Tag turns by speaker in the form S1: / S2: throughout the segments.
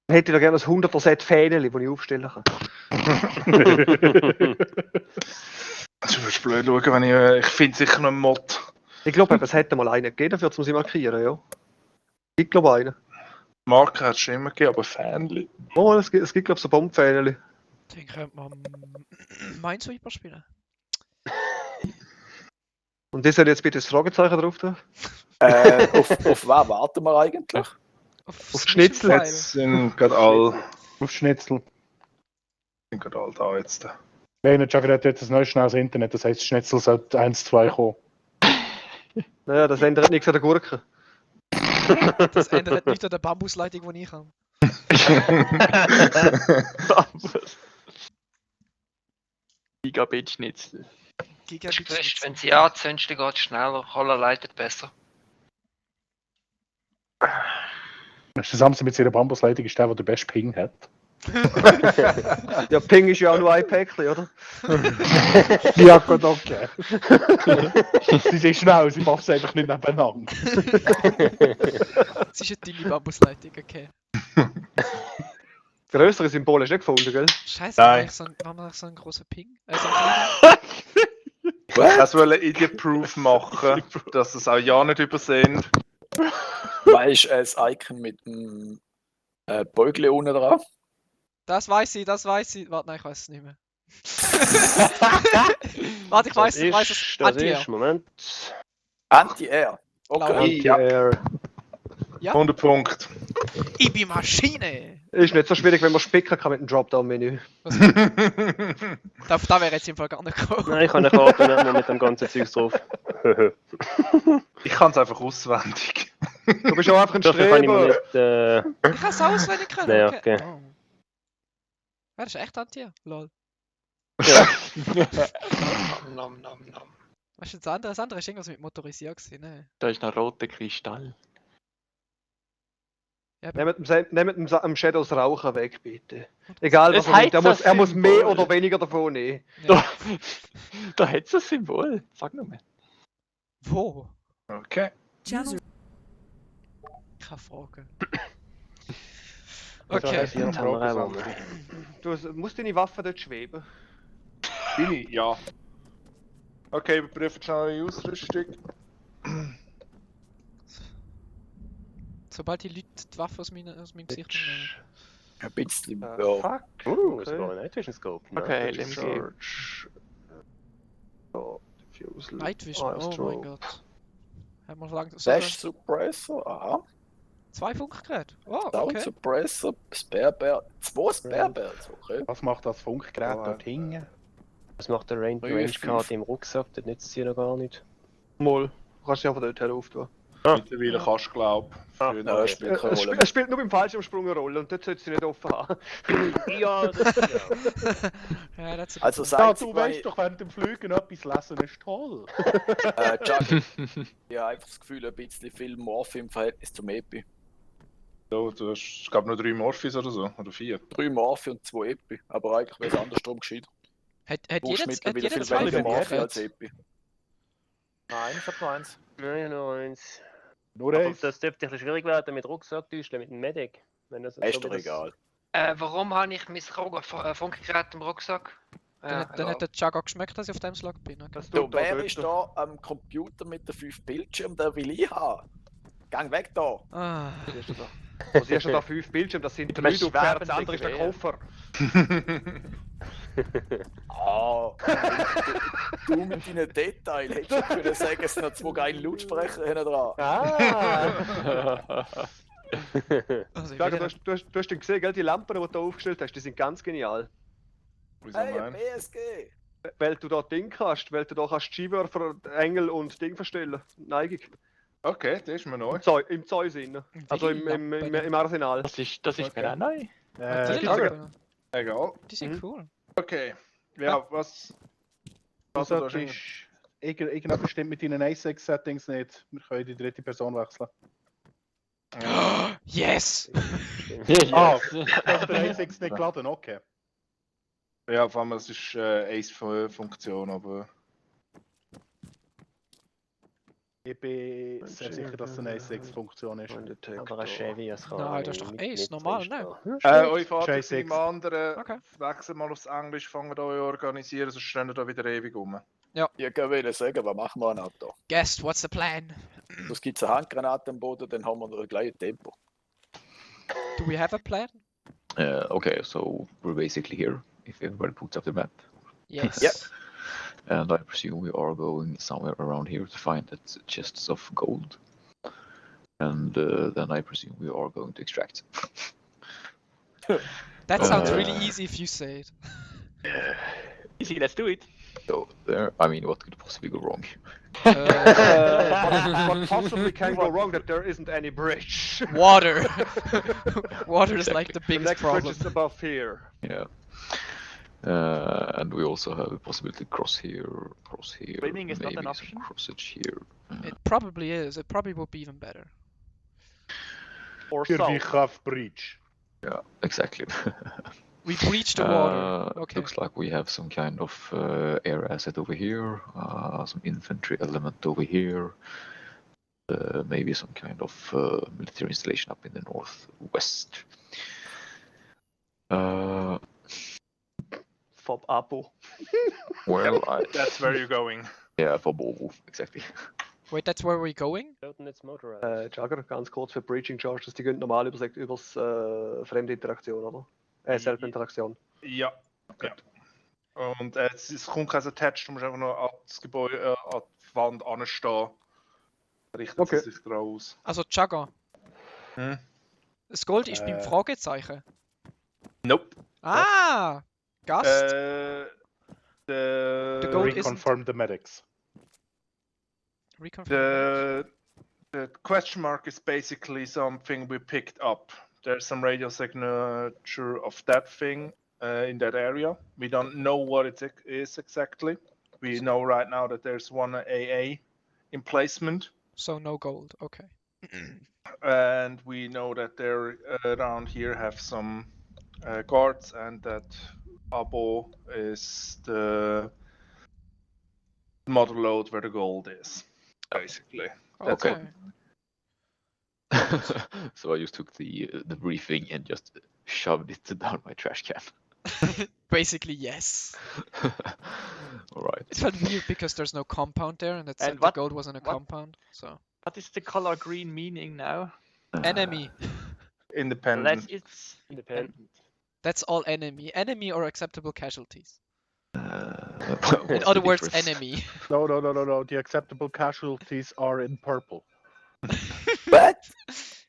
S1: Dann hätte ich da gerne ein 100er Set Fähnchen, das ich aufstellen kann.
S2: Also, du wirst blöd schauen, wenn ich finde sicher noch einen Mod.
S1: Ich glaube, es hätte mal einen gegeben, dafür muss ich markieren, ja. Ich glaube einen.
S2: Marker hat es schon immer gegeben, aber Fähnchen.
S1: Oh, es gibt glaube ich, so Bombfähnchen.
S3: Den könnte man Minesweeper spielen.
S1: Und das soll jetzt bitte das Fragezeichen drauf tun?
S4: Auf was warten wir eigentlich?
S1: Auf Schnitzel
S3: Mission
S2: Jetzt sind gerade alle.
S5: Auf Schnitzel.
S2: Sind gerade alle da jetzt.
S5: Wir haben schon gerade jetzt ein neues schnelles Internet, das heisst, Schnitzel sollte 1, 2 kommen.
S1: Naja, das ändert nichts an der Gurke.
S3: File. Das ändert nicht an der Bambusleitung, die ich habe.
S6: Gigabit-Schnitzel.
S3: Gigabit.
S6: Sprich, wenn sie anzündest, dann geht es schneller. Holler leitet besser.
S5: Das Samsung mit seiner Bambusleitung ist der, der den besten Ping hat.
S1: Ja, Ping ist ja auch nur ein Päckchen, oder?
S5: Ja, Gott, okay. Sie sind schnell, sie machen es einfach nicht nebeneinander.
S3: Es ist eine dünne Bambusleitung, okay.
S1: Größere Symbole hast du nicht gefunden, gell?
S3: Scheiße,
S2: Nein.
S3: haben wir so einen großen Ping? So einen kleinen?
S2: Ich wollte Idiot-Proof machen, dass es auch ja nicht übersehen.
S4: Weißt du, das Icon mit dem Beugel unten drauf?
S3: Das weiß ich. Warte, nein, ich weiß es nicht mehr. Warte, ich weiß es.
S7: Das ist, Moment.
S4: Anti-Air. Okay.
S2: Ja,
S3: Ja.
S2: 100 Punkte.
S3: Ich bin Maschine!
S1: Ist nicht so schwierig, wenn man spicken kann mit dem Dropdown-Menü.
S3: Da wäre jetzt im Fall gar nicht gekommen.
S7: Nein, ich habe eine Karte nicht mehr mit dem ganzen Zeugs drauf.
S2: Ich kann es einfach auswendig.
S1: Du bist auch einfach ein
S7: Dafür kann ich mir
S1: Streber.
S7: nicht.
S3: Ich kann es auswendig können.
S7: Nein,
S3: Okay.
S7: okay.
S3: Oh. Ja, das ist echt Anti, lol.
S6: Nom, nom, nom.
S3: Weißt du, das andere ist irgendwas mit motorisiert gewesen, ne?
S6: Da ist noch roter Kristall.
S3: Ja, aber
S1: Nehmt dem Shadow das Rauchen weg, bitte. Egal was
S6: Das
S1: er nimmt, er
S6: heizt
S1: muss, er
S6: das
S1: muss mehr
S6: Symbol.
S1: oder weniger davon nehmen.
S3: ja.
S6: Da hat es ein Symbol. Sag nur mal.
S3: Wo?
S2: Okay.
S3: Ich kann fragen. Okay.
S7: Jetzt haben wir auch noch.
S1: Du musst deine Waffe dort schweben.
S2: Bin ich? Ja. Okay, überprüfen schnell die Ausrüstung.
S3: Sobald die Leute die Waffe aus meinem Gesicht nehmen.
S4: Ein bisschen. Ja.
S1: Fuck.
S7: Das war ein Night Vision Scope. Ne?
S6: Okay, LMG.
S1: Search. So, Diffuse
S3: Night Vision, oh
S1: Stroke.
S3: mein Gott. Haben wir lang so
S4: Flash Suppressor, aha.
S3: 2 Funkgeräte. Oh,
S4: Sound
S3: okay.
S4: Suppressor, Sparebird. 2 Sparebirds, okay.
S5: Was macht das Funkgerät
S2: Oh,
S5: dort hinten?
S7: Was macht der Range-Karte im Rucksack? Das nützt sie noch gar nicht.
S1: Mal. Du kannst dich einfach dort herauf.
S2: Mittlerweile kannst du glauben.
S7: Ah,
S4: Ja, das spielt keine Rolle.
S1: Er spielt nur beim Fallschirmsprung eine Rolle und dort sollte sie nicht offen haben.
S7: Ja, das ist ja.
S3: Ja, das
S4: Also
S5: Ja,
S4: sagt
S5: du weißt doch, während dem Flügen etwas lesen ist toll.
S4: Chuck, ja, einfach das Gefühl, ein bisschen viel Morph im Verhältnis zum Epi.
S2: So, du hast, ich glaube, noch 3 Morphis oder so. Oder 4.
S4: 3 Morph und 2 Epi. Aber eigentlich wäre es andersrum gescheit.
S3: hat
S4: Du brauchst
S3: jeder
S4: mittlerweile viel
S3: zwei
S4: weniger Morph als
S3: Funkgeräte?
S4: Epi. Nein, ich hab noch eins.
S7: Nein, noch eins.
S5: Nur
S7: Aber
S5: eins.
S7: das dürfte ein bisschen schwierig werden mit Rucksack täuschen, mit dem Medic. Wenn das
S4: Ist
S7: so
S4: doch
S7: wie das-
S4: egal.
S6: Warum habe ich mein Funkgerät im Rucksack?
S3: Dann hat der Chugga geschmeckt, dass ich auf dem Slug bin. Okay.
S1: Das
S4: Du,
S1: tut
S4: wer
S1: dort.
S4: ist da am Computer mit den 5 Bildschirmen, der will ich haben? Gang weg da!
S3: Ah,
S1: Du siehst ja da 5 Bildschirme, das sind 3
S6: hast
S1: aufgefährt, das
S6: schwebende
S1: andere ist der
S6: Gewehr.
S1: Koffer.
S4: Ah, du mit deinen Details hättest du können sagen, es sind noch 2 geile Lautsprecher hinten dran.
S1: Ah!
S3: also ich
S1: Sag,
S3: will
S1: du hast den gesehen, gell? Die Lampen, die du da aufgestellt hast, die sind ganz genial.
S2: Wieso
S4: Hey,
S2: mein?
S4: BSG!
S1: Weil du da Ding hast, weil du da kannst Skiwerfer, Engel und Ding verstellen. Neigung.
S2: Okay, das ist mir neu.
S1: Im Zeus-Sinn. Also im Arsenal.
S6: Das ist mir auch neu.
S3: die,
S5: Äh,
S3: Lampen,
S2: Egal.
S3: die sind cool.
S2: Okay. Ja, was?
S5: du
S2: Was da
S5: solltest irgendetwas stimmt mit deinen A6-Settings nicht. Wir können die dritte Person wechseln.
S3: Yes!
S5: Ah, du hast den A6 nicht geladen, okay.
S2: Ja, vor allem, es ist Ace-Funktion, aber.
S5: Ich bin sehr sicher, dass es eine A6-Funktion ist.
S7: Aber ein Chevy, das kann
S3: Nein, das ist doch Ace, normal, ne?
S2: Euch Vater
S5: Scheiß
S2: sind im anderen.
S3: Okay.
S2: Wechseln mal aufs Englisch, fangen euch organisieren, sonst stehen wir da wieder ewig rum.
S4: Ich kann sagen, was machen wir noch da?
S3: Guest, what's the plan?
S4: Es gibt eine Handgranate am Boden, dann haben wir noch ein gleiches Tempo.
S3: Do we have a plan?
S8: Okay, so we're basically here, if everybody puts up the map.
S3: Yes.
S4: Yep.
S8: And I presume we are going somewhere around here to find that chests of gold. And then I presume we are going to extract.
S3: That sounds really easy if you say it.
S9: Easy, let's do it.
S8: So there, I mean, what could possibly go wrong?
S1: What possibly can go wrong that there isn't any bridge.
S3: Water. Water is like the
S1: The
S3: biggest
S1: next bridge
S3: problem.
S1: is above here.
S8: Yeah. And we also have a possibility to cross here,
S9: Swimming is not
S8: maybe
S9: an
S8: some
S9: option.
S8: crossage here.
S3: It probably is. It probably would be even better.
S1: Or
S5: Für
S1: south.
S5: mich auf Bridge.
S8: Yeah, exactly.
S3: We breach the water. Okay.
S8: Looks like we have some kind of air asset over here, some infantry element over here, maybe some kind of military installation up in the northwest.
S1: FOB Apo.
S8: Well,
S2: That's where you're going.
S8: yeah, for Bovo, exactly.
S3: Wait, that's where we're going?
S7: It's motorized.
S1: Jagger, ganz kurz für Breaching Charges, die gehen normal übers Fremdinteraktion, oder? Selbstinteraktion.
S2: Ja. Ja. Und es kommt kein Attached, du musst einfach nur an das Gebäude, an die Wand anstehen. Richtet
S1: Okay.
S2: sich draus.
S3: Also Chugga.
S2: Hm?
S3: Das Gold ist beim Fragezeichen.
S2: Nope.
S3: Ah! Gast.
S2: The
S3: gold isn't-
S5: Reconfirm the medics.
S3: Reconfirm.
S2: The question mark is basically something we picked up. There's some radio signature of that thing in that area. We don't know what it is exactly. We know right now that there's one AA emplacement,
S3: So no gold. Okay.
S2: and we know that they're around here have some guards, and that Abo is the model load where the gold is, basically. That's
S3: Okay.
S8: So I just took the briefing and just shoved it down my trash can.
S3: Basically, yes.
S8: All right.
S3: It felt weird because there's no compound there, and
S9: And
S3: the
S9: what-
S3: gold wasn't a
S9: what-
S3: compound. So
S9: What is the color green meaning now?
S3: enemy.
S2: Independent.
S9: It's
S7: Independent.
S3: That's all enemy. Enemy or acceptable casualties. In
S8: what's
S3: other
S8: the
S3: words,
S8: difference?
S3: enemy.
S5: No. The acceptable casualties are in purple.
S4: Was?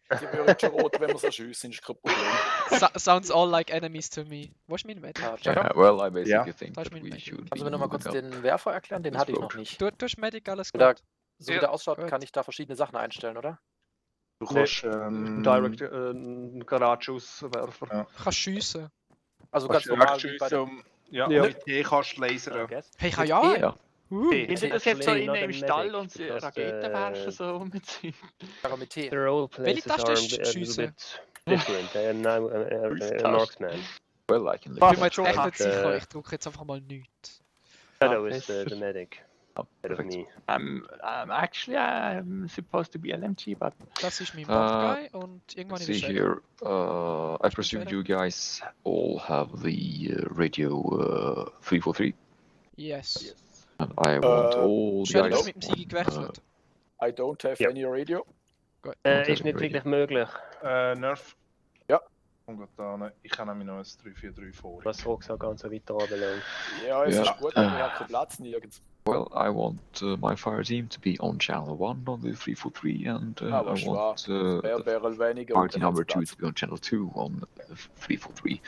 S4: Die würden schon rot, wenn wir so schiessen, ist kein Problem.
S3: Sounds all like enemies to me. Was mean, Medic?
S8: Yeah, well, I basically think
S3: Touch
S8: that
S3: me,
S8: we
S3: mate.
S8: should
S4: Kannst du
S8: be
S4: mir noch mal kurz
S8: moving up.
S4: den Werfer erklären? Den
S8: This
S4: hatte ich noch
S8: road.
S4: nicht.
S3: Durch Medic alles
S4: Da,
S3: gut.
S4: so wie
S6: Ja.
S4: der ausschaut,
S3: Gut.
S4: kann ich da verschiedene Sachen einstellen, oder?
S2: Du kannst
S1: Direct Garageschusswerfer.
S3: Kannst schiessen.
S4: Also ganz normal wie bei
S2: schiessen, ja,
S1: Ja.
S2: mit D kannst du lasern.
S3: Hey, kann ja.
S8: Ja.
S9: Sind das jetzt so
S7: Actually,
S9: in
S7: not
S9: im
S7: a
S9: Stall
S7: medic,
S9: und sie
S7: because
S9: Raketenwerfer so rumziehen?
S4: der mit T.
S7: The role
S3: Welche
S7: places
S3: Taste
S7: are
S3: ist
S7: a little
S3: Schiessen?
S7: bit different. I am now a marksman.
S8: Well, I can
S3: Ich
S8: let
S3: bin mir jetzt echt
S7: But,
S3: nicht sicher. Ich drücke jetzt einfach mal nichts.
S7: Shadow is the medic.
S8: Oh,
S7: Ahead of
S8: perfect.
S7: me.
S9: Actually, I'm supposed to be LMG, but
S3: Das ist mein Bad Guy und irgendwann
S8: Let's
S3: in
S8: see
S3: der
S8: here. I presume
S3: better.
S8: you guys all have the radio 343,
S3: Yes.
S8: and I want all the
S3: Shadow
S8: guys.
S3: ist mit dem Sigi gewechselt.
S4: I don't have
S7: Ja.
S4: any radio.
S7: Ist nicht wirklich möglich.
S2: Nerf.
S4: Ja.
S2: Komm grad da hin. Ich habe nämlich noch ein 343 vor.
S7: Was Rucksack ganz so weit runterläuft.
S4: Ja, es
S8: Ja,
S4: ist gut, aber ich habe keinen Platz nirgends.
S8: Well, I want my fire team to be on channel 1 on the 343, and
S4: Aber
S8: I want
S4: Wäre weniger.
S8: party
S4: und
S8: number
S4: dann
S8: 2
S4: hat's
S8: to be on channel 2 on the 343.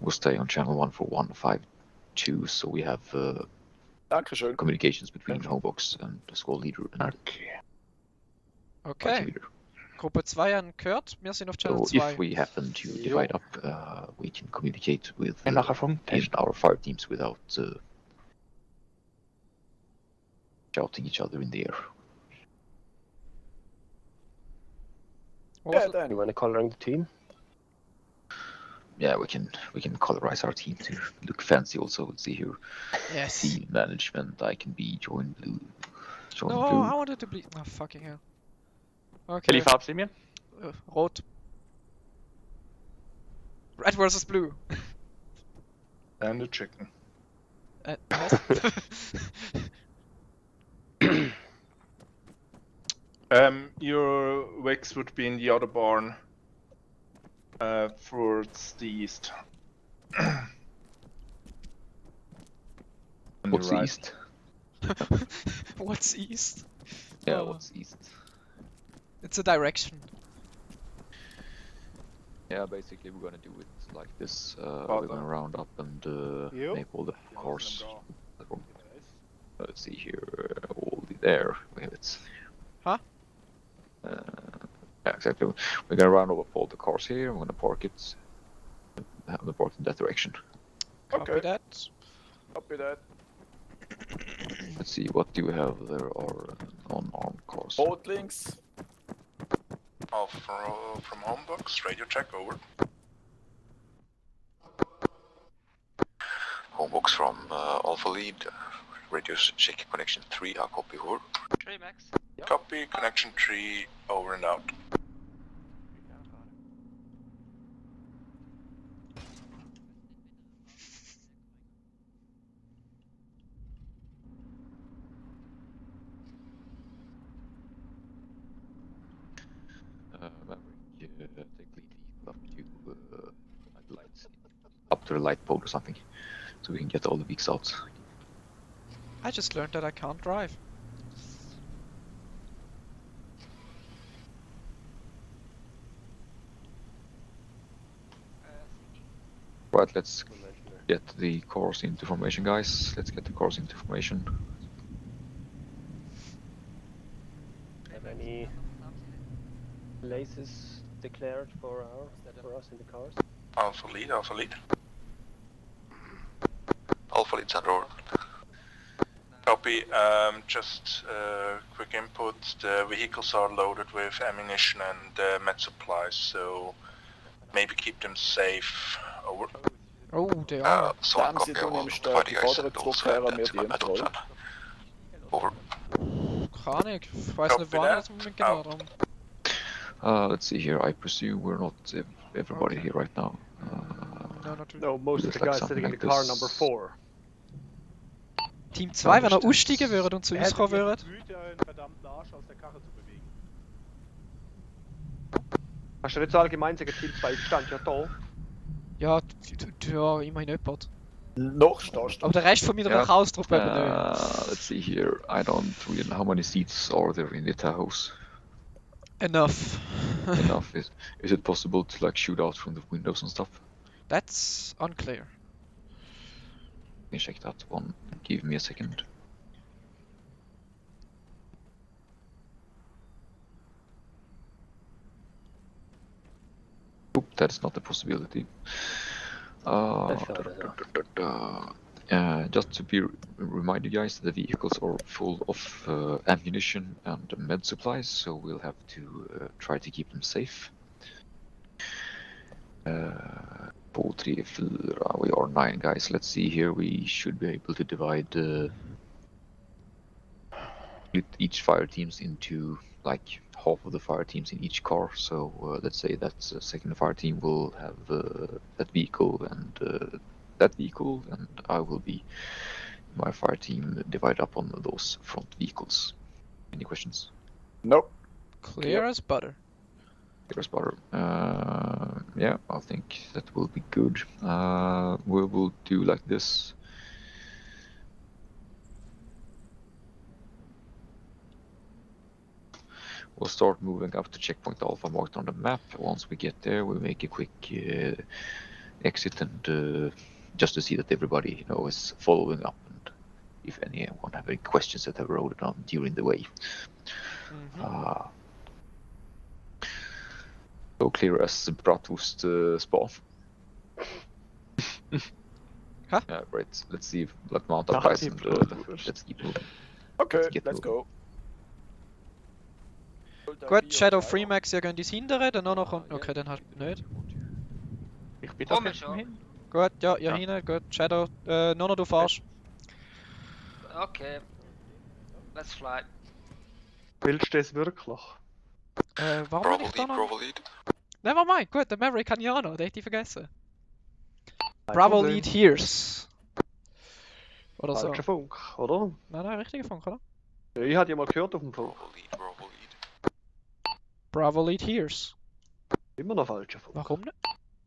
S8: We'll stay on channel 1 for 152, so we have
S4: Platz. Dankeschön.
S8: communications between Hobox and the squad leader and party
S3: Okay.
S8: leader.
S3: Gruppe 2 haben gehört. Wir sind auf Channel
S8: So
S3: 2.
S8: if we happen to divide up, we can communicate with
S5: nachher vom
S8: in our fire teams without shouting each other in the air.
S4: Ja, dann.
S7: You want to coloring the team?
S8: Yeah, we can colorize our team to look fancy also. Let's see here.
S3: Yes.
S8: Team management, I can be join blue. join
S3: No,
S8: blue.
S3: I wanted to be. Oh, fucking hell. Okay.
S9: Welche Farbe sind wir?
S3: Rot. Red versus blue.
S2: And the chicken.
S3: Was?
S2: Your wicks would be in the other barn. Towards the east. On
S8: What's
S2: the right.
S8: east?
S3: What's east?
S8: Yeah,
S3: Oh.
S8: what's east?
S3: It's a direction.
S8: Yeah, basically we're gonna do it like this. We're gonna round up and make all the cars. Let's see here, all the there. We have it.
S3: Huh?
S8: Yeah, exactly. We're gonna round up all the cars here. We're gonna park it. Have them parked in that direction.
S3: Copy that.
S4: Copy that.
S8: Let's see, what do we have? There are non-armed cars.
S4: Boat links.
S10: Alpha from home box, radio check, over. Home box from Alpha lead, radio check connection 3, I'll copy, over.
S6: 3 max.
S10: Copy, connection 3, over and out.
S8: Maverick, take lead up to the light pole or something, so we can get all the weeks out.
S3: I just learned that I can't drive.
S8: Right, let's get the cars into formation, guys. Let's get the cars into formation.
S7: Have any places declared for us in the cars?
S10: Alpha lead, Alpha lead. Alpha lead's under order. Copy, just quick input, the vehicles are loaded with ammunition and med supplies, so maybe keep them safe, over.
S3: Oh, they are.
S10: So I'll
S4: Dann sie
S10: copy, I
S4: tun
S10: will
S4: im
S10: provide
S4: die
S10: you guys
S4: vorderen
S10: and also
S4: Zugfahrer
S10: add
S4: mehr
S10: to
S4: die
S10: my battle
S4: Kontrolle.
S10: plan. Over.
S3: Keine Ahnung, ich weiß nicht, wann das Moment genau darum.
S8: Let's see here, I presume we're not everybody here right now.
S3: No, not really.
S1: No, most of
S8: Looks
S1: the
S8: like
S1: guys
S8: something
S1: sitting in
S8: like
S1: the car
S8: this.
S1: number 4.
S3: Team 2, wenn ihr aussteigen würdet und zu uns kommen würdet.
S5: einen verdammten Arsch aus der Karre zu bewegen.
S1: Hast du nicht so allgemein sagen, Team 2 stand ja da?
S3: Ja, ja, immerhin jemand.
S4: Noch stehst du.
S3: Aber der Rest von meiner Chaos-Truppe eben nicht.
S8: Let's see here, I don't really know how many seats are there in the Tahoes.
S3: Enough.
S8: Enough. Is it possible to like shoot out from the windows and stuff?
S3: That's unclear.
S8: Let me check that one. Give me a second. Oop, that's not a possibility. Just to remind you guys, the vehicles are full of ammunition and med supplies, so we'll have to try to keep them safe. 2, 3, 4, we are 9 guys. Let's see here, we should be able to divide each fire teams into like half of the fire teams in each car. So let's say that second fire team will have that vehicle and that vehicle, and I will be my fire team divided up on those front vehicles. Any questions?
S4: Nope.
S3: Clear as butter.
S8: Clear as butter. Yeah, I think that will be good. We will do like this. We'll start moving up to checkpoint Alpha marked on the map. Once we get there, we make a quick exit and just to see that everybody is following up, and if anyone have any questions that have rolled on during the way. So clear as bratwurst spawn.
S3: Huh?
S8: Yeah, right. Let's see if let's mount up guys and let's keep moving.
S4: Okay,
S8: Get
S4: let's
S8: moving.
S4: go.
S3: Gut, Shadow Freemax, ihr geht ins Hintere, dann noch. Okay, dann halt nicht.
S9: Ich bin da
S6: Komm
S9: jetzt
S6: schon.
S9: hin.
S3: Gut, ja, ihr hinten, gut. Shadow, noch du fährst.
S6: Okay. Let's fly.
S1: Willst du das wirklich?
S3: Warum bin ich da noch?
S10: Bravo lead.
S3: Never mind, gut, der Maverick kann ich auch noch, den hätte ich vergessen.
S1: Kein
S3: Bravo
S1: Problem.
S3: Lead Hears. Oder so.
S1: Falscher Funk, oder?
S3: Nein, richtiger Funk, oder?
S1: Ja, ich hatte ja mal gehört auf dem Funk.
S10: Bravo lead, Bravo lead.
S3: Bravo Lead Hears.
S1: Immer noch falscher Funk.
S3: Warum nicht?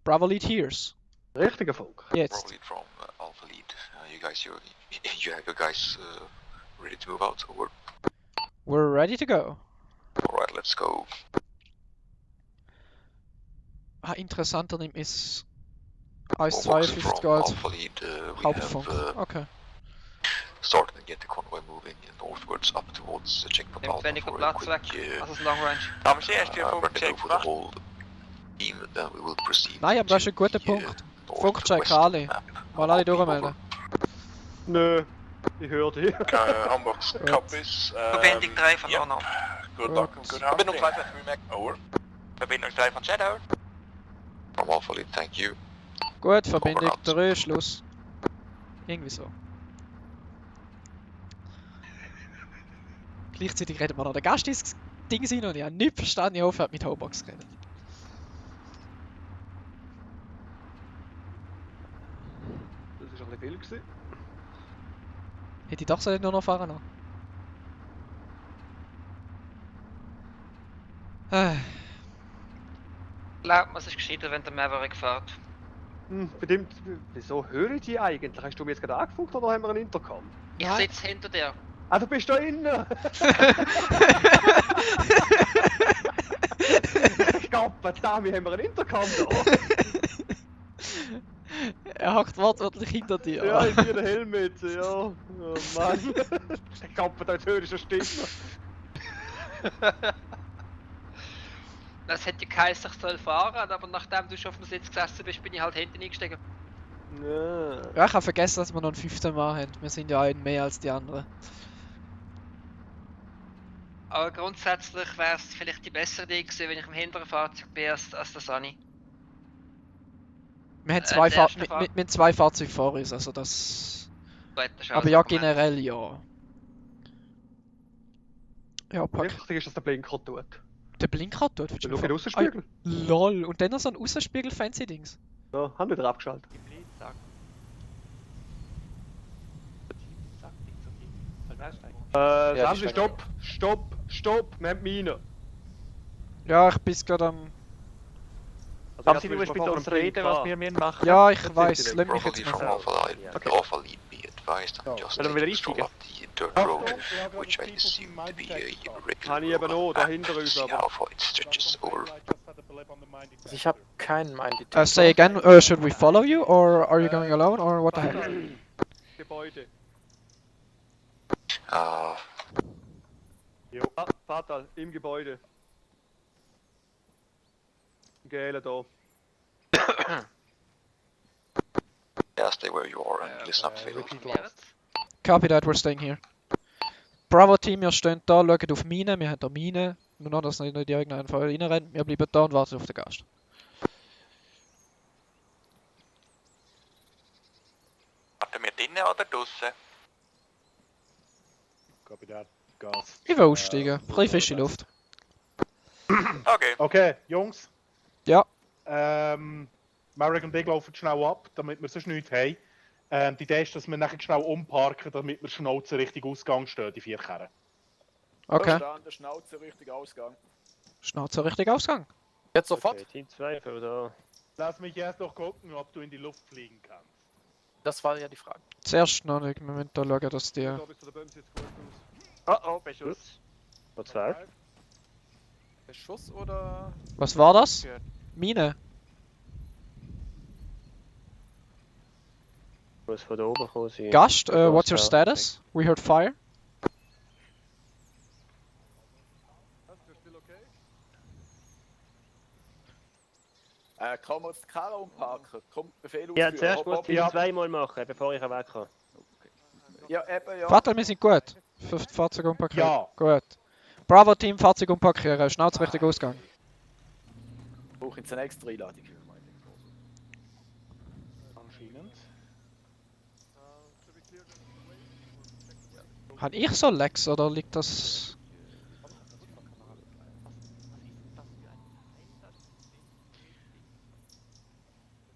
S3: Bravo Lead Hears.
S1: Richtiger Funk.
S10: Bravo
S3: Jetzt.
S10: lead from Alpha lead. You have your guys ready to move out? Over.
S3: We're ready to go.
S10: Alright, let's go.
S3: Ah, interessanter nimmt ist
S10: Box
S3: 1,52
S10: from
S3: als
S10: Alpha lead, we
S3: Hauptfunk.
S10: have
S3: Okay.
S10: started to get the convoy moving northwards up towards the checkpoint
S6: Nimmt
S10: Alpha
S6: weniger
S10: for a
S6: Platz
S10: quick
S6: weg. Also ist Long Range.
S10: running over the whole team, and then we will proceed.
S3: Nein, aber das ist ein guter
S10: to the,
S3: Punkt.
S10: north
S3: Funkcheck
S10: west
S3: alle.
S10: map.
S3: Mal alle durchmelden.
S1: Nö, ich höre dich.
S10: Hamburg copies.
S6: Verbindung 3 von
S10: yep.
S6: Arno.
S10: Good
S3: Gut.
S10: luck and good hunting. Verbindung 3 von Remac. Over. Verbindung 3 von Shadow. From Alpha lead, thank you.
S3: Gut, Verbindung
S10: Overrun.
S3: 3, Schluss. Irgendwie so. Gleichzeitig reden wir noch der Gast ins Ding sein und ich habe nichts verstanden, ich hoffe, er hat mit Hobox geredet.
S1: Das ist ein bisschen viel gewesen.
S3: Hätte ich doch so nur noch fahren noch.
S6: Glaubt mir, es ist gescheiter, wenn der Maverick fährt.
S1: Bedingt, wieso höre ich die eigentlich? Hast du mir jetzt gerade angefunkt oder haben wir einen Intercom?
S6: Ich
S3: Nein.
S6: sitze hinter dir.
S1: Ah, du bist da innen! Gottverdammt, wir haben einen Intercom da!
S3: Er hockt wortwörtlich hinter dir.
S1: Ja, ich sehe den Helm jetzt, ja. Oh Mann. Gottverdammt, jetzt höre ich schon Stimme.
S6: Das hätte geheißen, ich soll fahren, aber nachdem du schon auf dem Sitz gesessen bist, bin ich halt hinten eingestiegen.
S1: Ja.
S3: Ja, ich habe vergessen, dass wir noch einen 15 Mann haben. Wir sind ja einen mehr als die anderen.
S6: Aber grundsätzlich wäre es vielleicht die bessere Idee gewesen, wenn ich im hinteren Fahrzeug bin, als der Sunny.
S3: Wir haben zwei,
S6: der erste Fahr-
S3: mit zwei Fahrzeuge vor uns, also das...
S6: Zweiter ist
S3: Aber
S6: alles
S3: ja,
S6: Argument.
S3: generell ja. Ja, pack.
S1: Wichtig ist, dass der Blinker tut.
S3: Der Blinker tut.
S1: Schau in den Außenspiegel.
S3: Lol, und dann noch so ein Außenspiegel-Fancy-Dings.
S1: Ja, haben wieder abgeschaltet. Ramsey, stopp! Stopp! Stopp! Wir haben Mine!
S3: Ja, ich bin gerade am...
S1: Also
S5: Haben
S1: erst
S5: Sie
S1: müssen
S5: nur
S1: wir
S5: mit
S1: vor
S5: uns
S1: dem
S5: reden, was
S1: Blinker.
S5: wir machen?
S3: Ja, ich
S1: Jetzt
S3: weiß,
S1: sind sie
S3: lass mich
S10: Bravo
S3: jetzt
S10: lead
S3: mal...
S10: from Alpha lead.
S5: Okay.
S10: Alpha lead, be advised, I'm
S5: Ja.
S10: just
S5: Sollen wir wieder
S10: taking control
S5: einsteigen?
S10: of the dirt
S5: Achtung,
S10: road,
S5: wir haben
S10: which I
S5: gerade
S10: assume
S5: people
S10: to be
S5: from
S10: a
S5: Mindcheck.
S10: irregular
S1: Kann ich eben auch, da
S10: road.
S1: hinter uns
S10: See
S1: aber.
S10: how far it stretches over.
S7: Also ich habe keinen Mind.
S3: say again, should we follow you, or are you going alone, or what the heck?
S1: Gebäude.
S10: Jo.
S1: Ah, Fatal, im Gebäude. Gele da.
S10: Yeah, stay where you are and listen up, Phil.
S3: Copy that, we're staying here. Bravo Team, wir stehen da, schauen auf Mine, wir haben da Mine. Nur noch, dass nicht irgendein Feuer reinrennt. Wir bleiben da und warten auf den Gast.
S10: Warten wir drinnen oder draussen?
S5: Copy that. Gas.
S3: Ich will aussteigen, ein bisschen frische Luft.
S10: Okay.
S5: Okay, Jungs.
S3: Ja.
S5: Marek und ich laufen schnell ab, damit wir sonst nichts haben. Die Idee ist, dass wir nachher schnell umparken, damit wir Schnauze richtig Ausgang stehen, die 4 Kerren.
S3: Okay.
S4: Verstanden, Schnauze, richtig Ausgang.
S3: Schnauze richtig Ausgang.
S4: Jetzt sofort.
S7: Okay, Team 2 oder?
S5: Lass mich erst noch gucken, ob du in die Luft fliegen kannst.
S4: Das war ja die Frage.
S3: Zuerst noch nicht, wir müssen da schauen, dass die...
S1: Da bist du der Böms jetzt gut aus.
S4: Oh, Beschuss.
S7: Vor 12?
S4: Beschuss oder?
S3: Was war das? Mine.
S7: Muss von da oben kommen sein.
S3: Gast, what's your
S7: Ja.
S3: status? We heard fire.
S4: Kann man das Karre umparken? Kommt Befehl aus.
S7: Ja, zuerst muss Team 2 mal machen, bevor ich wegkomme.
S4: Ja, eben, ja.
S3: Vater, wir sind gut. Für die Fahrzeug umparkieren.
S5: Ja.
S3: Gut. Bravo Team, Fahrzeug umparkieren. Schnauze richtig Ausgang.
S4: Brauche jetzt eine extra Einladung.
S5: Anscheinend.
S3: Habe ich so Lex oder liegt das...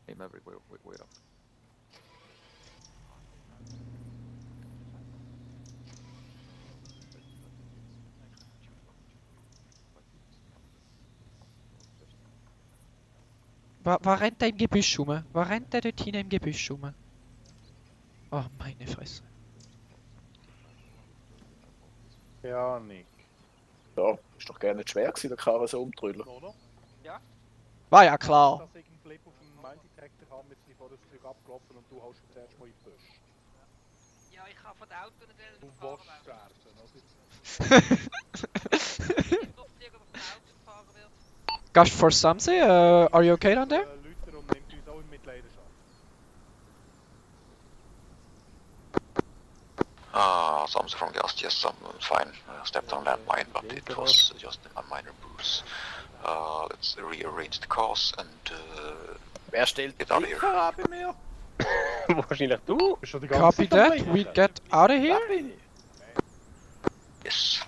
S8: Hey Maverick, wait up.
S3: Was rennt der im Gebüsch rum? Was rennt der dort hinten im Gebüsch rum? Oh, meine Fresse.
S5: Ja, Nick.
S4: Ja, ist doch gerne nicht schwer gewesen, der Karre so umtrüllen.
S5: Oder?
S3: War ja klar.
S5: Dass ich einen Flip auf den Mine Detector habe, jetzt nicht vor das Zeug abgelaufen und du haust jetzt erst mal in die Büsche.
S6: Ja, ich kann von der Auto nicht
S5: Du
S6: gefahren
S5: willst
S6: werden.
S5: sterben, oder?
S6: Ich durfte lieber von der Auto gefahren werden.
S3: Gast for Samsi, are you okay down there?
S5: Leute und nimmt uns auch in Mitleidenschaft.
S8: Something from gas, yes, I'm fine. Stepped on landmine, but it was just a minor bruise. Let's rearrange the cars and
S4: Wer stellt
S8: get out of here.
S4: Karre bei mir?
S7: Wahrscheinlich du.
S5: Bist du die ganze
S3: Copy
S5: Zeit am
S3: that, we
S5: Blinken?
S3: get out of here.
S4: Da bin ich.
S8: Yes.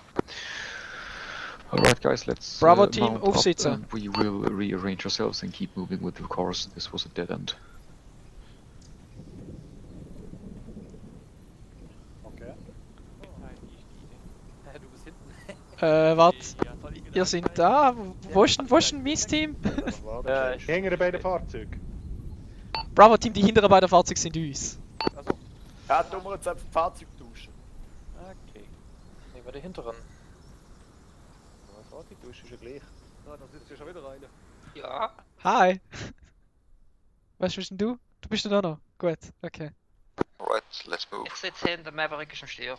S8: Alright guys, let's
S3: Bravo team,
S8: mount up
S3: aufsitzen.
S8: and we will rearrange ourselves and keep moving with the cars. This was a dead end.
S5: Okay.
S9: Du bist hinten.
S3: Wart.
S9: Ja, soll ich wieder
S3: Ihr seid da? Wo ist denn mein Team?
S5: Hängen bei den Fahrzeugen.
S3: Bravo Team, die hinteren beiden Fahrzeuge sind uns.
S4: Also, ja, tun wir jetzt einfach das Fahrzeug tauschen.
S7: Okay. Nehmen wir den hinteren. Was die Dusche ist ja gleich.
S1: Ah, da sitzt ja schon wieder einer.
S6: Ja.
S3: Hi. Was bist denn du? Du bist da noch? Gut, okay.
S8: Alright, let's move.
S6: Ich sitze hinter Maverick ist am Stier.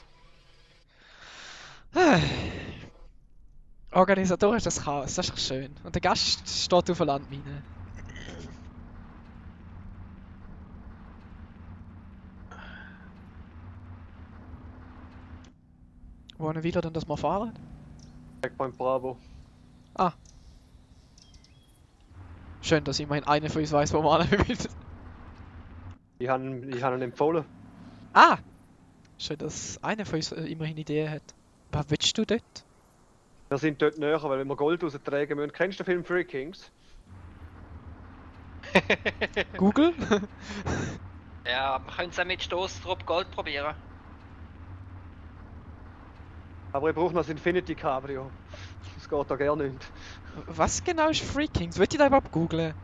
S3: Organisatorisch das Chaos, das ist doch schön. Und der Gast steht auf der Landmine. Wollen wir dann das mal fahren?
S1: Checkpoint Bravo.
S3: Schön, dass immerhin einer von uns weiß, wo wir hin müssen.
S1: Ich habe ihn empfohlen.
S3: Ah! Schön, dass einer von uns immerhin Ideen hat. Was willst du dort?
S1: Wir sind dort näher, weil wir Gold raustragen müssen. Kennst du den Film Three Kings?
S3: Google?
S6: Ja, wir können es auch mit Stoßtrupp Gold probieren.
S1: Aber ich brauche noch das Infinity Cabrio. Das geht da gerne nicht.
S3: Was genau ist Free Kings? Wollt ihr da überhaupt googlen?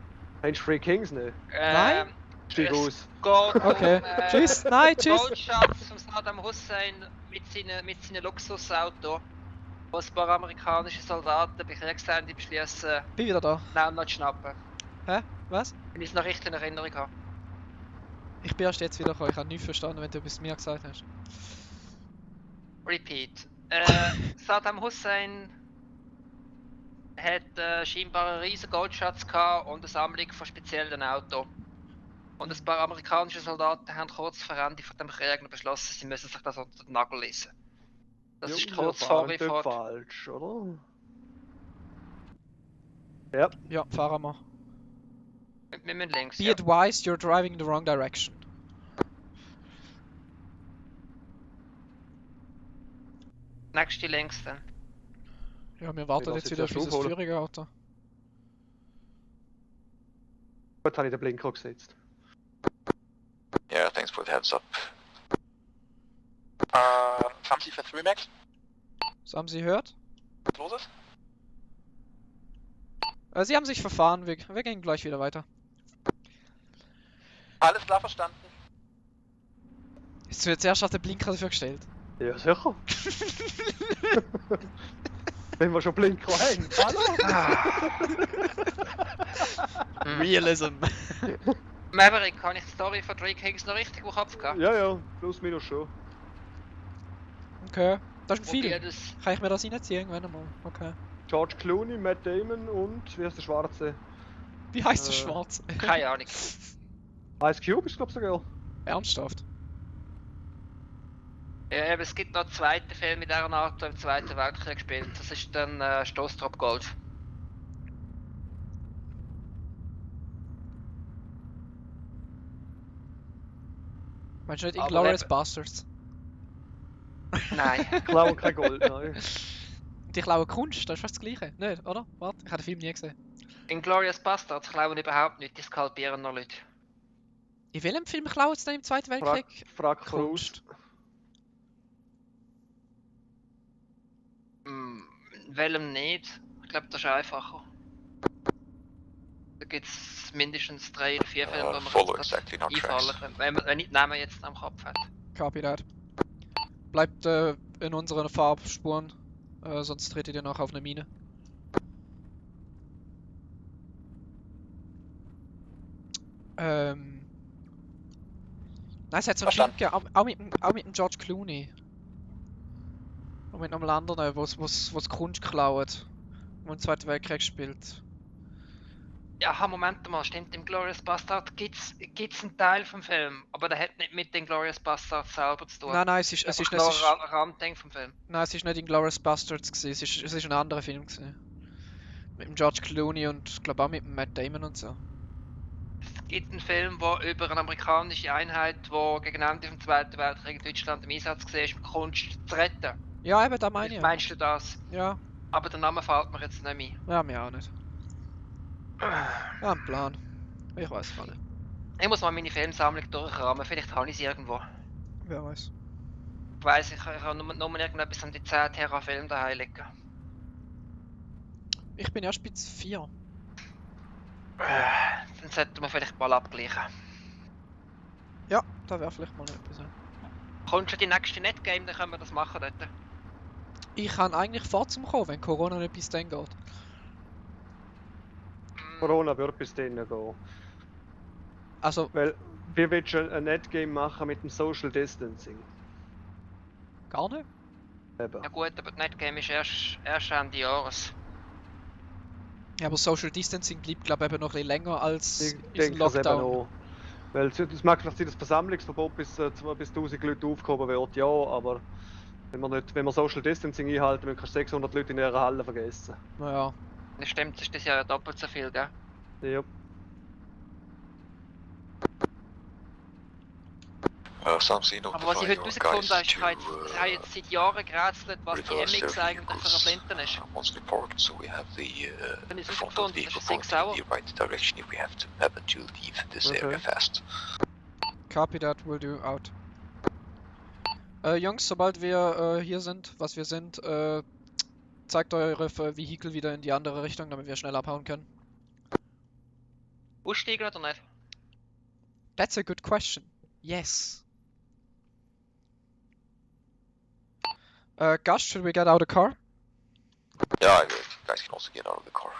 S1: Kennst du Three Kings nicht?
S3: Nein?
S1: Steig
S6: es
S1: aus.
S6: Geht
S3: Okay. Tschüss, nein, tschüss.
S6: Goldschatz von Saddam Hussein mit seinen Luxusauto, wo ein paar amerikanische Soldaten bei Kriegsende beschließen,
S3: Bin wieder da.
S6: Namen zu schnappen.
S3: Hä? Was?
S6: Wenn ich es noch richtig in Erinnerung habe.
S3: Ich bin erst jetzt wieder gekommen. Ich habe nichts verstanden, wenn du etwas mir gesagt hast.
S6: Repeat. Saddam Hussein hat scheinbar einen riesen Goldschatz gehabt und eine Sammlung von speziellen Autos. Und ein paar amerikanische Soldaten haben kurz vor Ende von dem Krieg noch beschlossen, sie müssen sich das unter den Nagel lesen. Das ist kurz vor wie vor.
S1: falsch, oder? Ja.
S3: Ja, fahren wir.
S6: Wir müssen links.
S3: Be
S6: Ja.
S3: advised, you're driving in the wrong direction.
S6: Nächste links dann.
S3: Ja, wir warten
S1: lass
S3: jetzt
S1: jetzt
S3: wieder auf
S1: erst
S3: dieses
S1: aufholen.
S3: Führerauto.
S1: Gut, habe ich den Blinker gesetzt.
S8: Yeah, thanks for the heads up.
S10: Fancy for 3 max?
S3: Das haben Sie gehört?
S10: Was los ist?
S3: Sie haben sich verfahren, wir gehen gleich wieder weiter.
S10: Alles klar verstanden.
S3: Jetzt wird zuerst auf den Blinker dafür gestellt.
S1: Ja, sicher. Wenn wir schon Blinker haben. Hallo?
S3: Realism.
S6: Maverick, habe ich die Story von Three Kings noch richtig im Kopf gehabt?
S1: Ja, ja, plus minus schon.
S3: Okay. Das ist ein
S6: Probier
S3: Film.
S6: das.
S3: Kann ich mir das reinziehen irgendwann einmal? Okay.
S1: George Clooney, Matt Damon und wie heißt der Schwarze?
S3: Wie heißt der
S1: Äh.
S3: Schwarz?
S6: Keine Ahnung.
S1: Ice Cube ist, glaube ich, sogar.
S3: Ernsthaft?
S6: Ja, aber es gibt noch einen zweiten Film mit dieser Art, der im Zweiten Weltkrieg gespielt. Das ist dann Stoßtrupp Gold.
S3: Meinst du nicht
S6: Aber
S3: Inglourious
S6: eben-
S3: Bastards?
S6: Nein.
S1: Klauen kein Gold, nein.
S3: Die klauen Kunst, das ist fast das gleiche. Nicht, oder? Warte, ich habe den Film nie gesehen.
S6: Inglourious Bastards klauen überhaupt nicht, die skalpieren nur Leute.
S3: In welchem Film klauen sie denn im Zweiten Weltkrieg?
S1: Frag Kraus.
S3: Kunst.
S6: In welchem nicht? Ich glaube, das ist einfacher. Da gibt es mindestens 3 oder 4 Filme, wo man
S10: follow
S6: jetzt
S10: exactly
S6: grad
S10: on tracks.
S6: einfallen können, wenn nicht Namen jetzt am Kopf hat.
S3: Copy that. Bleibt in unseren Farbspuren, sonst tretet ihr noch auf eine Mine. Nein, es hat so einen Film
S4: Verstanden.
S3: gegeben, auch mit dem George Clooney. Und mit einem anderen, wo's Kunst klaut. Wo im Zweiten Weltkrieg spielt.
S6: Ja, Moment mal, stimmt, im Glorious Bastard gibt's einen Teil vom Film, aber der hat nicht mit den Glorious Bastards selber zu tun.
S3: Nein, es ist
S6: Einfach
S3: nicht,
S6: nur ein Randding vom Film.
S3: nein, es ist nicht Inglourious Bastards gewesen, es ist ein anderer Film gewesen. Mit dem George Clooney und glaube auch mit dem Matt Damon und so.
S6: Es gibt einen Film, wo über eine amerikanische Einheit, die gegen Ende des Zweiten Weltkriegs in Deutschland im Einsatz war, um Kunst zu retten.
S3: Ja, eben, da meine ich.
S6: Meinst du das?
S3: Ja,
S6: Aber der Name fällt mir jetzt nicht mehr.
S3: ja, mir auch nicht. Ja, ein Plan. Ich weiß gar nicht.
S6: Ich muss mal meine Filmsammlung durchrahmen, vielleicht habe ich sie irgendwo.
S3: Wer weiß.
S6: Ich weiss, ich habe nur irgendetwas an die 10 Terra Film daheim liegen.
S3: Ich bin erst bei 4.
S6: Dann sollten wir vielleicht mal abgleichen.
S3: Ja, da wäre vielleicht mal etwas. Ja.
S6: Kommt schon die nächste Netgame, dann können wir das machen dort.
S3: Ich kann eigentlich vor zum kommen, wenn Corona nicht bis dann geht.
S1: Corona wird bis dann gehen.
S3: Also,
S1: Weil wir wollen schon ein Netgame machen mit dem Social Distancing.
S3: gar nicht?
S1: Eben.
S6: Ja gut, aber die Netgame ist erst Ende Jahres.
S3: Ja, aber Social Distancing bleibt, glaube ich, eben noch ein bisschen länger als
S1: Ich
S3: unser
S1: denke das eben
S3: Lockdown.
S1: auch. Weil es mag vielleicht sein, dass das Versammlungsverbot bis 1000 Leute aufgehoben wird, ja, aber wenn wir Social Distancing einhalten, dann kannst du 600 Leute in ihrer Halle vergessen.
S3: Naja.
S6: Das stimmt, das ist das ja doppelt so viel, gell?
S1: Ja.
S10: Something
S6: Aber was ich heute herausgefunden habe, ist, ich habe jetzt seit Jahren gerätselt, was die
S10: reverse
S6: MX
S10: their
S6: eigentlich für eine Flinte ist.
S10: once we parked, so we have the
S6: Dann ist
S10: front of the
S6: herausgefunden, das
S10: vehicle
S6: ist 6
S10: pointing
S6: Sauer.
S10: in the right direction if we happen to leave this
S1: Okay.
S10: area fast.
S3: Copy that, will do, out. Jungs, sobald wir hier sind, was wir sind, zeigt eure Vehikel wieder in die andere Richtung, damit wir schnell abhauen können.
S6: Aussteigen oder nicht?
S3: That's a good question. Yes. Gus, should we get out of the car?
S10: Yeah, you guys can also get out of the car.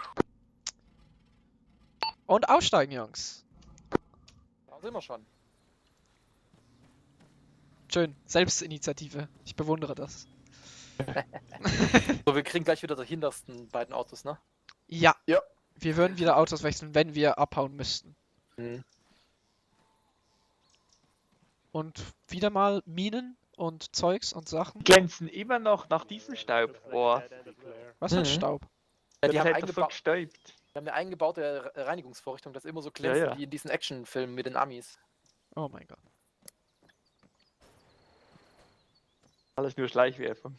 S3: Und aussteigen, Jungs.
S4: Da sind wir schon.
S3: Schön, Selbstinitiative. Ich bewundere das.
S4: So, wir kriegen gleich wieder die hintersten beiden Autos, ne?
S3: Ja.
S4: Ja.
S3: Wir würden wieder Autos wechseln, wenn wir abhauen müssten.
S4: Mhm.
S3: Und wieder mal Minen und Zeugs und Sachen.
S9: Glänzen immer noch nach diesem Staub. Boah,
S3: Was für ein
S4: Mhm.
S3: Staub?
S4: Ja,
S9: das
S4: die haben,
S9: hat doch so
S4: eingebaut,
S9: gestäubt.
S4: die haben eine eingebaute Reinigungsvorrichtung, das immer so glänzt
S9: Ja, ja.
S4: wie in diesen Actionfilmen mit den Amis.
S3: Oh mein Gott.
S9: Alles nur Schleichwerfer.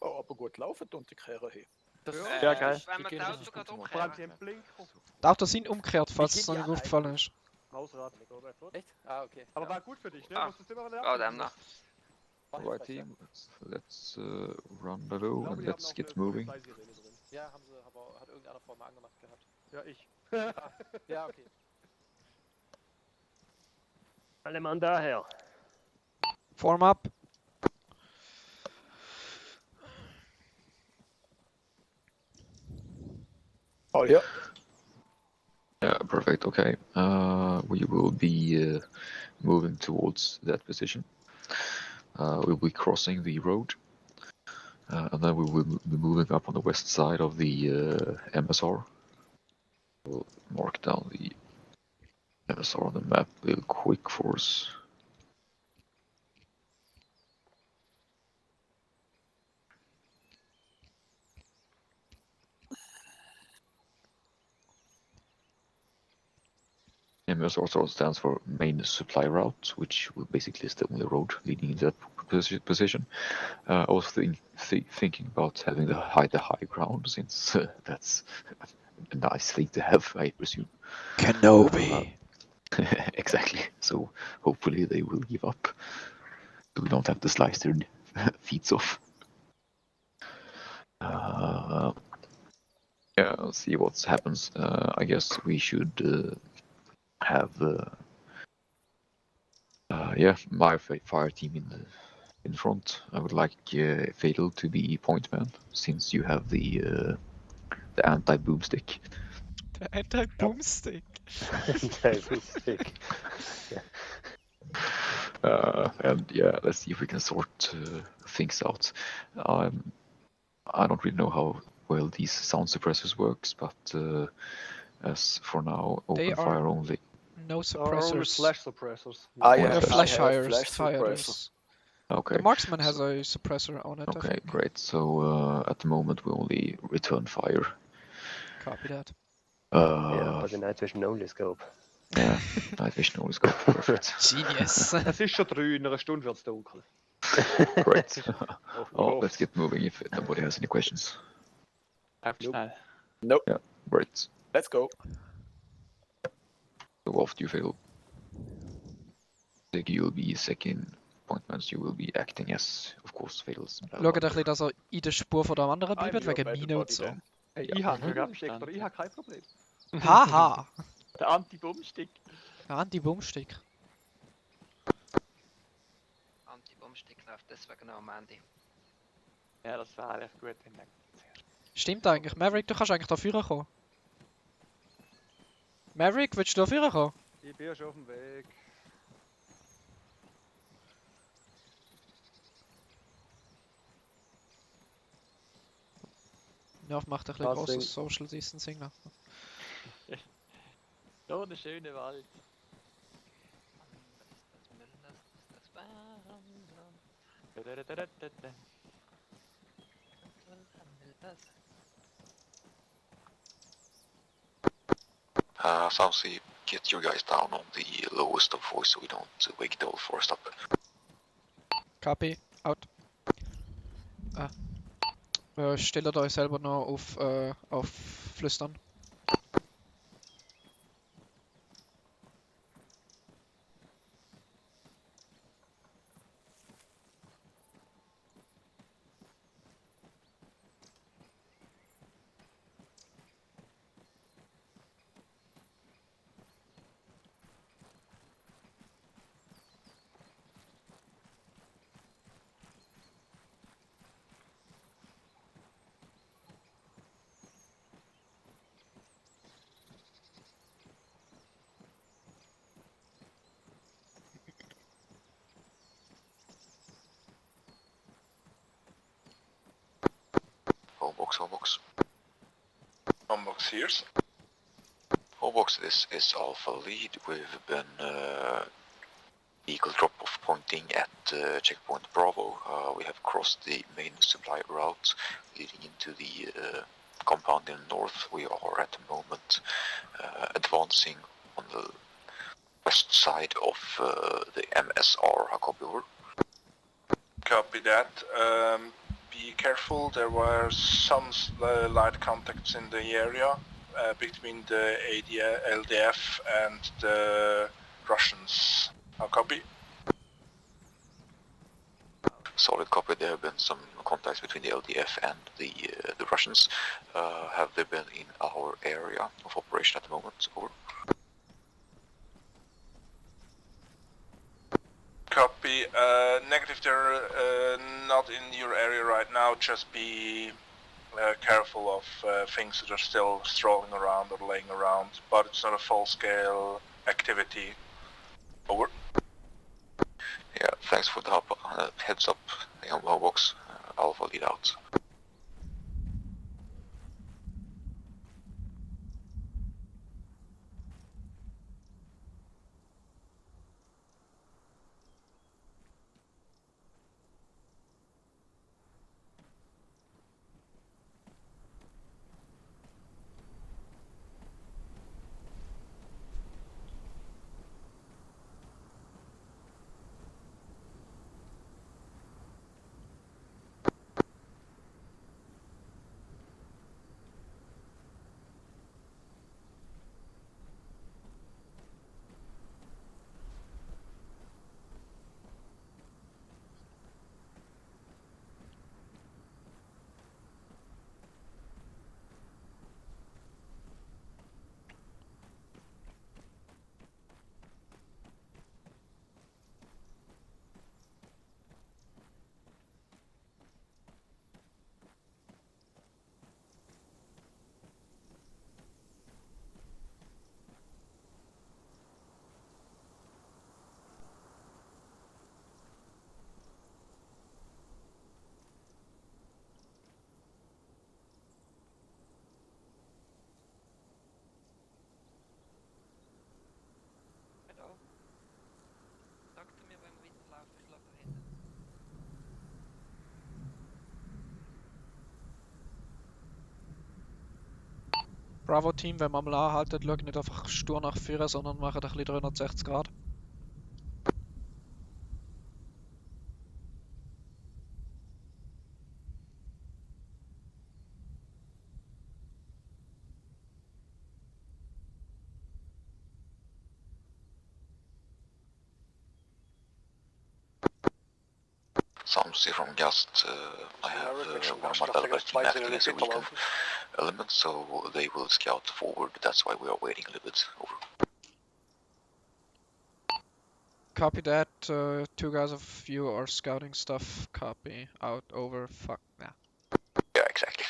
S4: Oh, aber gut laufen und die Kehre hier. Das
S9: Ja, geil.
S6: Wenn man
S4: die
S6: das
S4: gehen
S6: Auto
S4: richtig
S6: gerade
S4: gut
S1: Vor allem
S6: umkehrt.
S1: sie haben Blinker.
S3: Die Autos sind umgekehrt, falls
S4: Wie
S3: es
S4: gehen
S3: noch
S4: die
S3: nicht
S4: alle
S3: aufgefallen ist.
S1: Ausrad.
S4: Echt? Ah, okay.
S1: Aber war gut für dich, ne?
S6: Ah.
S1: Musst du es immer
S6: Oh, damn, no.
S8: Alright team, let's run the low and let's get moving.
S4: Ja, haben sie, aber hat irgendeiner vor mal angemacht gehabt.
S1: Ja, ich.
S4: Ja, okay.
S7: Alle Mann daher.
S3: Form up.
S4: Oh ja.
S8: Yeah, perfect. Okay. We will be moving towards that position. We'll be crossing the road, and then we will be moving up on the west side of the MSR. We'll mark down the MSR on the map real quick for us. MS also stands for main supply route, which basically is the only road leading into that position. Also thinking about having the high ground, since that's a nice thing to have, I presume.
S3: Kenobi.
S8: Exactly. So hopefully they will give up, so we don't have to slice their feet off. Yeah, let's see what happens. I guess we should have my fire team in front. I would like Fatal to be point man, since you have the anti-boomstick.
S3: The anti-boomstick.
S7: Anti-boomstick.
S8: And yeah, let's see if we can sort things out. I don't really know how well these sound suppressors works, but as for now,
S3: They
S8: open
S3: are
S8: fire only.
S3: No
S1: There are only
S3: suppressors.
S1: flash suppressors.
S4: I
S8: Yeah,
S3: They're
S4: have,
S3: flash
S4: I have
S3: fires.
S4: flash suppressor.
S3: Fires.
S8: Okay.
S3: The Marksman has a suppressor on it, I
S8: Okay,
S3: think.
S8: great. So at the moment we only return fire.
S3: Copy that.
S7: Ja, but the night vision only scope.
S8: Yeah, night vision only scope. Perfect.
S3: Genius.
S1: Es ist schon 3, in einer Stunde wird es dunkel.
S8: Great.
S9: Oh,
S8: Let's get moving if nobody has any questions.
S9: Einfach schnell.
S4: Nope.
S8: Yeah, great.
S4: Let's go.
S8: So after you fail, you'll be second appointments, you will be acting as, of course, Fails.
S3: Schaut ein bisschen, dass er in der Spur von dem anderen bleibt,
S9: I'm your
S3: wegen
S9: better
S3: Mine und
S9: body
S3: so.
S9: then.
S1: Hey,
S8: Ja.
S1: ich habe
S9: Mhm.
S1: Abstecker, ich habe kein Problem.
S3: Haha!
S9: Der Anti-Bummstick.
S3: Anti-Boomstick.
S6: Anti-Bummstick läuft deswegen noch am Ende.
S9: Ja, das wäre echt gut. Wenn
S3: Stimmt eigentlich. Maverick, du kannst eigentlich da vorne kommen. Maverick, willst du da vorne kommen?
S1: Ich bin ja schon auf dem Weg.
S3: Ja, macht ein bisschen
S1: Passing.
S3: grosses Social Distancing noch.
S9: so eine schöne Wald.
S8: Saucy, get your guys down on the lowest of voice so we don't wake the whole forest up.
S3: Copy. Out. Stellt euch selber noch auf Flüstern.
S8: Homebox.
S10: Homebox here.
S8: Homebox, this is Alpha Lead. We've been eagle drop-off pointing at checkpoint Bravo. We have crossed the main supply route leading into the compound in the north. We are at the moment advancing on the west side of the MSR. Copy over.
S10: Copy that. Be careful, there were some light contacts in the area between the LDF and the Russians. Copy.
S8: Solid copy. There have been some contacts between the LDF and the Russians. Have they been in our area of operation at the moment? Over.
S10: Copy. Negative, they're not in your area right now. Just be careful of things that are still strolling around or laying around, but it's not a full-scale activity. Over.
S8: Yeah, thanks for the heads up. The box. Alpha lead out.
S3: Bravo-Team, wenn man mal anhaltet, schaut nicht einfach stur nach vorne, sondern macht ein bisschen 360 Grad.
S8: Sounds from just I have one level team acting as a weakened element, so they will scout forward. That's why we are waiting a little bit. Over.
S3: Copy that. 2 guys of you are scouting stuff. Copy. Out. Over. Fuck. Yeah.
S8: Yeah, exactly.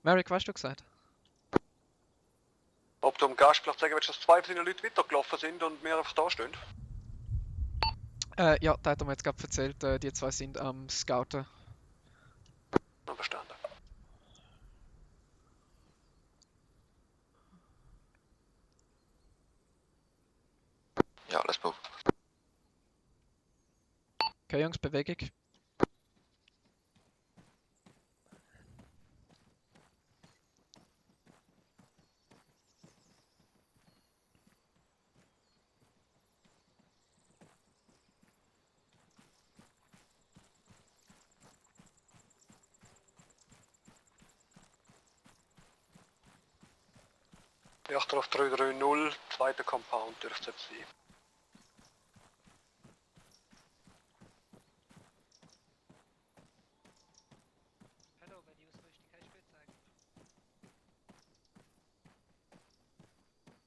S3: Merrick, was hast du gesagt?
S1: Ob du am Gasplatz sagen willst, dass 2 von deinen Leuten weitergelaufen sind und wir einfach da stehen?
S3: Ja, da hat er mir jetzt gerade erzählt, die 2 sind am Scouten.
S1: Na, verstanden.
S8: Ja, let's move.
S3: Okay, Jungs, Bewegung.
S1: Ich achte auf 330, zweiter Compound dürfte es sein.
S6: Hallo, bei dir soll ich dir kein Spiel zeigen.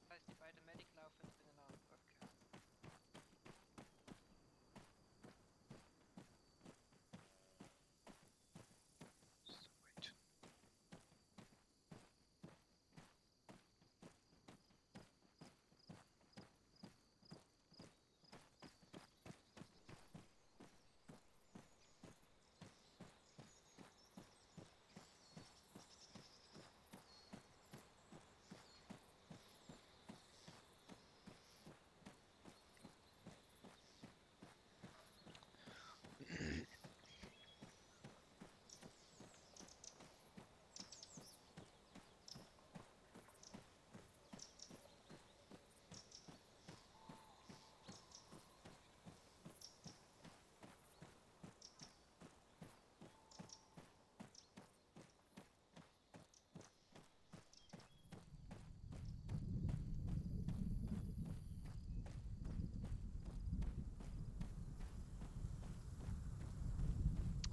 S6: Das heißt, die beiden Medic laufen drinnen an. Okay.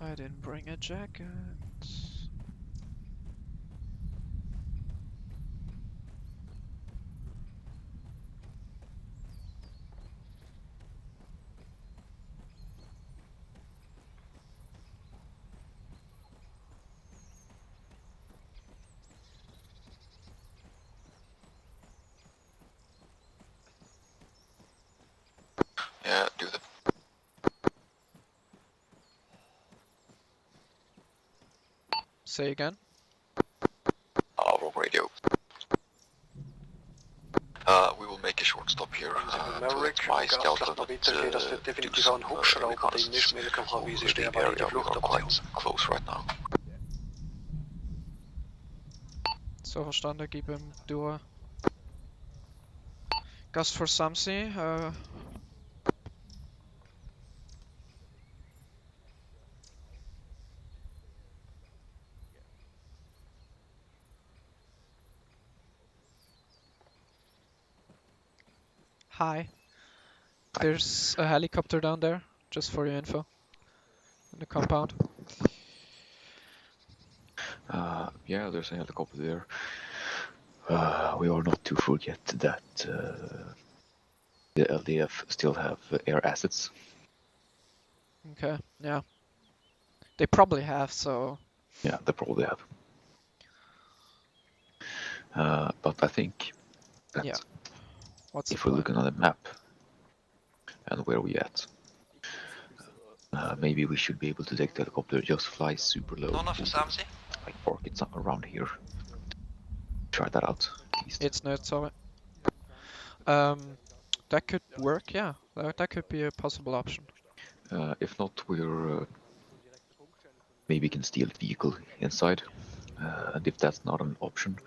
S3: I didn't bring a jacket.
S8: Yeah, do the.
S3: Say again.
S8: Wrong radio. We will make a short stop here to let my scout do some reconnaissance over the area. We are quite close right now.
S3: So verstanden, gib ihm durch. Gast for Samsi. Hi. There's a helicopter down there, just for your info. In the compound.
S8: Yeah, there's a helicopter there. We are not to forget that the LDF still have air assets.
S3: Okay, yeah. They probably have, so...
S8: Yeah, they probably have. But I think that
S3: Yeah. What's
S8: if
S3: the
S8: we're
S3: plan?
S8: looking on the map and where we at, maybe we should be able to take the helicopter, just fly super low.
S6: None of the Samsi?
S8: Like park it around here. Try that out, at least.
S3: It's not, sorry. That could work, yeah. That could be a possible option.
S8: If not, we're maybe can steal the vehicle inside. And if that's not an option,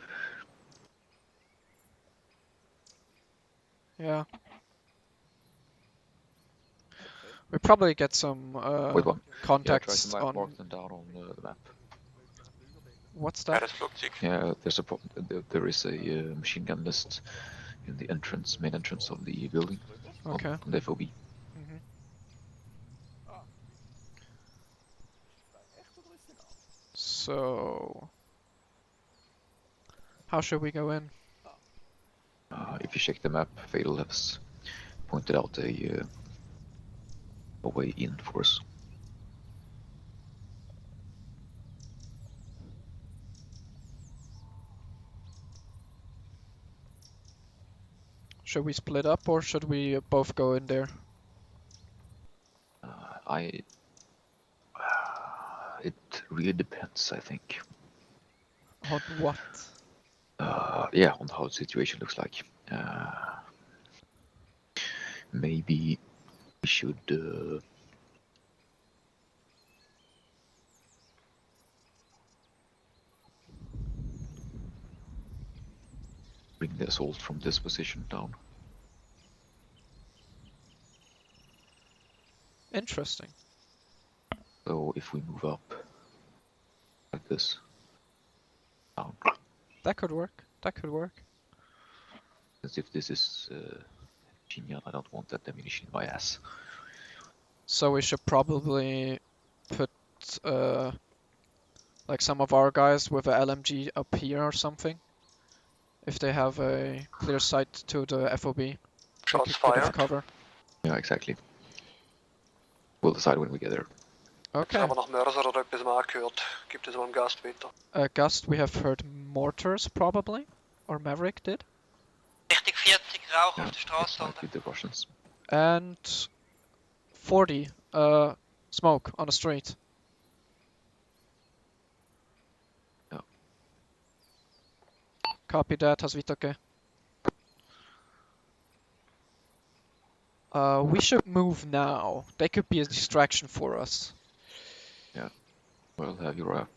S3: Yeah. We probably get some
S8: wait one.
S3: contacts
S8: Yeah, try to
S3: on.
S8: mark them down on the map.
S3: What's
S10: Yeah,
S3: that?
S10: that's blocked tick.
S8: Yeah, there's a problem. There is a machine gun list in the entrance, main entrance of the building.
S3: Okay.
S8: On the FOB.
S3: Mhm. So, how should we go in?
S8: If you check the map, Fatal has pointed out a way in for us.
S3: Should we split up or should we both go in there?
S8: It really depends, I think.
S3: On what?
S8: Yeah, on how the situation looks like. Maybe we should bring the assault from this position down.
S3: Interesting.
S8: So if we move up like this, down.
S3: That could work. That could work.
S8: As if this is machine gun, I don't want that ammunition in my ass.
S3: So we should probably put like some of our guys with a LMG up here or something. If they have a clear sight to the FOB.
S10: Shots
S3: Take a bit of
S10: fired.
S3: cover.
S8: Yeah, exactly. We'll decide when we get there.
S3: Okay.
S1: Aber nach Mörser oder etwas mal gehört. Gibt es mal im Gast weiter.
S3: Gust, we have heard mortars probably. Or Maverick did.
S6: Richtig 40 Rauch
S8: Yeah,
S6: auf der
S8: it
S6: Straße,
S8: might
S6: Alter.
S8: be the Russians.
S3: And 40 smoke on the street.
S8: Yeah.
S3: Copy that, has weitergegeben. We should move now. They could be a distraction for us.
S8: Yeah. Well, have your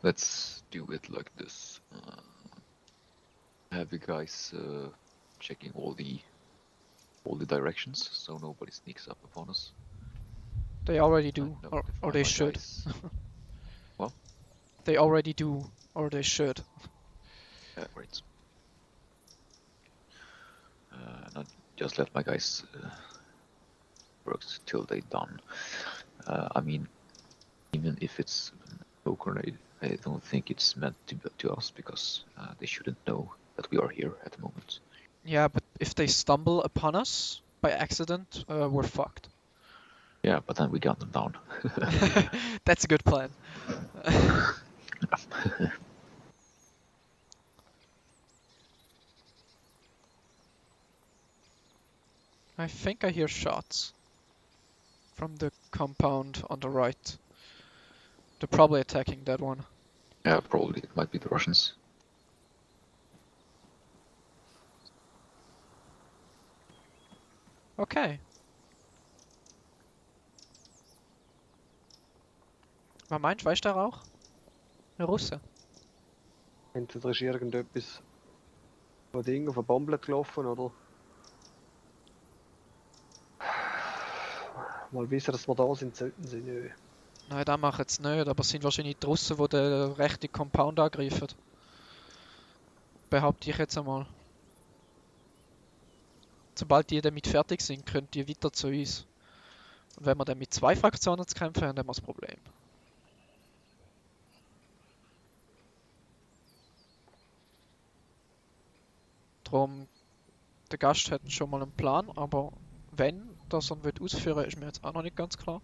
S8: let's do it like this. Have you guys checking all the directions so nobody sneaks up upon us.
S3: They already do,
S8: I
S3: or
S8: notify
S3: they
S8: my
S3: should.
S8: guys. What?
S3: They already do, or they should.
S8: Yeah, great. Not just let my guys work till they're done. I mean, even if it's no grenade, I don't think it's meant to us because they shouldn't know that we are here at the moment.
S3: Yeah, but if they stumble upon us by accident, we're fucked.
S8: Yeah, but then we gun them down.
S3: That's a good plan. I think I hear shots from the compound on the right. They're probably attacking that one.
S8: Yeah, probably it might be the Russians.
S3: Okay. Was meinst du, weißt du Rauch? Ein Russe.
S1: Entweder ist irgendetwas von Ding auf ein Bomblet gelaufen oder. Mal wissen, dass wir da sind, sollten sie nicht.
S3: Nein, das machen jetzt nicht, aber es sind wahrscheinlich die Russen, die den rechten Compound angreifen. Behaupte ich jetzt einmal. Sobald die damit fertig sind, können die weiter zu uns. Und wenn wir dann mit zwei Fraktionen zu kämpfen haben, haben wir das Problem. Drum, der Gast hat schon mal einen Plan, aber wenn das er wird ausführen, ist mir jetzt auch noch nicht ganz klar.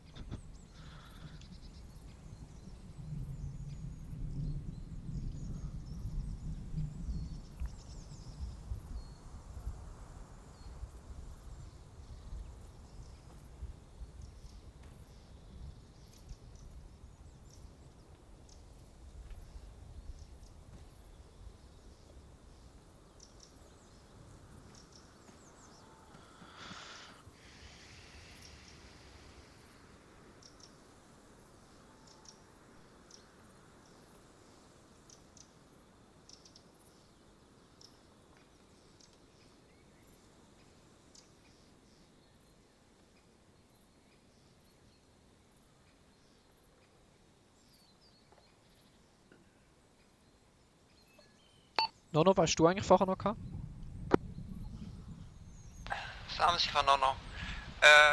S3: Nono, weißt du eigentlich vorher noch gehabt?
S6: Samsi von Nono.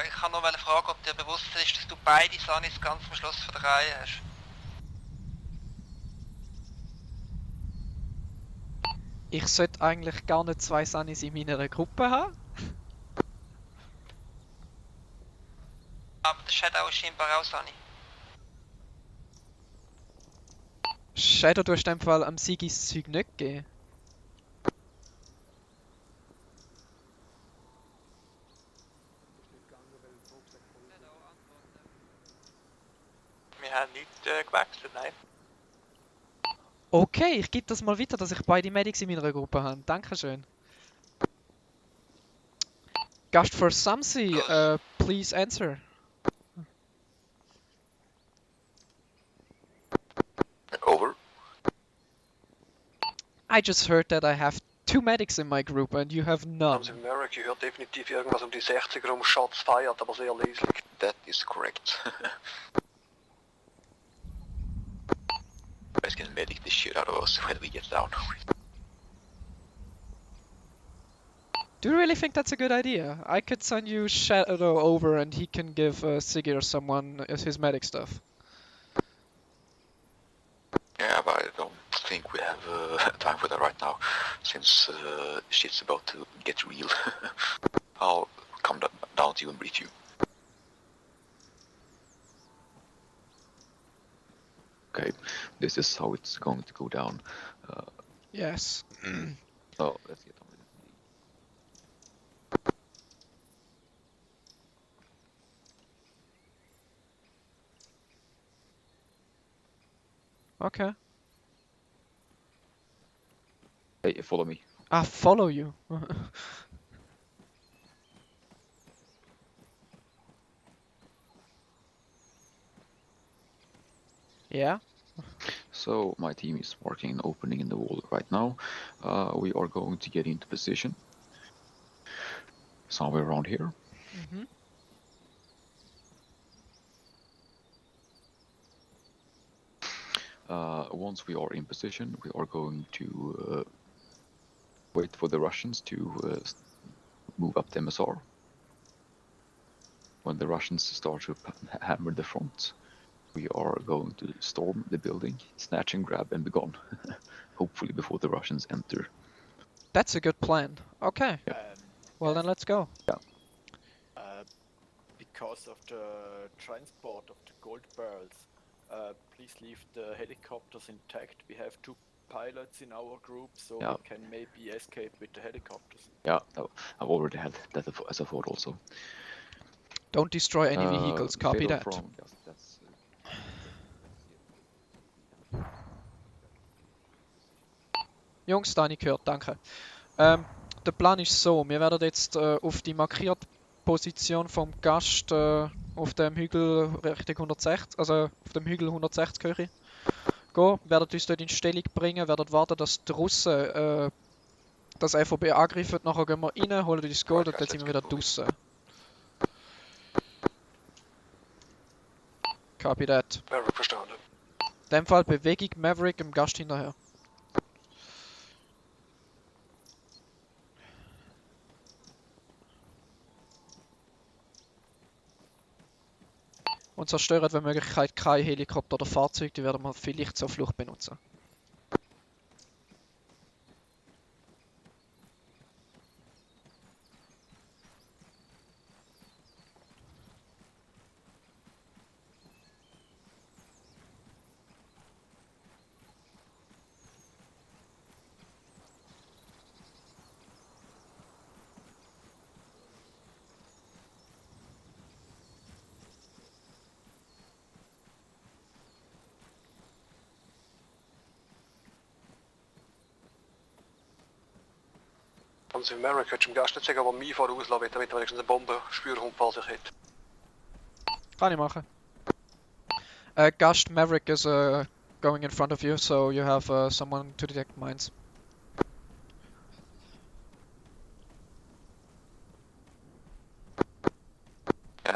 S6: Ich kann nur fragen, ob dir bewusst ist, dass du beide Sanis ganz am Schluss von der Reihe hast.
S3: Ich sollte eigentlich gar nicht 2 Sunnies in meiner Gruppe haben.
S6: Aber der Shadow ist scheinbar auch Sani.
S3: Shadow, du hast in dem Fall am Sigi das Zeug nicht gegeben.
S4: Wir haben nicht gewechselt, nein.
S3: Okay, ich gebe das mal weiter, dass ich beide Medics in meiner Gruppe habe. Dankeschön. Gast for Samsi, please answer.
S8: Over.
S11: I just heard that I have 2 medics in my group and you have none.
S1: Haben Sie Merrick, ich höre definitiv irgendwas um die 60er um Shots feiert, aber sehr leislich.
S8: That is correct. Guys can medic the shit out of us when we get down.
S3: Do you really think that's a good idea? I could send you Shadow over and he can give Siggy or someone his medic stuff.
S8: Yeah, but I don't think we have time for that right now, since shit's about to get real. I'll come down to you and brief you. Okay, this is how it's going to go down.
S3: Yes.
S8: So let's get on with it.
S3: Okay.
S8: Hey, follow me.
S3: I follow you. Yeah?
S8: So my team is marking an opening in the wall right now. We are going to get into position. Somewhere around here.
S3: Mm-hmm.
S8: Once we are in position, we are going to wait for the Russians to move up the MSR. When the Russians start to hammer the front, we are going to storm the building, snatch and grab and be gone. Hopefully before the Russians enter.
S3: That's a good plan. Okay.
S8: Yeah.
S3: Well then let's go.
S8: Yeah.
S4: Because of the transport of the gold barrels, please leave the helicopters intact. We have 2 pilots in our group, so
S8: Yeah.
S4: we can maybe escape with the helicopters.
S8: Yeah, I've already had that as a thought also.
S3: Don't destroy any vehicles, copy
S8: Fatal
S3: that.
S8: From, yes, that's,
S3: Jungs, da habe ich gehört, danke. Der Plan ist so, wir werden jetzt auf die markierte Position vom Gast auf dem Hügel Richtung 160, also auf dem Hügel 160 Höhe gehen, werden uns dort in Stellung bringen, werden warten, dass die Russen das FOB angreifen, nachher gehen wir rein, holen uns das Gold und dann sind wir wieder draussen. Copy that.
S1: Merrick, verstanden.
S3: In dem Fall Bewegung Maverick im Gast hinterher. Und zerstören, wenn Möglichkeit, kein Helikopter oder Fahrzeug, die werden wir vielleicht zur Flucht benutzen.
S1: Haben Sie Merrick, könntest du dem Gast nicht sagen, wo mich vorauslassen will, damit er wenigstens eine Bombe spüren kommt, falls ich hätte.
S3: Kann ich machen. Gast Maverick is going in front of you, so you have someone to detect mines.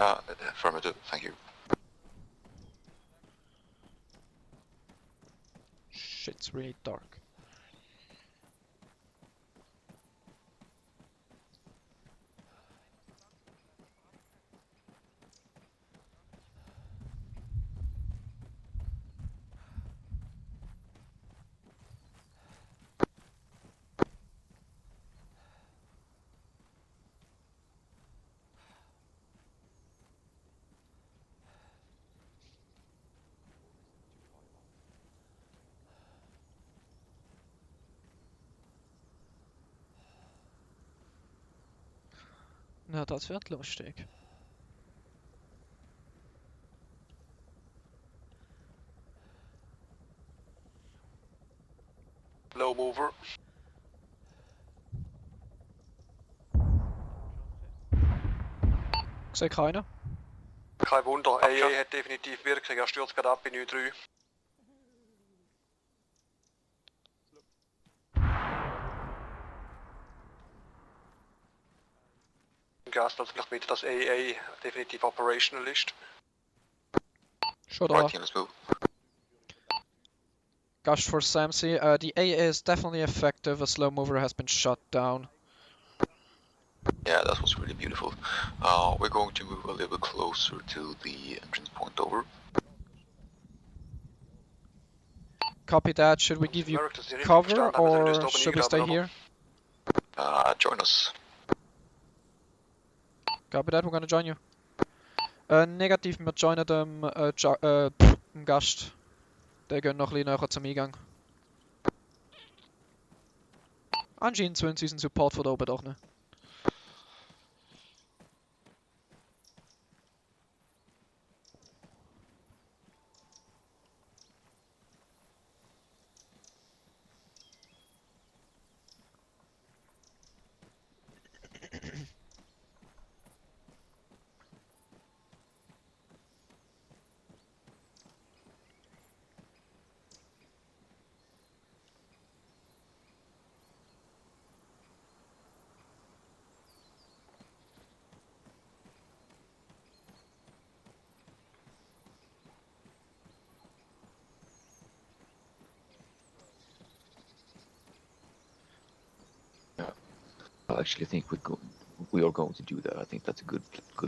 S8: yeah, affirmative, thank you.
S3: Shit's really dark. Na, das wird lustig.
S10: Low mover.
S3: Ich sehe keinen.
S1: Kein Wunder, AA hat definitiv Wirkung, er stürzt gerade ab in U3. Gas also vielleicht mit, dass AA definitiv operational ist.
S3: Schon da.
S8: Right, let's move.
S3: Gust for Samsey. The AA is definitely effective. A slow mover has been shot down.
S8: Yeah, that was really beautiful. We're going to move a little bit closer to the entrance point, over.
S3: Copy that. Should we give you cover or should we stay here?
S8: Join us.
S3: Copy that, we're gonna join you. Negativ, wir joinen dem Gast. Der geht noch ein bisschen näher zum Eingang. Anscheinend wollen sie unseren Support von da oben doch nicht.
S8: I actually think we are going to do that. I think that's a good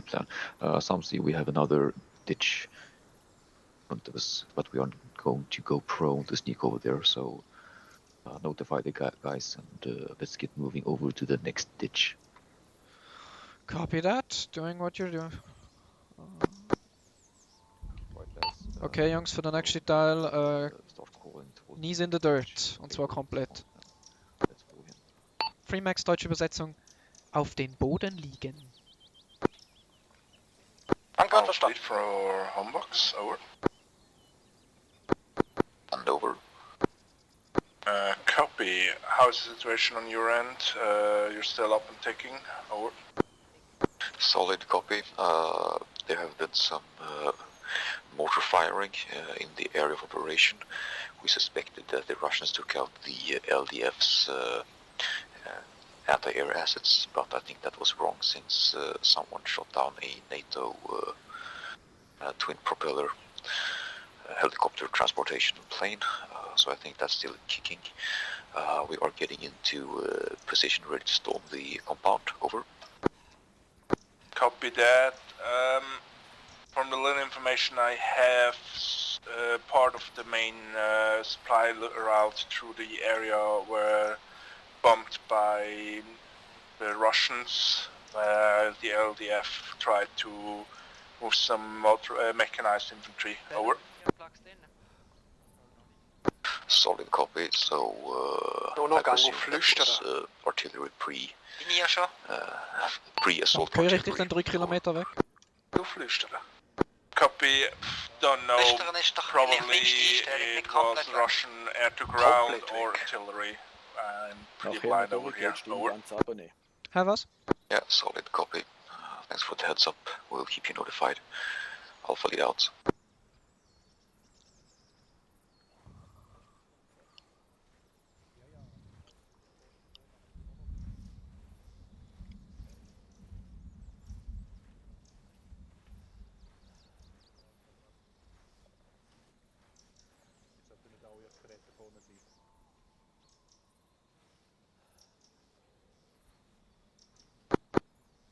S8: plan. Some see we have another ditch in front of us, but we are going to go prone to sneak over there. So notify the guys and let's get moving over to the next ditch.
S3: Copy that. Doing what you're doing. Okay, Jungs, für den nächsten Teil Knees in the Dirt. Und zwar komplett. Freemax, deutsche Übersetzung. Auf den Boden liegen.
S10: I'll wait for homebox, over.
S8: And over.
S10: Copy. How's the situation on your end? You're still up and ticking, over.
S8: Solid copy. There have been some mortar firing in the area of operation. We suspected that the Russians took out the LDF's anti-air assets, but I think that was wrong since someone shot down a NATO twin propeller helicopter transportation plane, so I think that's still kicking. We are getting into position ready to storm the compound, over.
S10: Copy that. From the little information I have, part of the main supply route through the area were bombed by the Russians. The LDF tried to move some mechanized infantry, over.
S8: Solid copy, so I presume that was artillery pre-assault.
S3: Okay, richtig, dann 3 Kilometer weg.
S10: Du flüstern. Copy, don't know, probably it was Russian air-to-ground or artillery. I'm pretty blind over here, over.
S3: Hä, was?
S8: Yeah, solid copy. Thanks for the heads up, we'll keep you notified. Alpha lead out.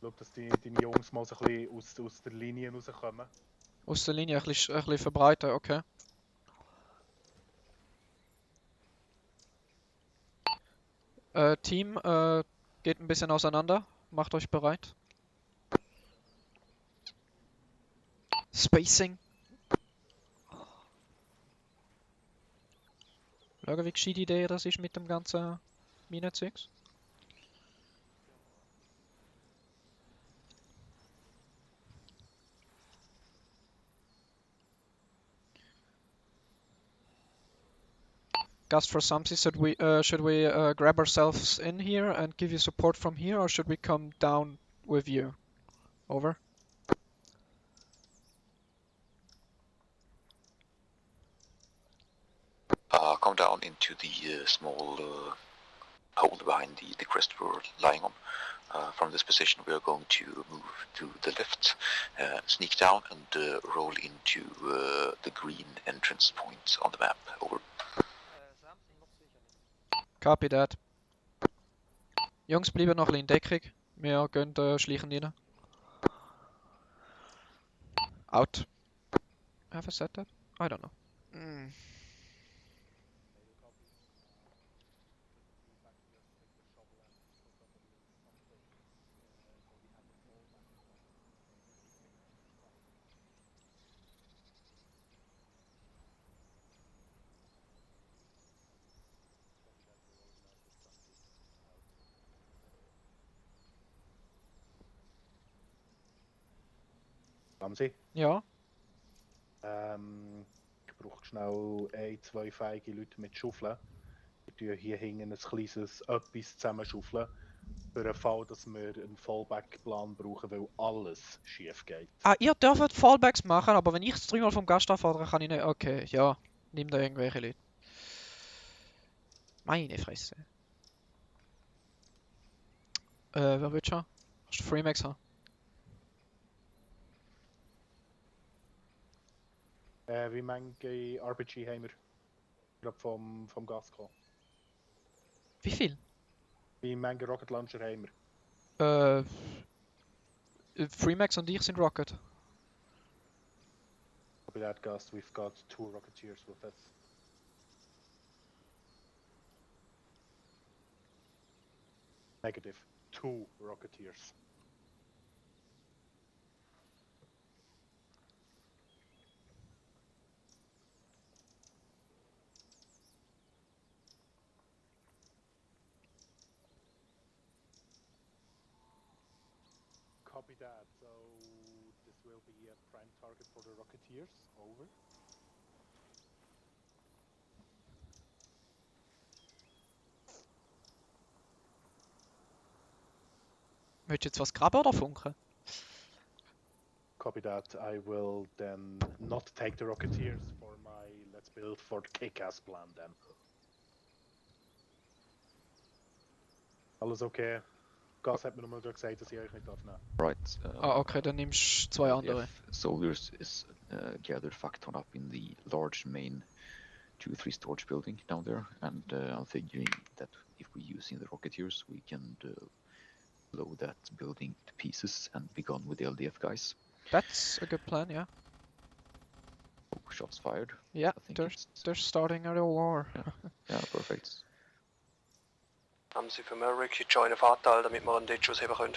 S5: Schau, dass deine Jungs mal so ein bisschen aus der Linie rauskommen.
S3: Aus der Linie ein bisschen verbreiten, okay. Team, geht ein bisschen auseinander. Macht euch bereit. Spacing. Schauen, wie gescheite Idee das ist mit dem ganzen Minenzeugs. Gast for Samsi, should we grab ourselves in here and give you support from here, or should we come down with you? Over.
S8: Come down into the small hole behind the crest we're lying on. From this position we are going to move to the left, sneak down and roll into the green entrance point on the map. Over.
S3: Copy that. Jungs, bleiben noch ein bisschen in Deckung. Wir gehen schleichen rein. Out. Have I said that? I don't know.
S5: Ramsey?
S3: Ja.
S5: Ich brauche schnell 1, 2 feige Leute mit Schaufeln. Wir tun hier hinten ein kleines etwas zusammenschaufeln. Für den Fall, dass wir einen Fallback-Plan brauchen, weil alles schief geht.
S3: Ah, ihr dürft Fallbacks machen, aber wenn ich es 3-mal vom Gast anfordere, kann ich nicht. Okay, ja. Nimm da irgendwelche Leute. Meine Fresse. Wer will schon? Hast du Freemax haben?
S5: Wie viele RPG haben wir? Gerade vom Gas gekommen.
S3: Wie viel?
S5: Wie viele Rocket Launcher haben wir?
S3: Freemax und ich sind Rocket.
S5: Copy that, Gast. We've got 2 Rocketeers with us. Negative. 2 Rocketeers. Copy that. So this will be a prime target for the Rocketeers. Over.
S3: Willst du jetzt was graben oder funken?
S5: Copy that. I will then not take the Rocketeers for my let's build for the kick-ass plan then. Alles okay? Gas hat mir nochmal gesagt, dass ich euch nicht aufnehmen darf.
S8: Right.
S3: Okay, dann nimmst du 2 andere.
S8: Soldiers is gathered facton up in the large main 2-3 storage building down there, and I'm figuring that if we use in the Rocketeers, we can blow that building to pieces and be gone with the LDF guys.
S3: That's a good plan, yeah.
S8: Oh, shots fired.
S3: Yeah,
S8: I think
S3: they're starting a real war.
S8: Yeah, perfect.
S1: Haben Sie für Merrick join Fahrtal, damit wir einen Dead-Schuss heben können?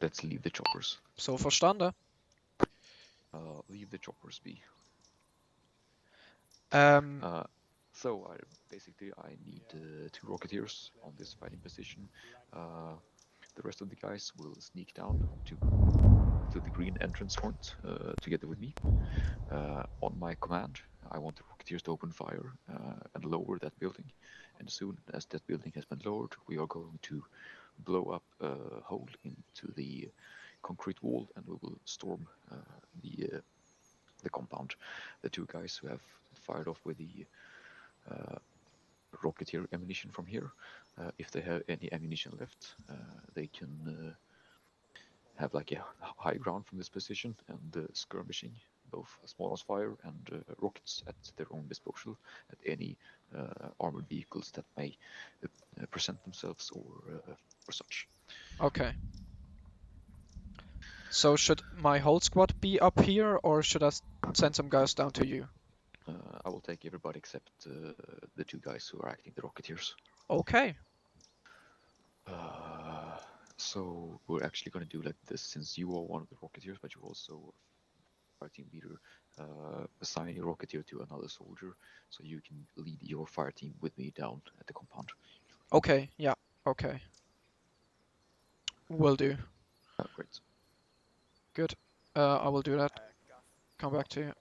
S8: Let's leave the choppers.
S3: So verstanden.
S8: Leave the choppers be. So I need 2 Rocketeers on this fighting position. The rest of the guys will sneak down to the green entrance point together with me. On my command, I want the Rocketeers to open fire and lower that building. And as soon as that building has been lowered, we are going to blow up a hole into the concrete wall, and we will storm the compound. The 2 guys who have fired off with the Rocketeer ammunition from here, if they have any ammunition left, they can have like a high ground from this position and skirmishing both small arms fire and rockets at their own disposal at any armored vehicles that may present themselves or such.
S3: Okay. So should my whole squad be up here, or should I send some guys down to you?
S8: I will take everybody except the 2 guys who are acting the Rocketeers.
S3: Okay.
S8: So we're actually going to do like this, since you are one of the Rocketeers, but you're also fire team leader, assign a Rocketeer to another soldier, so you can lead your fire team with me down at the compound.
S3: Okay, yeah, okay. Will do.
S8: Great.
S3: Good. I will do that. Come back to you.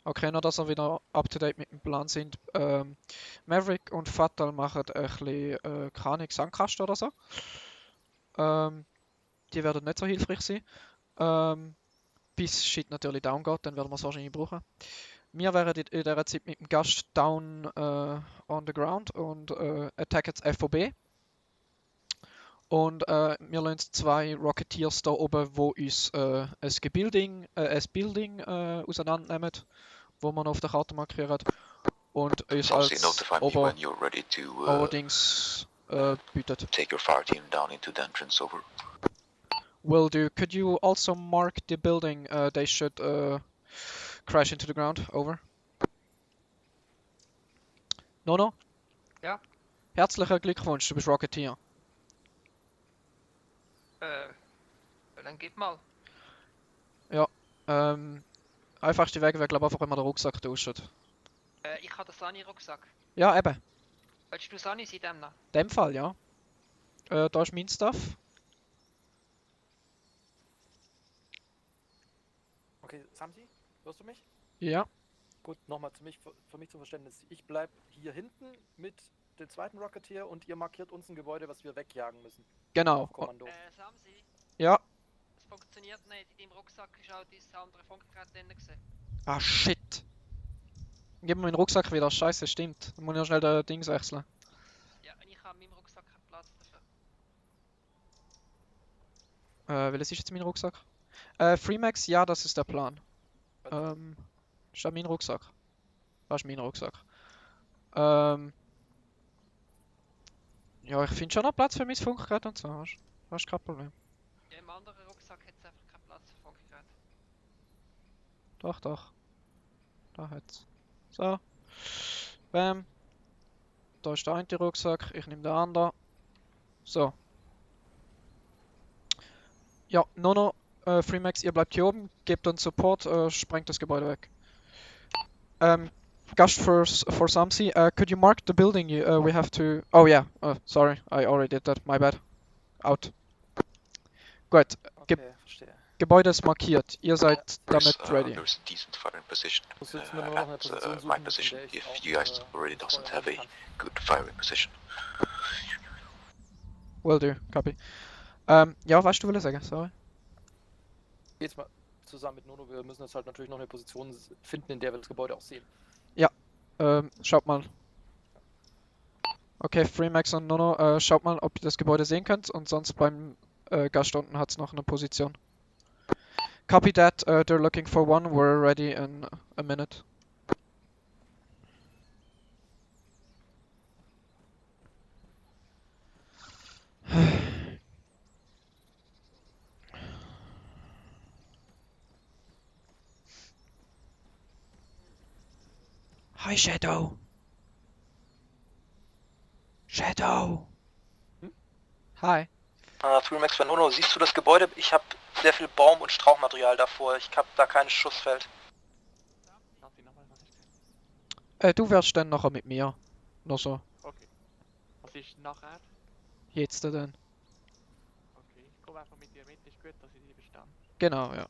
S3: Okay, nur dass wir wieder up to date mit dem Plan sind. Maverick und Fatal machen ein bisschen keine Sandkasten oder so. Die werden nicht so hilfreich sein. Bis Shit natürlich down geht, dann werden wir es wahrscheinlich brauchen. Wir wären in dieser Zeit mit dem Gast down on the ground und attacken das FOB. Und wir lassen 2 Rocketeers da oben, wo uns ein Building auseinandernehmen, wo man auf der Karte markiert. Und uns als allerdings bietet.
S8: Take your fire team down into the entrance, over.
S3: Will do. Could you also mark the building they should crash into the ground? Over. Nono?
S6: Ja?
S3: Herzlichen Glückwunsch, du bist Rocketeer.
S6: Dann gib mal.
S3: Ja, einfachste Weg wäre, glaube ich, einfach, wenn man den Rucksack tauscht.
S6: Ich habe den Sani-Rucksack.
S3: Ja, eben.
S6: Willst du Sani sein, dem noch?
S3: In dem Fall, ja. Da ist mein Stuff.
S12: Okay, Samsi, hörst du mich?
S3: Ja.
S12: Gut, nochmal für mich zum Verständnis. Ich bleib hier hinten mit dem zweiten Rocketeer und ihr markiert uns ein Gebäude, was wir wegjagen müssen.
S3: Genau.
S12: Auf Kommando.
S6: Samsi?
S3: Ja.
S6: Es funktioniert nicht. In deinem Rucksack ist auch dieses andere Funkgerät drin gewesen.
S3: Ah, shit. Gib mir meinen Rucksack wieder. Scheiße, stimmt. Dann muss ich ja schnell den Dings wechseln.
S6: Ja, und ich habe in meinem Rucksack keinen Platz dafür.
S3: Welches ist jetzt mein Rucksack? Freemax, ja, das ist der Plan. Ist das mein Rucksack? Das ist mein Rucksack. Ja, ich finde schon noch Platz für mein Funkgerät und so. Das ist kein Problem.
S6: Ja, im anderen Rucksack hat es einfach keinen Platz für Funkgerät.
S3: Doch, doch. Da hat's. So. Bam. Da ist der eine Rucksack, ich nehme den anderen. So. Ja, Nono, Freemax, ihr bleibt hier oben, gebt uns Support, sprengt das Gebäude weg. Gast for Samsi, could you mark the building we have to... Oh yeah, sorry, I already did that, my bad. Out. Gut,
S12: Okay, verstehe.
S3: Gebäude ist markiert, ihr seid damit ready.
S8: There's a decent firing position
S12: Muss jetzt nur noch eine Position
S8: my
S12: suchen,
S8: position,
S12: in der ich
S8: if
S12: auch,
S8: you guys already doesn't have a good firing position.
S3: Will do, copy. Ja, was du willst sagen, sorry.
S12: Jetzt mal zusammen mit Nono, wir müssen jetzt halt natürlich noch eine Position finden, in der wir das Gebäude auch sehen.
S3: Ja, schaut mal. Okay, Freemax und Nono, schaut mal, ob ihr das Gebäude sehen könnt und sonst beim Gast unten hat es noch eine Position. Copy that, they're looking for one, we're ready in a minute. Hi Shadow. Shadow. Hi.
S13: Freemax von Uno, siehst du das Gebäude? Ich habe sehr viel Baum- und Strauchmaterial davor. Ich habe da kein Schussfeld.
S3: Du wärst dann nachher mit mir. Nur so.
S9: Okay. Was ist nachher?
S3: Jetzt dann.
S9: Okay, ich komme einfach mit dir mit, ist gut, dass ich die bestand.
S3: Genau, ja.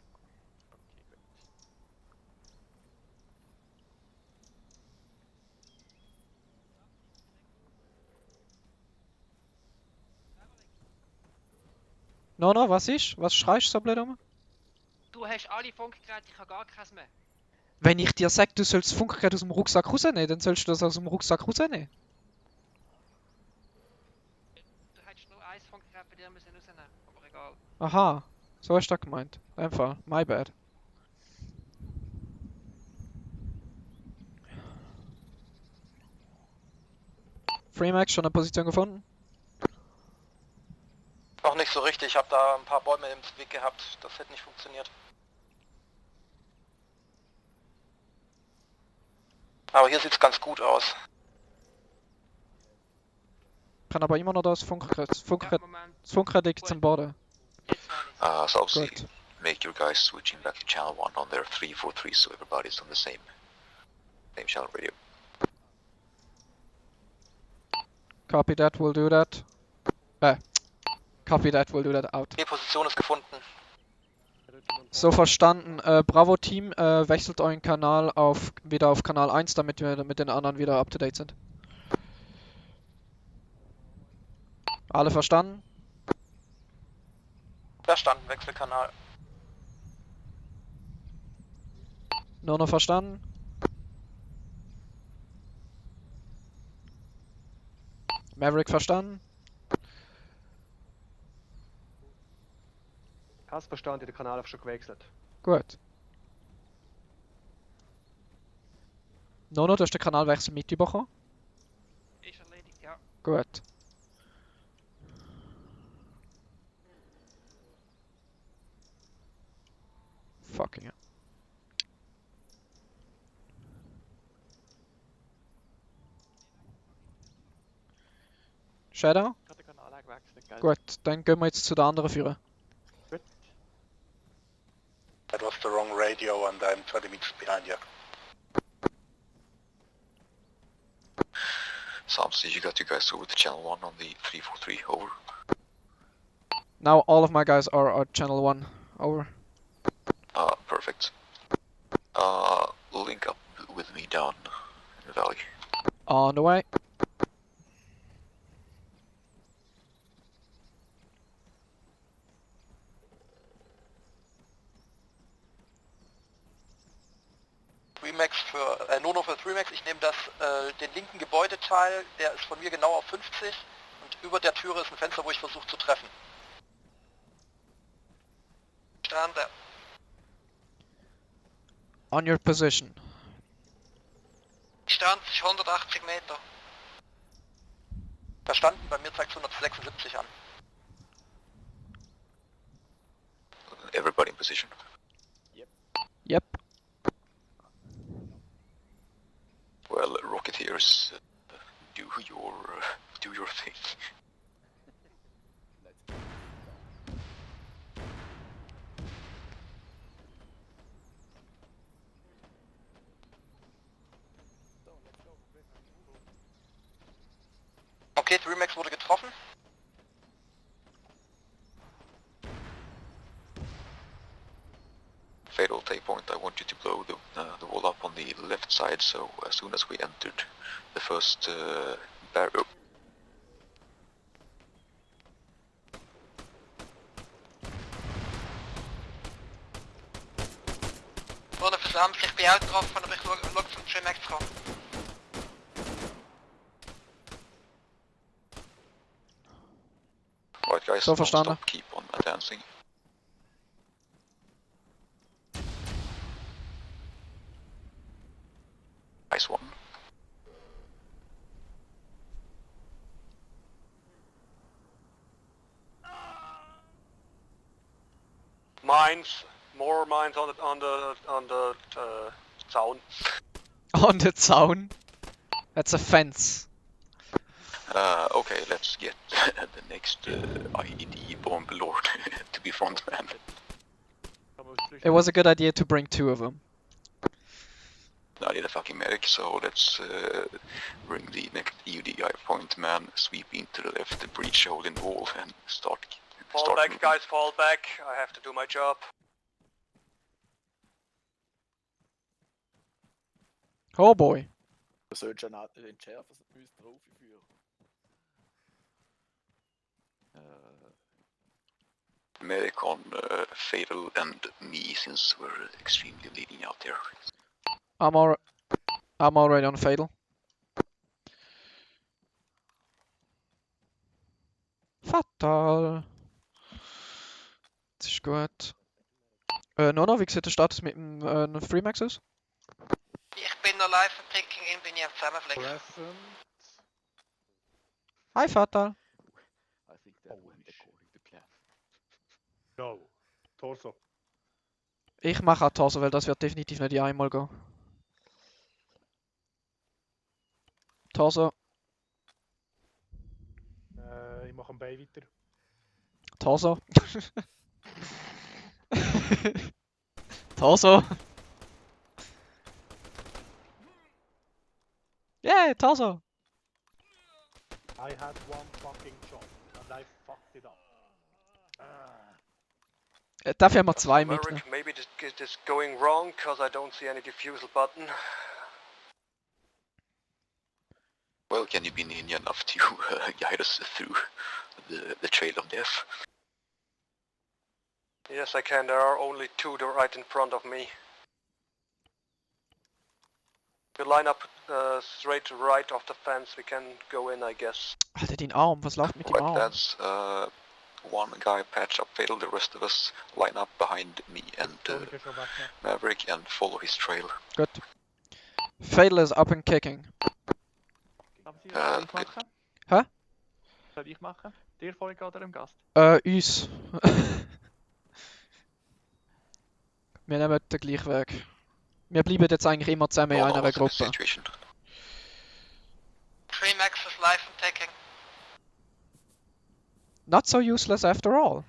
S3: No, was ist? Was schreist du so blöd um?
S6: Du hast alle Funkgeräte, ich habe gar keins mehr.
S3: Wenn ich dir sage, du sollst das Funkgerät aus dem Rucksack rausnehmen, dann sollst du das aus dem Rucksack rausnehmen.
S6: Du hättest nur ein Funkgerät bei dir müssen rausnehmen, aber egal.
S3: Aha, so hast du das gemeint. Einfach, my bad. Freemax, schon eine Position gefunden?
S13: Noch nicht so richtig, ich habe da ein paar Bäume im Weg gehabt. Das hätte nicht funktioniert. Aber hier sieht's ganz gut aus.
S3: Kann aber immer noch das Funkgerät. Das Funkgerät liegt am Boden.
S8: So obviously, make your guys switching back to channel 1 on their 343 so everybody's on the same channel radio.
S3: Copy that, we'll do that. Copy that, we'll do that, out.
S13: Die Position ist gefunden.
S3: So verstanden. Bravo Team, wechselt euren Kanal wieder auf Kanal 1, damit wir mit den anderen wieder up to date sind. Alle verstanden?
S13: Verstanden, Wechselkanal.
S3: Nur noch verstanden? Maverick verstanden?
S1: Hast verstanden, der Kanal hat schon gewechselt.
S3: Gut. Nono, du hast den Kanalwechsel mitbekommen?
S6: Ist erledigt, ja.
S3: Gut. Fucking hell. Shadow?
S9: Ich habe den Kanal auch gewechselt, gell?
S3: Gut, dann gehen wir jetzt zu der anderen Führer.
S9: Gut.
S10: That was the wrong radio and I'm 20 meters behind you.
S8: Sounds like you got you guys over to channel 1 on the 343, over.
S3: Now all of my guys are at channel 1. Over.
S8: Perfect. Link up with me down in the valley.
S3: On the way.
S13: Remax für, nur noch für Remax, ich nehme den linken Gebäudeteil, der ist von mir genau auf 50 und über der Türe ist ein Fenster, wo ich versuche zu treffen. Stand there.
S3: On your position.
S13: Stand 180 Meter. Verstanden, bei mir zeigt es 176 an.
S8: Everybody in position.
S3: Yep.
S8: Well, Rocketeers, do your thing.
S13: Okay, Remax wurde getroffen.
S8: Fatal take point, I want you to blow the wall up on the left side, so as soon as we entered the first barrier.
S13: Wurde versammelt, ich bin auch getroffen, aber ich schaue zum Remax kommen.
S8: Right guys,
S3: So
S8: don't
S3: verstanden.
S8: stop, keep on advancing. Nice one.
S1: Mines, more mines on the town.
S3: On the town. That's a fence.
S8: Okay, let's get the next IED bomb lord to be frontman.
S3: It was a good idea to bring 2 of them.
S8: I need a fucking medic, so let's bring the next EUDI point man, sweep into the left, the breach hole in the wall, and start
S1: Fall back,
S8: moving.
S1: guys, fall back. I have to do my job.
S3: Oh boy.
S4: Du sollst ja den Schärfer müssen draufführen.
S8: Medic on Fatal and me, since we're extremely bleeding out there.
S3: I'm already on Fatal. Fatal. Das ist gut. Nono, wie sieht der Status mit dem Freemax aus?
S13: Ich bin noch live und Taking in, bin ich am Zusammenflicken.
S5: Present.
S3: Hi Fatal.
S8: I think that went according to plan.
S5: No. Torso.
S3: Ich mache auch Torso, weil das wird definitiv nicht einmal gehen. Torso.
S5: Ich mache am Bein weiter.
S3: Torso. Torso. Yeah, Torso.
S5: I had one fucking shot and I fucked it up.
S3: Dafür haben wir zwei mitnehmen.
S1: Maverick, maybe this is going wrong, because I don't see any defusal button.
S8: Well, can you be ninja enough to guide us through the trail of death?
S1: Yes, I can. There are only two right in front of me. We line up straight right of the fence. We can go in, I guess.
S3: Alter, den Arm. Was läuft mit dem
S8: Right,
S3: Arm?
S8: lads. One guy patch up Fatal, the rest of us line up behind me and Maverick and follow his trail.
S3: Gut. Fatal is up and kicking.
S9: Soll ich machen?
S3: Hä?
S9: Soll ich machen? Dir folgen oder dem Gast?
S3: Uns. Wir nehmen den gleichen Weg. Wir bleiben jetzt eigentlich immer zusammen in einer Gruppe.
S13: Three Max is live and taking.
S3: Not so useless after all.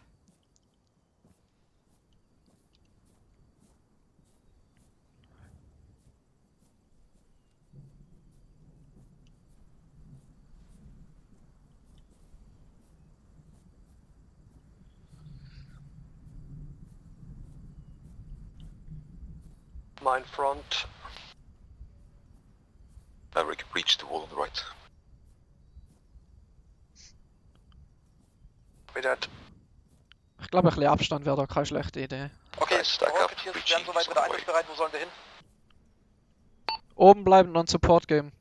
S1: Mine front.
S8: Maverick breached the wall on the right.
S1: With that.
S3: Ich glaube, ein bisschen Abstand wäre da keine schlechte Idee.
S13: Okay,
S8: Stack up,
S13: Rocketiers
S8: breaching
S13: werden soweit
S8: is on
S13: wieder
S8: the way.
S13: einsatzbereit. Wo sollen wir hin?
S3: Oben bleiben und Support geben.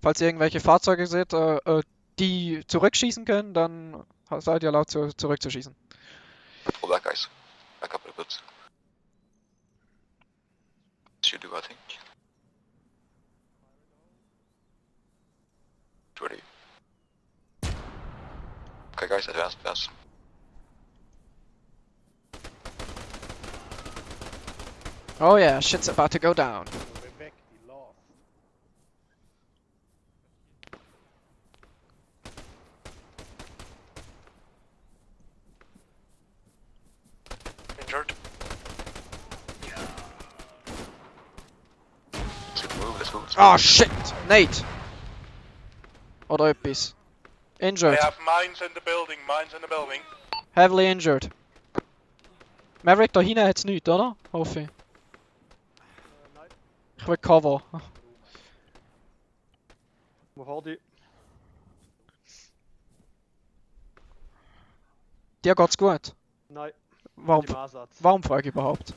S3: Falls ihr irgendwelche Fahrzeuge seht, die zurückschießen können, dann seid ihr erlaubt zurückzuschießen.
S8: Pull back, guys. Back up a little bit. Should do, I think. Ready. Okay, guys, advance, advance.
S3: Oh yeah, shit's about to go down.
S1: Injured.
S8: Let's move, let's move.
S3: Oh shit! Nate! Oder etwas. Injured.
S10: They have mines in the building, mines in the building.
S3: Heavily injured. Maverick, da hinten hat's nichts, oder? Hoffe ich. Ich will Cover.
S1: Wo war die?
S3: Dir geht's gut?
S1: Nein.
S3: Warum,
S1: Im Ansatz.
S3: warum frage ich überhaupt?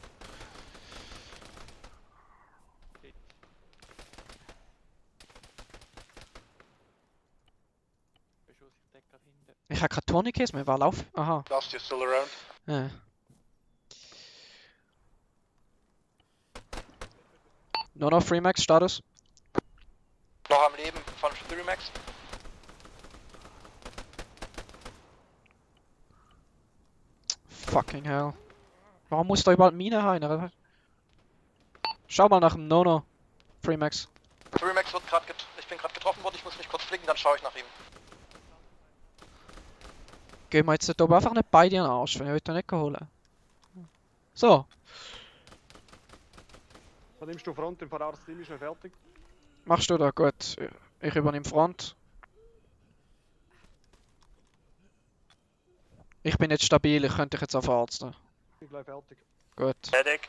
S3: Ich habe keine Tourniquets mehr, war Lauf. Aha.
S10: Dust, you still around?
S3: Ja. Nur noch Freemax Status.
S13: Noch am Leben von 3 Max.
S3: Fucking hell. Warum muss da überall Mine rein? Schau mal nach dem Nono. Freemax.
S13: 3 Max wird gerade ich bin gerade getroffen worden, ich muss mich kurz flicken, dann schaue ich nach ihm.
S3: Gehen wir jetzt da oben einfach nicht beide in den Arsch, wenn ich heute nicht holen. So.
S1: Dann nimmst du Front, im Verrats Team ist noch fertig.
S3: Machst du da, gut. Ich übernehme Front. Ich bin jetzt stabil, ich könnte dich jetzt verarzten.
S1: Ich bin gleich fertig.
S3: Gut.
S10: Medic.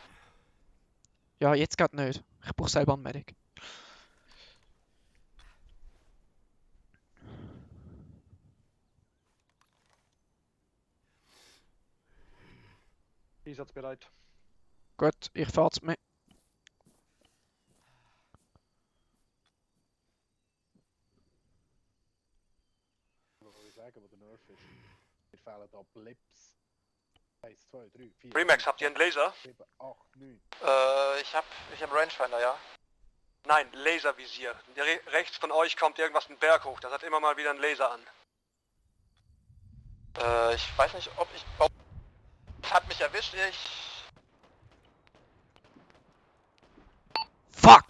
S3: Ja, jetzt geht nicht. Ich brauche selber einen Medic.
S1: Einsatzbereit.
S3: Gut, ich fahr's mit.
S5: Was soll ich sagen, wo der Nerf ist? Mir fehlen da Blips. 1, 2, 3, 4.
S1: Remax, habt ihr einen Laser?
S5: 7, 8, 9.
S13: Ich hab Rangefinder, ja.
S1: Nein, Laservisier. Rechts von euch kommt irgendwas einen Berg hoch. Das hat immer mal wieder einen Laser an.
S13: Ich weiß nicht, ob hat mich erwischt,
S3: Fuck!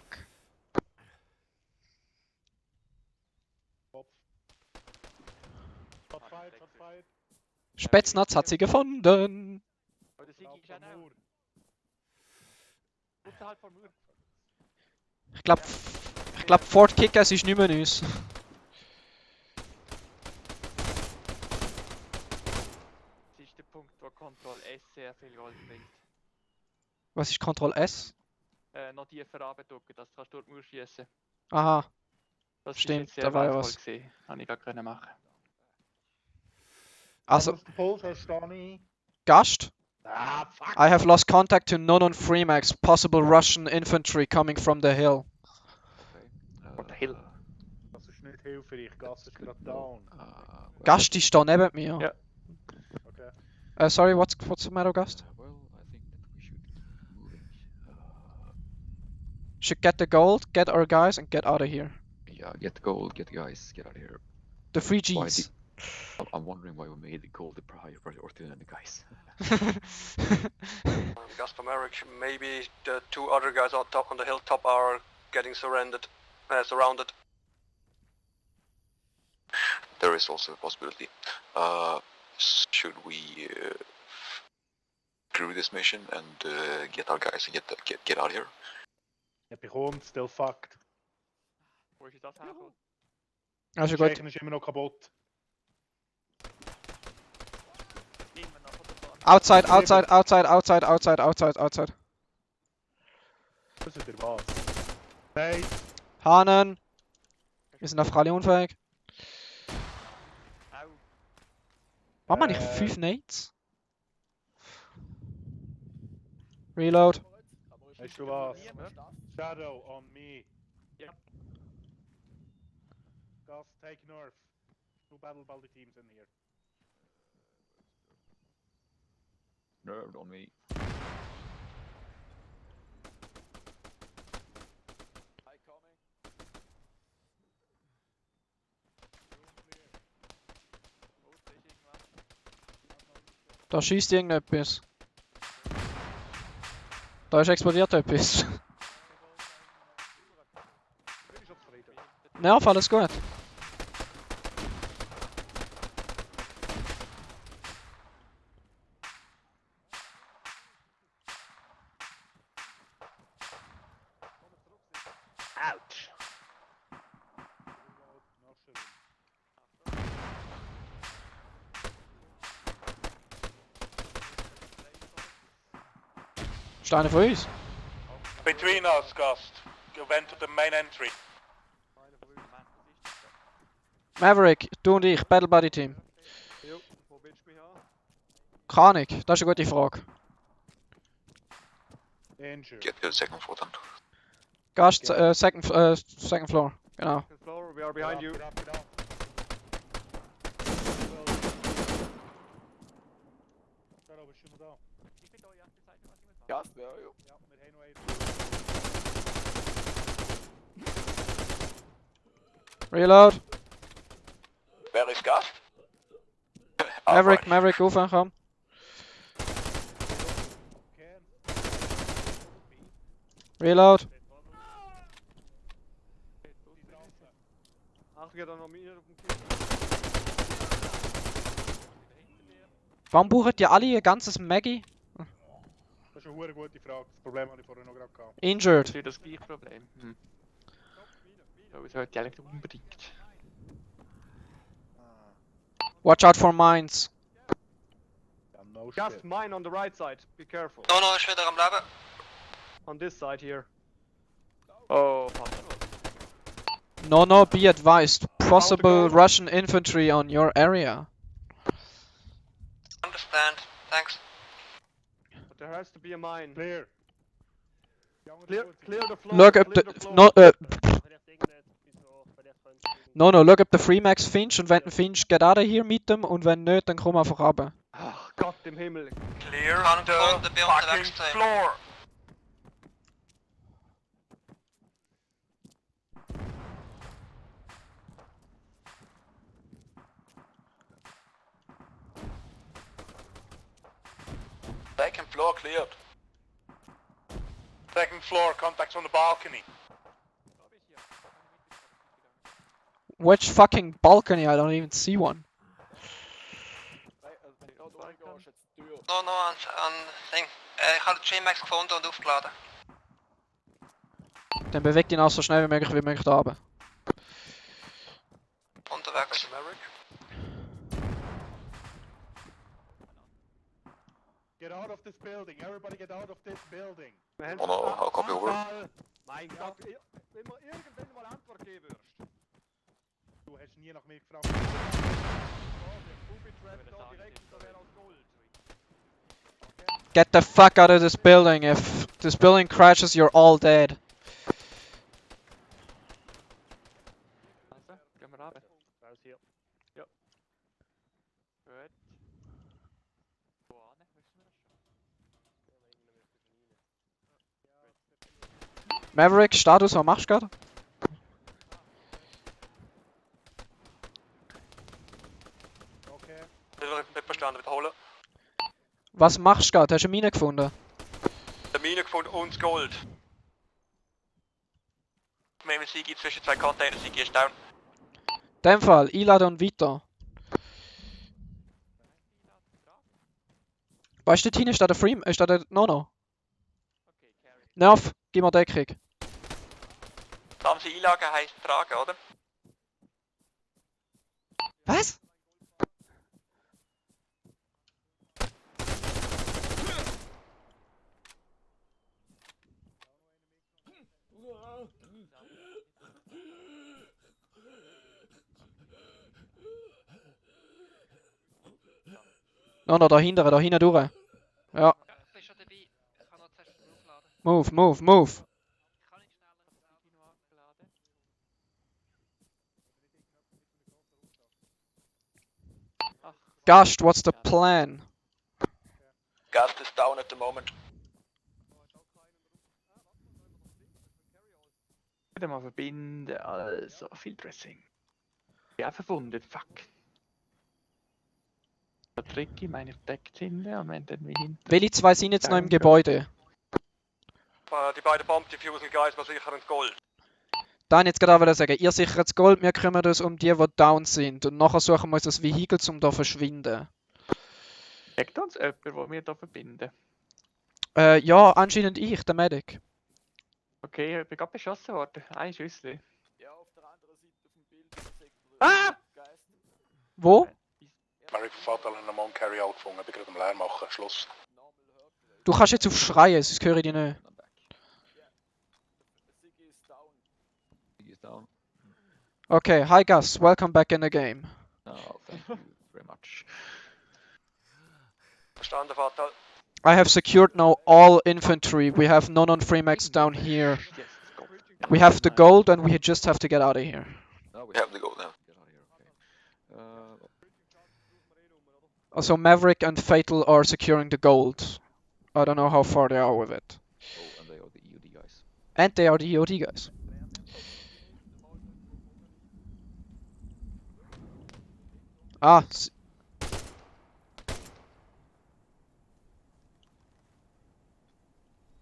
S3: Spätznatz hat sie gefunden. Ich glaub Fort Kickers ist nicht mehr uns.
S9: Ctrl S sehr viel Gold bringt.
S3: Was ist Ctrl S?
S9: Noch tiefer runter, das kannst du dort nur schießen.
S3: Aha.
S9: Das
S3: Stimmt,
S9: ist jetzt sehr
S3: da war ja
S9: wertvoll
S3: was.
S9: gesehen. Habe ich gerade können machen.
S3: Also,
S5: Puls, verstehe ich.
S3: Gast?
S5: Ah, fuck!
S3: I have lost contact to Nonon Freemax. Possible Russian infantry coming from the hill.
S8: What the hell?
S5: Das ist nicht hilfreich, Gas ist gerade down.
S3: Gast ist da neben mir.
S9: Ja.
S5: Okay.
S3: Sorry, what's the matter, Gast?
S8: Well, I think that we should keep moving.
S3: Should get the gold, get our guys, and get out of here.
S8: Yeah, get the gold, get the guys, get out of here.
S3: The 3
S8: Why
S3: Gs.
S8: I'm wondering why we made the gold the priority than the guys.
S1: Gas from Eric, maybe the 2 other guys on top on the hilltop are getting surrounded.
S8: There is also a possibility. Should we screw this mission and get our guys and get out of here?
S5: Ja, bekommt, still fucked.
S9: Wo ist das hergekommen?
S3: Also
S5: Der
S3: gut.
S5: Schächen ist immer noch kaputt.
S3: Outside. Outside.
S5: Das ist der was. Nein.
S3: Hahnen. Wir sind auf Rallye unfähig. Warum habe ich 5 Nades? Reload.
S5: Weißt du was? Shadow on me.
S9: Yep.
S5: Gas, take Nerf. 2 battle baldy teams in here.
S8: Nerved on me.
S3: Da schießt irgendetwas. Da ist explodiert etwas. Nerv, alles gut.
S5: Ouch!
S3: Ist einer von uns?
S10: Between us, Gust. You went to the main entry.
S3: Maverick, du und ich, Battle Buddy Team.
S1: Jo, wo willst du mich haben?
S3: Keine Ahnung, das ist eine gute Frage.
S5: Danger.
S8: Get the second floor then.
S3: Gast, second floor, genau.
S1: Second floor, we are behind you.
S5: Get up. Shadow, bist du noch da?
S9: Ich bin da, ja. Ich zeige dir, was ich muss machen.
S12: Ja, ja.
S5: Ja, wir haben noch einen.
S3: Reload.
S10: Where is Gust?
S3: Maverick, rauf, komm. Reload.
S1: Achtung, geht da noch mir auf dem Tisch.
S3: Warum brauchen die alle ihr ganzes Maggie?
S5: Das ist eine gute Frage. Das Problem hatte ich vorher noch gerade gehabt.
S3: Injured.
S9: Das ist das gleiche Problem. So, das sollte ich eigentlich unbedingt.
S3: Watch out for mines.
S5: Ja, no
S1: Just
S5: shit.
S1: mine on the right side, be careful.
S6: No, ist wieder am Leben.
S1: On this side here.
S9: Oh, fast.
S3: No, be advised. Possible Russian infantry on your area.
S6: Understand. Thanks.
S1: But there has to be a mine.
S5: Clear.
S1: Clear the floor.
S3: Look up
S1: clear
S3: the
S1: floor.
S3: No, look up the Freemax Finch und wenn ein Finch get out of here mit dem und wenn nicht, dann komm einfach runter.
S1: Ach Gott im Himmel.
S10: Clear
S6: Kann
S10: the
S6: von der Beyond
S10: fucking
S6: unterwegs sein.
S10: floor. Second floor cleared. Second floor, contacts on the balcony.
S3: Which fucking balcony? I don't even see one.
S6: No, an Ding. Ich habe den G-Max gefunden und aufgeladen.
S3: Dann bewegt ihn auch so schnell wie möglich da oben.
S6: Unterwegs.
S5: Get out of this building. Everybody get out of this building.
S1: Wir
S10: Oh no, I'll copy over.
S1: Mein Gott, wenn wir irgendwann mal Antwort geben würdest.
S5: Du hast nie nach mir gefragt.
S1: Booby Trap da direkt, da wäre aus Gold.
S3: Get the fuck out of this building. If this building crashes, you're all dead.
S9: Also, gehen wir runter.
S5: Raus hier.
S9: Ja. Gut. Wo an? Wissen wir das schon?
S3: Maverick, Status, was machst du gerade?
S5: Okay.
S13: Nicht verstanden, wiederholen.
S3: Was machst du gerade? Hast du eine Mine gefunden?
S13: Der Mine gefunden und das Gold. Wenn wir Sigi zwischen zwei Containern, Sigi ist down.
S3: In dem Fall, einladen und weiter. Weißt du, Tine, ist da der Free... Ist da der Nono? Nerv, gib mir Deckung.
S13: Da haben sie Einlagen heisst tragen, oder?
S3: Was? Nono, da hinten durch. Ja.
S6: Ich bin schon dabei. Ich kann noch zuerst aufladen.
S3: Move, move, move.
S6: Kann ich schneller?
S3: Gast, what's the plan?
S13: Gast is down at the moment.
S9: Wieder mal verbinden, also viel Dressing. Ja, verbunden, fuck. Da drücke ich meine verdeckt hinten und wenn dann wie hinten.
S3: Welche zwei sind jetzt noch im Gebäude?
S13: Die beiden Bomb-Diffusal Guys war sicher ins Gold.
S3: Dann jetzt gerade auch sagen, ihr sichert das Gold, wir kümmern uns um die down sind. Und nachher suchen wir uns das Vehikel, um da verschwinden.
S9: Checkt uns jemand, wo wir da verbinden?
S3: Ja, anscheinend ich, der Medic.
S9: Okay, ich bin gerade beschossen worden. Ein Schüssel.
S4: Ja, auf der anderen Seite auf dem Bild
S9: Ah!
S4: Geist.
S3: Wo?
S10: Merrick Fatal und einen Carry-Out gefunden, bin gerade am Leer machen, Schluss.
S3: Du kannst jetzt auf Schreien, sonst höre ich dich nicht.
S4: Sigi ist down.
S8: He is down.
S3: Okay, hi Gus, welcome back in the game.
S8: Oh, thank you very much.
S13: Verstanden, Fatal.
S3: I have secured now all infantry. We have none on Freemax down here.
S9: Yes, go.
S3: We have the gold and we just have to get out of here.
S8: No, we
S10: have the gold now.
S8: Get out of here, okay.
S3: Also Maverick and Fatal are securing the gold. I don't know how far they are with it.
S8: Oh, and they are the EOD guys.
S3: And they are the EOD guys. Ah,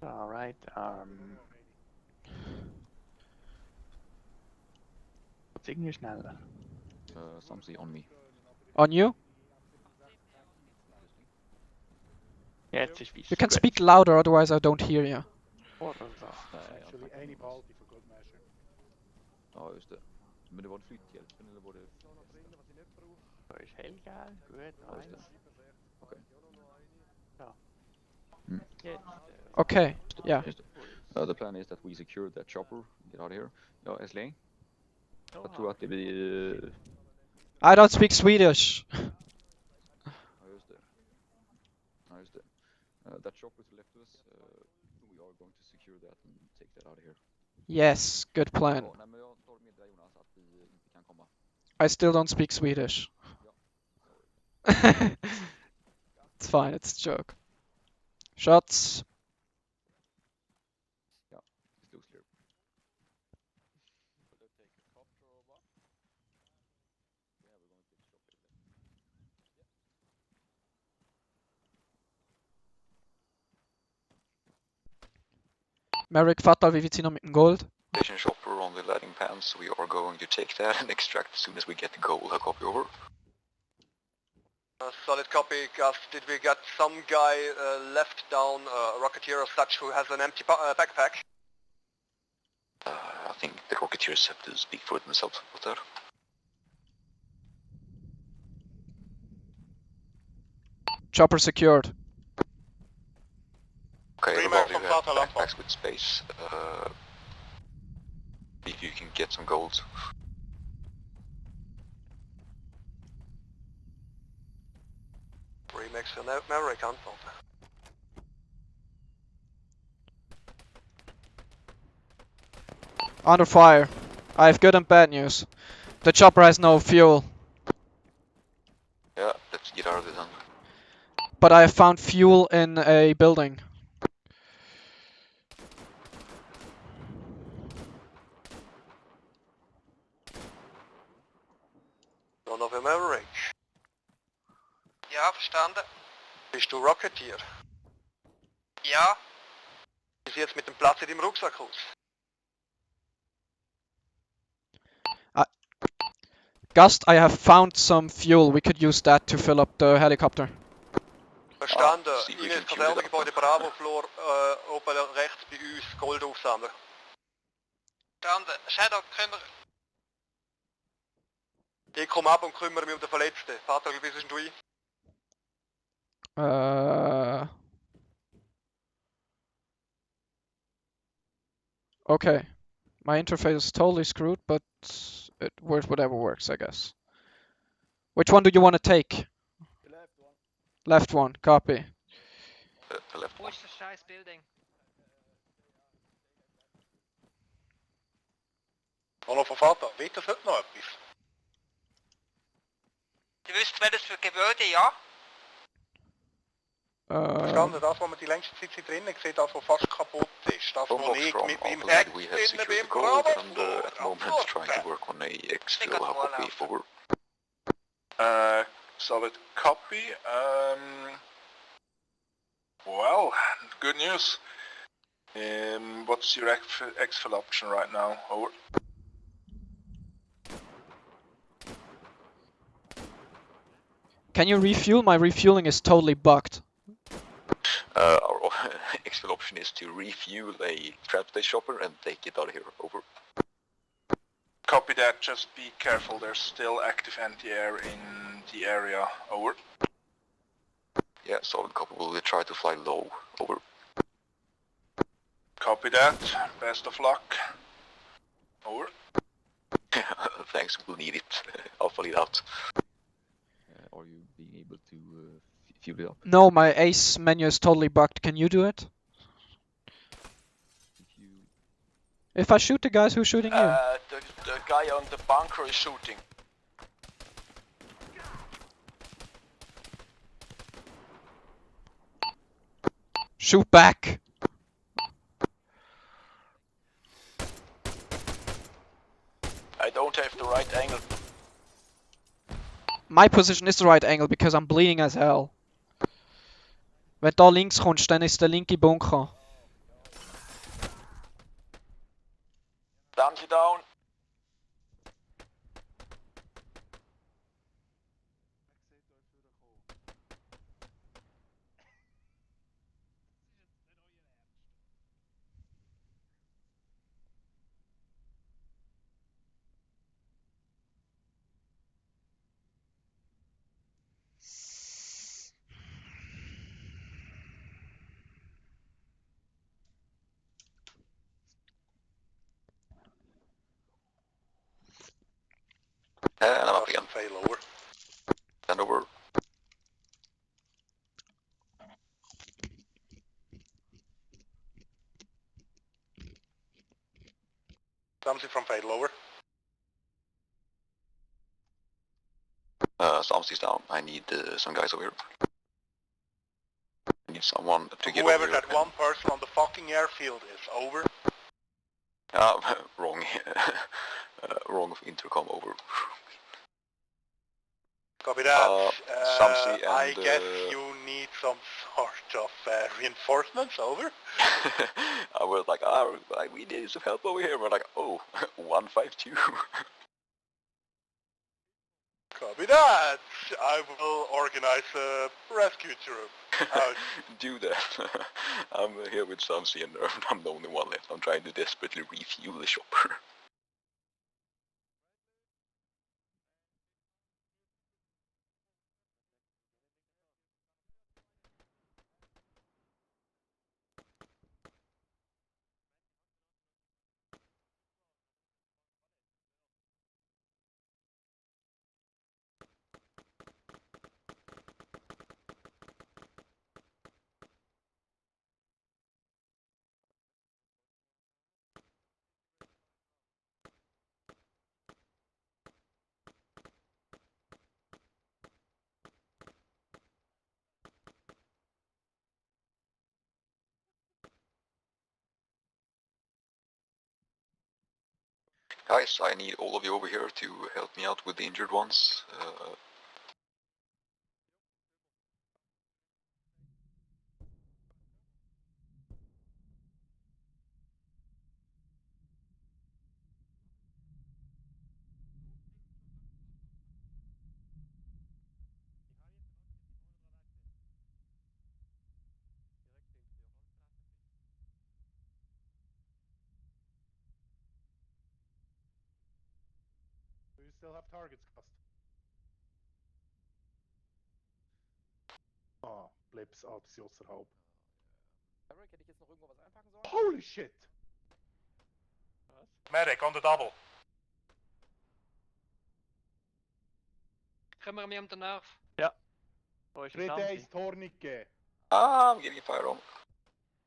S9: Alright, Jetzt irgendwie schneller.
S8: Something on me.
S3: on you?
S9: Jetzt ist
S3: You can speak louder, otherwise I don't hear you.
S5: Actually, any baldy for good measure.
S8: Ja, just det. Men det var flythjälpen eller var det...
S9: Da ist hellgelb, gut, nice.
S8: Okej.
S9: Ja.
S8: Mm.
S9: Jetzt,
S3: Okay, yeah.
S8: Just det. The plan is that we secure that chopper, get out of here. Ja, Esling. Jag tror att det blir...
S3: I don't speak Swedish.
S8: Ja, just det. Ja, just det. That chopper to the left of us, we are going to secure that and take that out of here.
S3: Yes, good plan.
S8: Ja, nej, men jag tar med dig Jonas att vi inte kan komma.
S3: I still don't speak Swedish. It's fine, it's a joke. Shots.
S8: Ja, still clear.
S3: Merrick Fatal, wie weit sind wir mit dem Gold?
S10: Station chopper on the landing pans, we are going to take that and extract as soon as we get the gold. I'll copy over.
S13: Solid copy, Gus. Did we get some guy left down, a Rocketeer or such, who has an empty backpack?
S10: I think the Rocketeers have to speak for themselves with that.
S3: Chopper secured.
S8: base. If you can get some gold.
S13: Remix for Maverick Antwort.
S3: Under fire. I have good and bad news. The chopper has no fuel.
S8: Yeah, let's get out of it then.
S3: But I have found fuel in a building.
S13: Son of a Maverick. Ja, verstanden. Bist du Rocketeer? Ja. Wie sieht's mit dem Platz in deinem Rucksack aus?
S3: Gust, I have found some fuel. We could use that to fill up the helicopter.
S13: Verstanden. Ines Kasernegebäude Bravo Floor oben rechts bei uns Gold aufsammeln. Verstanden. Shadow, kümmere. Ich komme ab und kümmere mich um den Verletzten. Vater, wie bist du ein?
S3: Okay. My interface is totally screwed, but it works, whatever works, I guess. Which one do you want to take?
S12: The left one.
S3: Left one, copy.
S8: The left one.
S6: Push the scheiß building.
S13: Hallo von Vater, wird das heute noch etwas? Du wisst, welches für Gebäude, ja? Verstanden, das, wo man die längste Zeit drinnen sieht, das, was fast kaputt ist. Das, wo ich mit meinem Heck drinnen bin, Bravo Floor.
S8: At the moment trying to work on a exfil. How copy over?
S10: Solid copy. Well, good news. What's your exfil option right now? Over.
S3: Can you refuel? My refueling is totally bugged.
S8: Our exfil option is to refuel a trap-stage chopper and take it out of here. Over.
S10: Copy that, just be careful, there's still active anti-air in the area. Over.
S8: Yeah, solid copy. We'll try to fly low. Over.
S10: Copy that, best of luck. Over.
S8: Thanks, we'll need it. Alpha lead out.
S9: Are you being able to fuel it up?
S3: No, my ace menu is totally bugged. Can you do it? If I shoot the guys, who's shooting you?
S4: The guy on the bunker is shooting.
S3: Shoot back!
S4: I don't have the right angle.
S3: My position is the right angle because I'm bleeding as hell. Wenn du da links kommst, dann ist der linke Bunker.
S4: Down, down.
S8: And I'm up again.
S13: Fail over.
S8: Stand over.
S13: Something from fail over.
S8: Samsi's down. I need some guys over here. I need someone to get
S13: Whoever
S8: over here.
S13: that one person on the fucking airfield is, over.
S8: Wrong. Wrong intercom, over.
S13: Copy that.
S8: Samsi and,
S13: I guess you need some sort of reinforcements, over.
S8: I was like, we need some help over here. We're like, oh, 152.
S13: Copy that. I will organize a rescue troop.
S8: Do that. I'm here with Samsi and I'm the only one left. I'm trying to desperately refuel the chopper. Guys, I need all of you over here to help me out with the injured ones.
S5: Do you still have targets, Gast? Ah, Blips, das ist außerhalb.
S12: Eric, hätte ich jetzt noch irgendwo was einpacken sollen?
S5: Holy shit!
S9: Was?
S10: Medic on the double.
S6: Kümmere mich um den Nerv.
S9: Ja. Wo ist
S5: Dritte
S9: der
S5: ist Tor nicht gegeben.
S8: I'm getting fire on.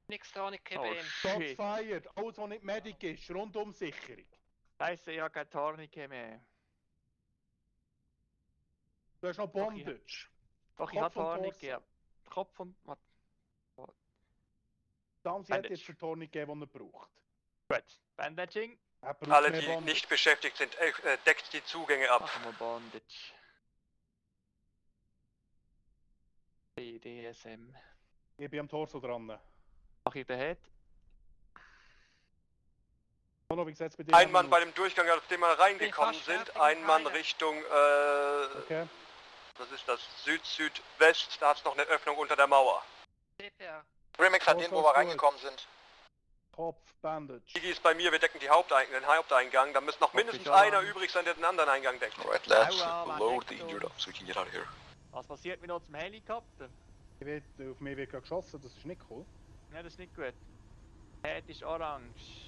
S6: Nix dran, ich gebe
S9: Oh
S6: ihm.
S5: Shots
S9: shit.
S5: fired, alles was nicht Medic ist, rundum Sicherung.
S9: Scheiße, ich habe keine Tornike mehr.
S5: Du hast noch
S9: Doch,
S5: Bondage.
S9: Doch, ich habe
S5: Kopf und
S9: Tornike,
S5: Torso.
S9: ja. Kopf und... Was?
S5: Damsi hat
S9: Bandage.
S5: jetzt den Tor nicht gegeben, den er braucht.
S9: Gut. Bandaging.
S5: Er braucht
S13: Alle,
S5: mehr
S13: die
S5: Bondage.
S13: nicht beschäftigt sind, deckt die Zugänge ab.
S9: Machen wir Bondage. BDSM.
S5: Ich bin am Torso dran.
S9: Mach ich den Head?
S5: Mono, wie gesagt, bei dir
S13: Ein Mann bei dem Durchgang, auf dem wir reingekommen
S6: fast
S13: sind,
S6: fertig,
S13: ein Mann
S6: Pfeile.
S13: Richtung,
S5: Okay.
S13: was ist das, Süd-Südwest, da hat es noch eine Öffnung unter der Mauer.
S6: CPR.
S13: Remix
S5: hat den, wo wir reingekommen
S13: sind.
S5: Kopf, Bandage.
S13: Iggy ist bei mir, wir decken den Haupteingang, da müsste noch mindestens
S9: schon
S13: einer
S9: an.
S13: übrig sein, der den anderen Eingang deckt.
S8: Alright, lads,
S9: Aua, man
S8: load
S9: deckt
S8: the injured
S9: uns.
S8: up so we can get out of here.
S9: Was passiert mit unserem Helikopter?
S5: Auf mich wird gerade geschossen, das ist nicht cool.
S9: Ja, das ist nicht gut. Head ist orange.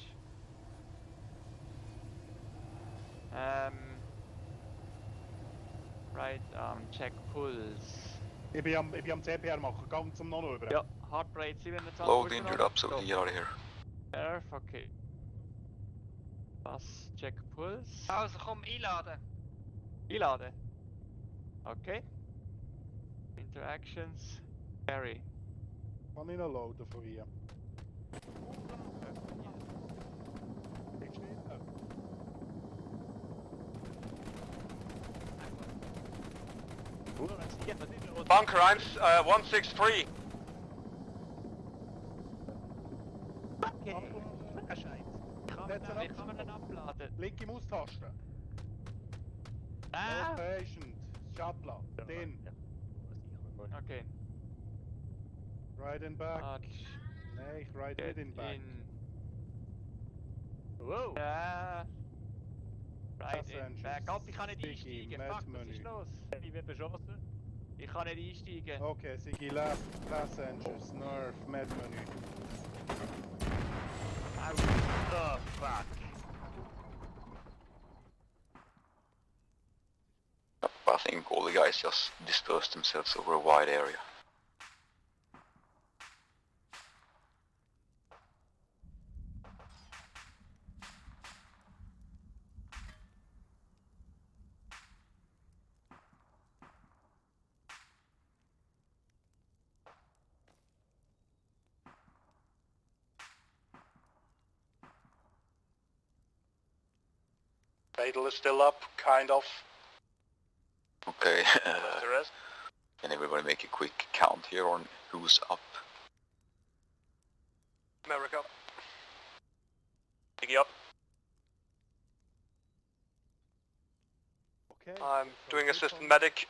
S9: Right arm, check pulse.
S5: Ich bin am CPR machen, ganz zum Nono über.
S9: Ja, Heartrate 27.
S8: Load the injured up so we can get out of here.
S9: Perf, okay. Was? Check pulse.
S6: Also komm, einladen.
S9: Einladen. Okay. Interactions. Carry.
S5: Kann ich noch loaden von hier?
S13: Bunker 163.
S9: Okay. Wie kann man den abladen?
S5: Linke Maustaste.
S9: Ah!
S5: Patient. Schabla. Den.
S9: Okay.
S5: Right in back. Nee, ich ride
S9: Get
S5: nicht in back.
S9: Wow. Ja. Right in
S5: Passengers.
S9: back. Gott, ich kann nicht
S5: Sticky,
S9: einsteigen.
S5: Mad
S9: Fuck, was
S5: Money.
S9: ist los? Ich werde beschossen. Ich kann nicht einsteigen.
S5: Okay, Sigi left. Passengers. Nerf. Med Menü.
S9: Oh, fuck.
S8: I think all the guys just dispersed themselves over a wide area.
S10: Fatal is still up, kind of.
S8: Okay,
S10: The rest?
S8: can everybody make a quick count here on who's up?
S13: America.
S10: Iggy up.
S5: Okay.
S13: I'm doing assistant medic.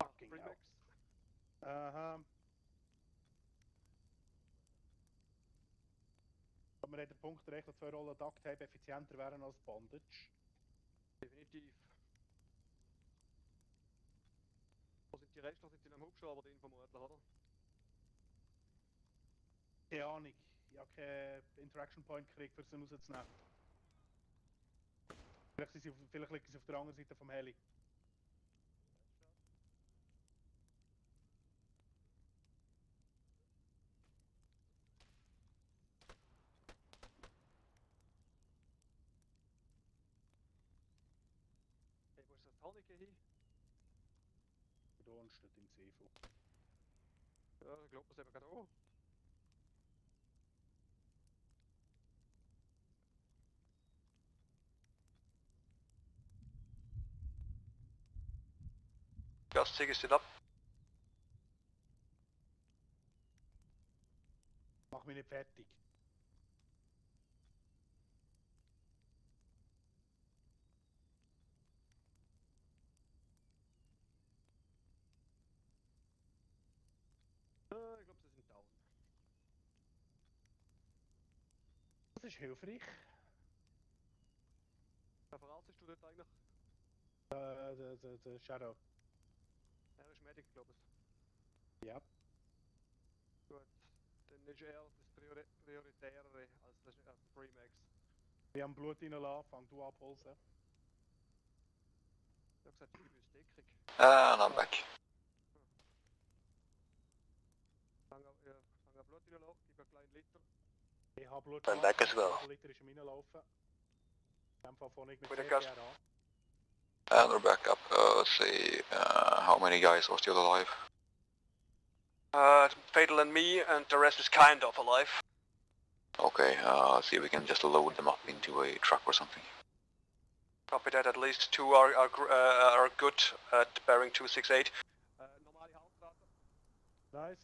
S5: Fucking hell. Aha. Aber wir haben den Punkt erreicht, dass 2 Rollen Duct Tape effizienter wären als Bondage.
S1: Definitiv. Wo sind die Reste? Sind sie in einem Hubschrauber drin vermutlich, oder?
S5: Keine Ahnung. Ich habe keinen Interaction Point gekriegt, um sie rauszunehmen. Vielleicht liegen sie auf der anderen Seite vom Heli.
S1: Hey, wo ist das Tourniquet hin?
S5: Da unten steht im CV.
S1: Ja, ich glaube, das haben wir gerade auch.
S13: Gast 6 steht ab.
S5: Mach mich nicht fertig.
S1: Ich glaube, sie sind down.
S5: Das ist hilfreich.
S1: Wer voraussiehst du dort eigentlich?
S5: Der Shadow.
S1: Er ist Medic, glaube ich.
S5: Ja.
S1: Gut. Dann ist er das Prioritärere als der Premax.
S5: Wir haben Blut reinlassen, fang du abholzen.
S1: Ich habe gesagt, ich bin Deckung.
S10: And I'm back.
S1: Fang Blut reinlassen, gib einen kleinen Liter.
S5: Ich habe Blut
S13: I'm back as well.
S5: Der Liter ist im Reinlaufen. In dem Fall vorne mit
S13: With a
S5: CPR
S13: gust.
S5: an.
S10: And we're back up. Let's see, how many guys are still alive?
S13: Fatal and me, and the rest is kind of alive.
S10: Okay, see if we can just load them up into a truck or something.
S13: Copy that, at least 2 are good at bearing 268.
S1: Normale Hauptrate.
S5: Nice.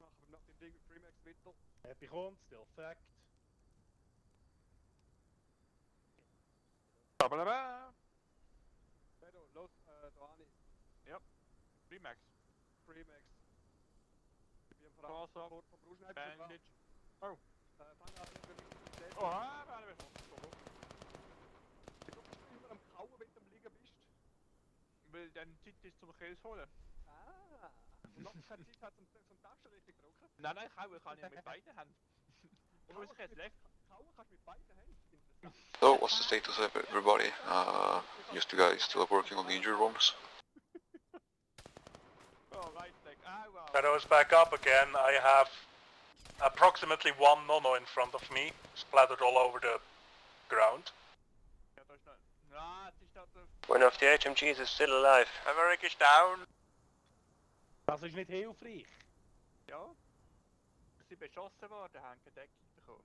S1: Machen wir nach dem Ding mit Premax weiter.
S5: Er bekommt, still fact.
S1: Pedro, los, Dani.
S9: Ja. Premax.
S1: Premax. Ich bin voraus, von Brauschneid.
S9: Bandage.
S1: Oh. Fang an, wenn du
S9: Oh, warte, wir
S1: Ich glaube, du bist immer am Kauen, wenn du am Liegen bist.
S9: will dann Zeit ist zum Käse holen.
S1: Ah. Und noch keine Zeit hat zum Taschen richtig drücken.
S9: Nein, kauen kann ich mit beiden Händen. Und muss ich jetzt left?
S1: Kauen kannst du mit beiden Händen. Interessant.
S10: So, what's the status of everybody? Just you guys still working on the injured ones?
S9: Oh, right leg. Ah, well.
S10: Shadow's back up again. I have approximately 1 nono in front of me, splattered all over the ground.
S9: Ja, da ist noch. Na, es ist da der.
S7: One of the HMGs is still alive.
S10: Maverick is down.
S5: Das ist nicht hilfreich.
S9: Ja. Sie sind beschossen worden, haben keine Deckung bekommen.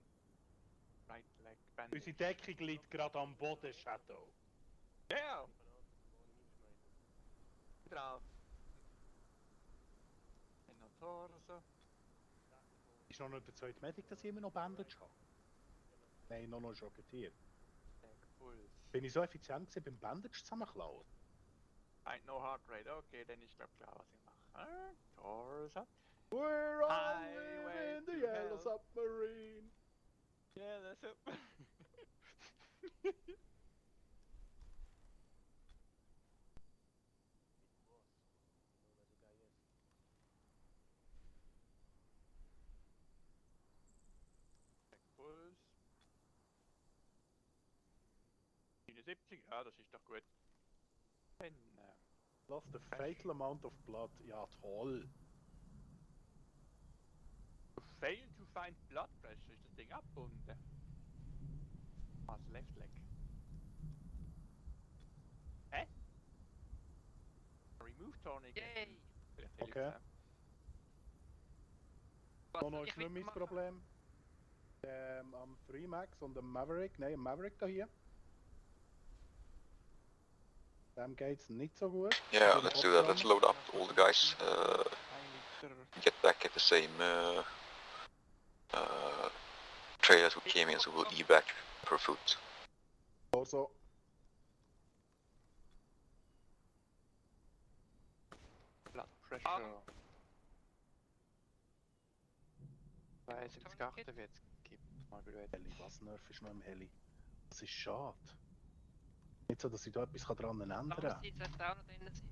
S9: Right leg, bandage.
S5: Unsere Deckung liegt gerade am Boden, Shadow.
S9: Ja! Drauf. Ein noch Torso.
S5: Ist noch nicht der zweite Medic, dass ich immer noch Bandage habe? Nein, noch schockiert.
S9: Puls.
S5: Bin ich so effizient gewesen beim Bandage zusammenklauen?
S9: Ain't no heart rate, okay, dann ist glaub klar, was ich mache. Torso.
S5: We're all
S9: Highway
S5: in the
S9: to
S5: yellow
S9: hell.
S5: submarine.
S9: Yeah, that's it. Puls. 79, ja, das ist doch gut. Dann,
S5: Lost the fatal amount of blood. Ja, toll.
S9: fail to find blood pressure, ist das Ding abgebunden. Ah, das left leg. Hä? Remove tourniquet.
S6: Yay!
S9: Vielleicht
S5: Okay.
S9: hilft's
S6: Was
S5: Noch
S6: soll
S5: ist
S6: ich
S5: nicht mein
S6: weitermachen?
S5: Problem. Am Freemax und am Maverick. Nein, am Maverick da hier. Dem geht's nicht so gut.
S10: Yeah, let's do that. Let's load up all the guys. Get back at the same trail as we came in, so we'll evac per foot.
S5: Also,
S9: Blood pressure. Weiß jetzt geachtet wird. Gib mal blöd.
S5: Heli, was Nerv ist noch im Heli? Das ist schade. Nicht so, dass ich da etwas dran ändern kann.
S6: Andererseits sollte auch noch drinnen sein.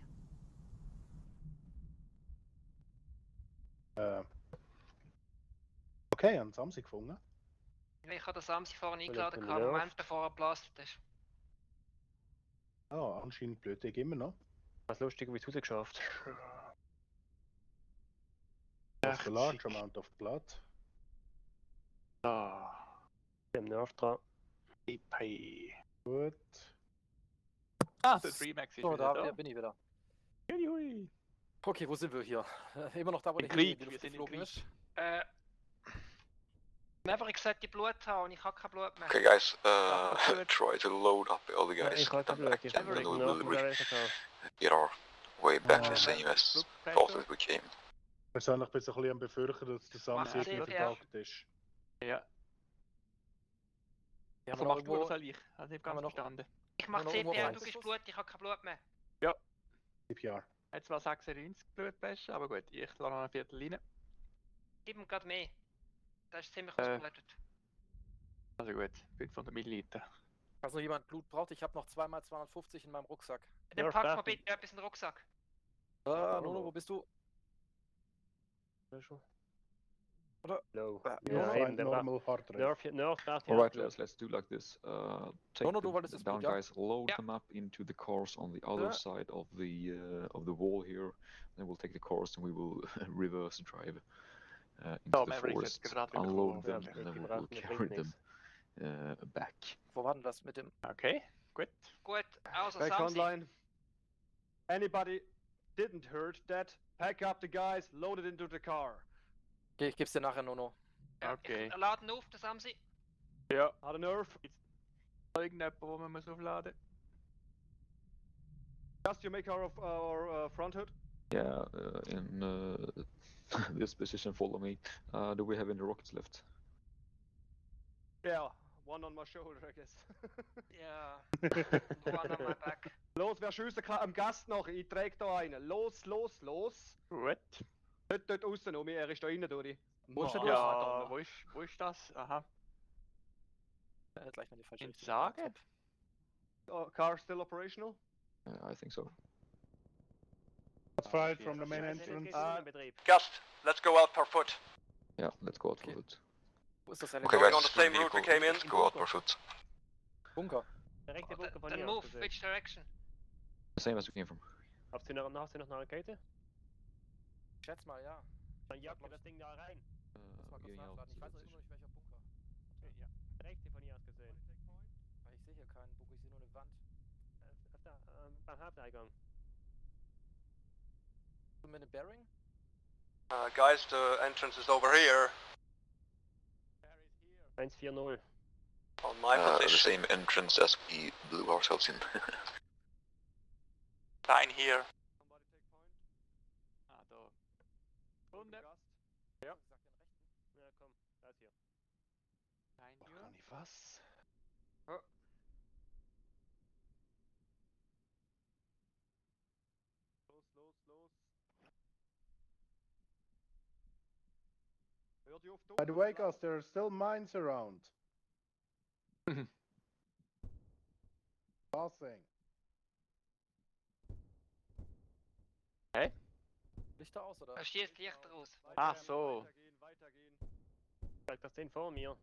S5: Okay, haben Samsi gefunden.
S6: Ich habe den Samsi vorhin
S7: Weil
S6: eingeladen,
S7: er
S6: im Moment
S7: nervt.
S6: bevor er geblastet ist.
S5: Ah, anscheinend blöd immer noch.
S7: Was lustig, wie es rausgeschafft.
S5: That's a large amount of blood.
S7: Ah. Dem Nerv dran.
S5: Gut.
S12: Ah,
S9: Der Freemax ist
S12: so,
S9: wieder
S12: da
S9: da.
S12: bin ich wieder.
S9: Hui.
S12: Okay, wo sind wir hier? Immer noch da, wo
S9: Im
S12: der Heli
S9: Krieg,
S12: in die
S9: wir
S12: Luft
S9: sind im
S12: geflogen
S9: Krieg.
S12: ist.
S6: Maverick sollte Blut haben und ich habe kein Blut mehr.
S10: Okay, guys, try to load up all the
S7: Ja,
S10: guys.
S7: ich habe
S10: Get them
S7: Blut,
S10: back,
S7: ich
S10: and
S7: habe
S10: then
S7: Nerv
S10: we'll
S7: von der Welt gekauft.
S10: get our
S8: way back the same as thought that we came.
S5: Persönlich bin ich ein bisschen am befürchten, dass der Sam
S6: Macht
S5: irgendwie
S6: Sinn,
S5: vertagt ist.
S9: Ja.
S12: Wir
S9: Also
S12: haben noch
S9: machst du oder
S12: irgendwo...
S9: soll ich? Habe nicht ganz
S12: wir noch-
S9: verstanden.
S6: Ich mach
S12: noch irgendwo
S6: CPR,
S12: rein.
S6: du gibst Blut, ich hab kein Blut mehr.
S5: CPR.
S9: Hat zwar 96 Blutflaschen, aber gut, ich lasse noch ein Viertel rein.
S6: Gib ihm grad mehr. Das ist ziemlich
S9: Äh.
S6: ausgeblutet.
S9: Also gut, 500 Milliliter.
S12: Falls noch jemand Blut braucht, ich habe noch 2x250 in meinem Rucksack.
S6: Dann pack mal bitte etwas in den Rucksack.
S12: Nono, wo bist du? Oder?
S7: No.
S5: Ja,
S7: Nein, der war...
S5: normal hard rate.
S7: Nerf braucht
S8: Alright, let's do like this. Take
S12: No, du
S8: the
S12: wolltest das
S8: down
S12: Blut, ja?
S8: guys, load
S6: Ja.
S8: them up into the cars on the other
S12: Ja.
S8: side of the wall here. Then we'll take the cars and we will reverse drive into
S9: So,
S8: the
S9: Maverick
S8: forest,
S9: hat gerade
S8: unload
S9: wieder
S8: them,
S7: Ja,
S8: and then we
S7: gebraucht,
S8: will
S7: mir
S8: carry
S7: bringt
S8: them back.
S12: Wo war denn das mit dem...
S9: Okay, gut.
S6: Gut, also
S1: Back
S6: Samsi.
S1: online. Anybody didn't hurt that? Pack up the guys, load it into the car.
S12: Okay, ich geb's dir nachher, Nono.
S6: Ja,
S9: Okay.
S6: Ich lade ihn auf, der Samsi.
S9: Ja.
S1: Hat a nerve.
S9: Irgendjemand, wo man muss aufladen?
S1: Just you make our front hood.
S8: Yeah, in this position, follow me. Do we have any rockets left?
S1: Yeah, one on my shoulder, I guess.
S6: Ja. One on my back.
S1: Los, wer schießt am Gast noch? Ich trage da einen. Los, los, los.
S9: Gut.
S1: Nicht dort außen um, er ist da innen durch.
S12: Wo ist der
S1: Mann.
S9: Ja, wo ist das? Aha.
S12: Gleich mal die falsche
S9: In
S12: Richtung.
S9: Sage?
S1: Oh, car still operational?
S8: I think so.
S5: That's fired from the main entrance.
S13: Gust, let's go out per foot.
S8: Yeah, let's go out for it.
S12: Wo ist das
S8: Okay,
S13: Going
S8: guys,
S13: on the same route we came in.
S8: let's go out per foot.
S12: Bunker.
S7: Direkte Bunker von
S6: Then
S7: hier
S6: move,
S7: aus gesehen.
S6: which direction?
S8: The same as we came from.
S7: Hast du noch eine Rakete?
S12: Schätz mal, ja.
S7: Dann jagt ihr das Ding da rein.
S12: Muss mal kurz
S8: Getting out
S12: nachladen. Ich weiß noch immer
S8: position.
S12: nicht, welcher Bunker.
S7: Direkte von hier aus gesehen.
S12: Weil ich sehe hier keinen Bunker, ich sehe nur eine Wand.
S7: Beim Haupteingang.
S12: Hast du mir eine Bearing?
S13: Guys, the entrance is over here.
S7: 140.
S13: On my
S8: The
S13: position.
S8: same entrance as we blew ourselves in.
S13: Line here.
S9: Ah, da. Runde.
S7: Ja. Ja, komm, da ist hier.
S9: Nein,
S5: Ach, kann ich was?
S1: Los, los, los. Hört ihr auf
S5: By the way, guys, there are still mines around. Passing.
S12: Lichter aus, oder?
S6: Da schießt Lichter raus.
S9: Ach so.
S1: Weitergehen, weitergehen.
S7: Zeig das den vor mir.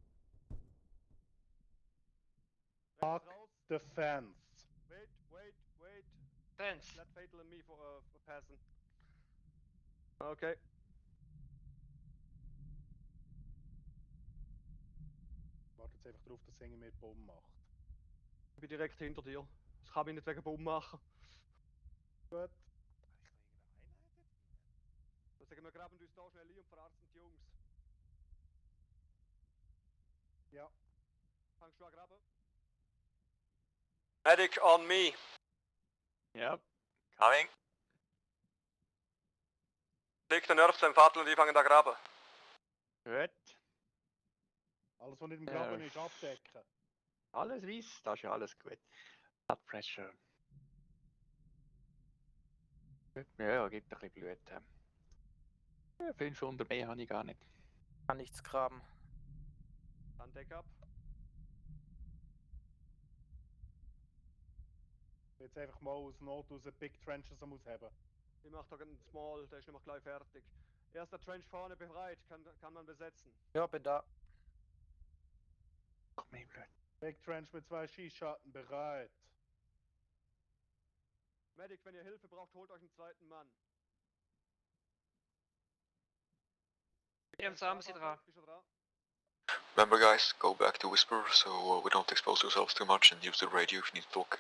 S5: Fuck
S1: Rechts raus.
S5: the fence.
S1: Wait, wait, wait.
S6: Fence.
S1: Let Fatal and me for passen. Okay.
S5: Warte jetzt einfach drauf, dass Inge mir Bomben macht.
S1: Ich bin direkt hinter dir. Ich kann mich nicht wegen Bumm machen.
S5: Gut.
S1: Dann sagen wir, graben uns da schnell ein und verarzten die Jungs.
S5: Ja.
S1: Fangst du an graben?
S13: Medic on me.
S9: Ja.
S13: Coming. Leg den Nerv zum Fatal und die fangen da graben.
S9: Gut.
S5: Alles, was nicht im Graben ist, abdecken.
S9: Alles weiß, das ist ja alles gut. Blood Pressure. Ja, gibt ein bisschen Blut. Ja, 500 mehr habe ich gar nicht.
S12: Kann nichts graben.
S1: Dann Deck up.
S5: Jetzt einfach mal aus Not aus Big Trenches am ausheben.
S1: Ich mach da einen Small, der ist nämlich gleich fertig. Erster Trench vorne bereit, kann man besetzen.
S12: Ja, bin da.
S9: Komm, mehr Blut.
S5: Big Trench mit 2 Schießschatten bereit.
S1: Medic, wenn ihr Hilfe braucht, holt euch einen zweiten Mann.
S6: Wir haben Samsi dran.
S1: Bist du dran?
S8: Remember, guys, go back to Whisper so we don't expose ourselves too much and use the radio if you need to talk.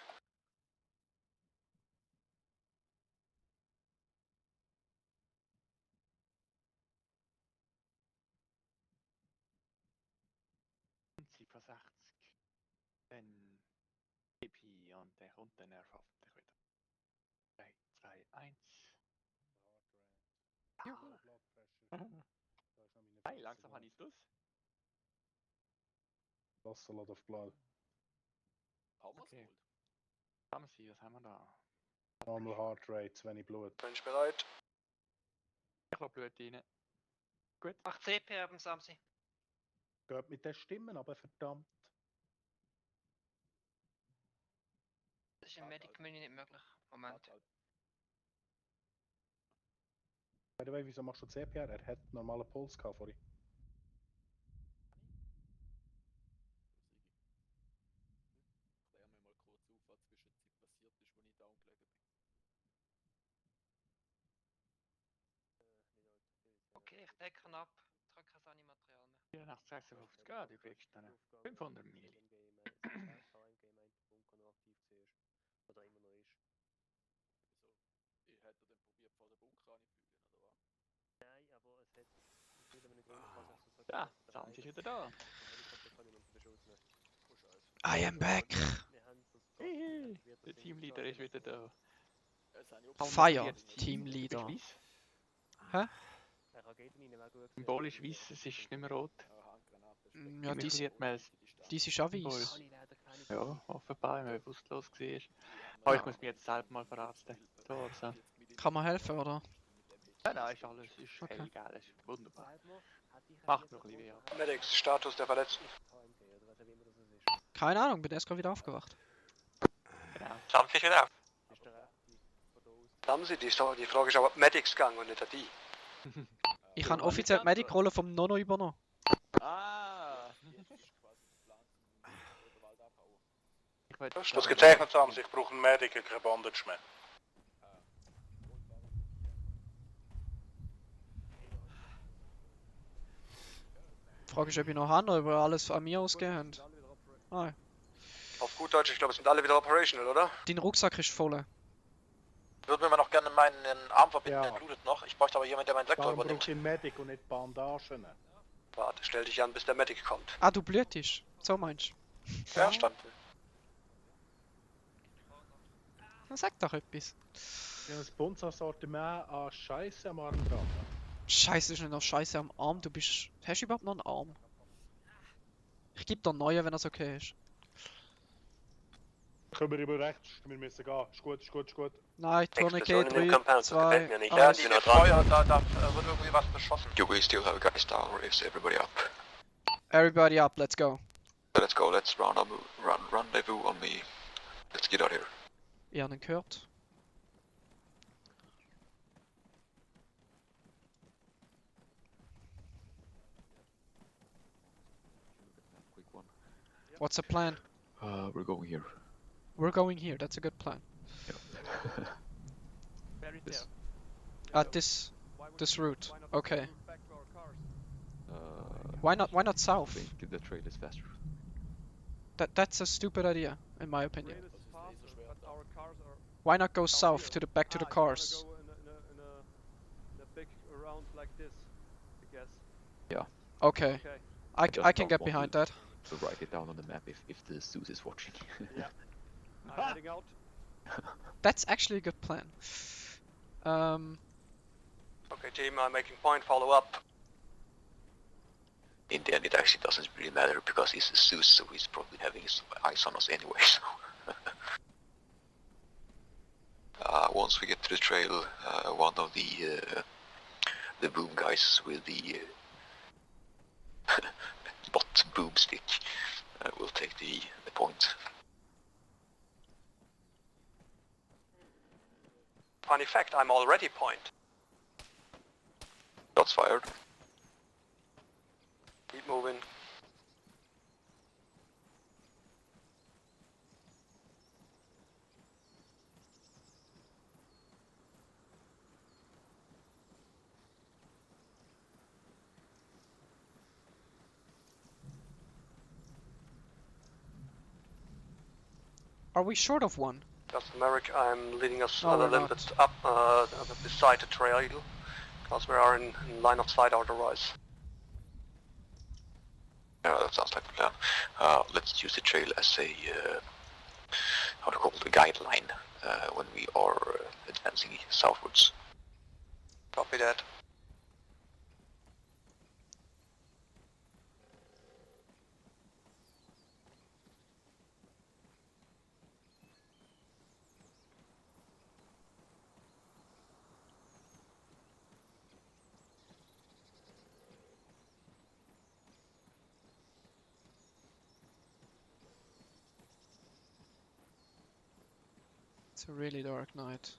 S9: Sie von 60. Dann TP und der kommt dann nervhaft wieder. 3, 2, 1. Hey, langsam habe ich das.
S5: Lost a lot of blood.
S4: Haben wir's
S9: Okay.
S4: geholt?
S9: Haben Sie, was haben wir da?
S5: Normal heart rate, 20 Blut.
S13: Bin ich bereit?
S9: Ich habe Blut rein. Gut.
S6: 8 CP haben Samsi.
S5: Geht mit den Stimmen, aber verdammt.
S6: Das ist im Medic-Menü nicht möglich. Moment.
S5: By the way, wieso machst du CPR? Er hat normalen Puls gehabt vorhin.
S4: Klär mir mal kurz auf, was zwischenzeit passiert ist, als ich down gelegen bin.
S6: Okay, ich decke ihn ab. Drücke das Animaterial mehr.
S9: 84, 56 Grad, du kriegst dann 500 Milli.
S4: Ich hätte dann probiert, vor der Bunker anzubügeln, oder was?
S9: Ja, Samsi ist wieder da.
S3: I am back.
S9: Hihi, der Teamleader ist wieder da.
S3: Fire Teamleader.
S9: Weiss.
S3: Hä?
S9: Symbolisch weiss, es ist nicht mehr rot.
S3: Ja, dies ist auch weiss.
S9: Ja, offenbar, wenn man bewusstlos war. Aber ich muss mich jetzt selber mal verarzten. Da, so.
S3: Kann man helfen, oder?
S9: Nein, ist alles, ist egal, ist wunderbar. Macht noch ein bisschen weh.
S13: Medics, Status der Verletzten.
S3: Keine Ahnung, bin erst gerade wieder aufgewacht.
S9: Genau.
S13: Samsi wieder auf. Samsi, die Frage ist aber Medics gegangen und nicht an die.
S3: Ich habe offiziell die Medic-Rolle vom Nono übernommen.
S4: Ah!
S10: Ich muss gezeichnet haben, ich brauche einen Medic, kein Bandage mehr.
S3: Die Frage ist, ob ich noch habe, oder ob alles an mir ausgehen. Ah,
S13: Auf gut Deutsch, ich glaube, es sind alle wieder operational, oder?
S3: dein Rucksack ist voll.
S10: Würden wir noch gerne meinen Arm verbinden,
S5: Ja.
S10: der blutet noch. Ich bräuchte aber jemanden, der meinen Sektor
S5: Darum
S10: übernimmt.
S5: braucht ihr Medic und nicht Bandagen.
S13: Warte, stell dich an, bis der Medic kommt.
S3: Ah, du blutest. So meinst du?
S10: Verstanden.
S3: Dann sag doch etwas.
S5: Ja, das Bunzer-Sortiment an Scheiße am Arm dran.
S3: Scheiße, ist nicht noch Scheiße am Arm. Du bist. Hast du überhaupt noch einen Arm? Ich gebe dir einen neuen, wenn das okay ist.
S5: Können wir über rechts, wir müssen gehen. Ist gut, ist gut, ist gut.
S3: Nein, Tourniquet
S13: Explosion in
S3: 3,
S13: Compound, das
S3: 2,
S13: gefällt mir nicht.
S10: Ja,
S3: 1.
S10: die Feuer, da wird irgendwie was beschossen.
S8: Do we still have guys down or is everybody up?
S3: Everybody up, let's go.
S8: So let's go, let's rendezvous on me. Let's get out of here.
S3: Ihr habt ihn gehört.
S8: Quick one.
S3: What's the plan?
S8: We're going here.
S3: We're going here, that's a good plan.
S9: Where is
S8: Yes.
S9: there?
S3: At this route. Okay.
S8: Uh,
S3: Why not
S8: I
S3: south?
S8: think the trail is faster.
S3: That's a stupid idea, in my opinion.
S1: Rail is faster, but our cars are
S3: Why not go south to the back to the
S1: you wanna
S3: cars?
S1: go in a big round like this, I guess.
S3: Okay.
S1: Okay.
S3: I
S8: just
S3: can
S8: don't
S3: get
S8: want
S3: behind
S8: to-
S3: that.
S8: So write it down on the map if the Zeus is watching.
S1: I'm heading out.
S3: That's actually a good plan.
S13: Okay, team, I'm making point, follow up.
S8: In the end, it actually doesn't really matter because he's a Zeus, so he's probably having his eyes on us anyway. So. Once we get to the trail, one of the boom guys with the bot boomstick will take the point.
S13: Funny fact, I'm already point.
S8: Shots fired.
S13: Keep moving.
S3: Are we short of one?
S13: Just Merrick, I'm leading us
S3: No,
S13: a
S3: we're
S13: little
S3: not.
S13: bit up beside the trail, because we are in line of sight otherwise.
S8: Yeah, that sounds like a plan. Let's use the trail as a how to call it, a guideline when we are advancing southwards.
S13: Copy that.
S3: It's a really dark night.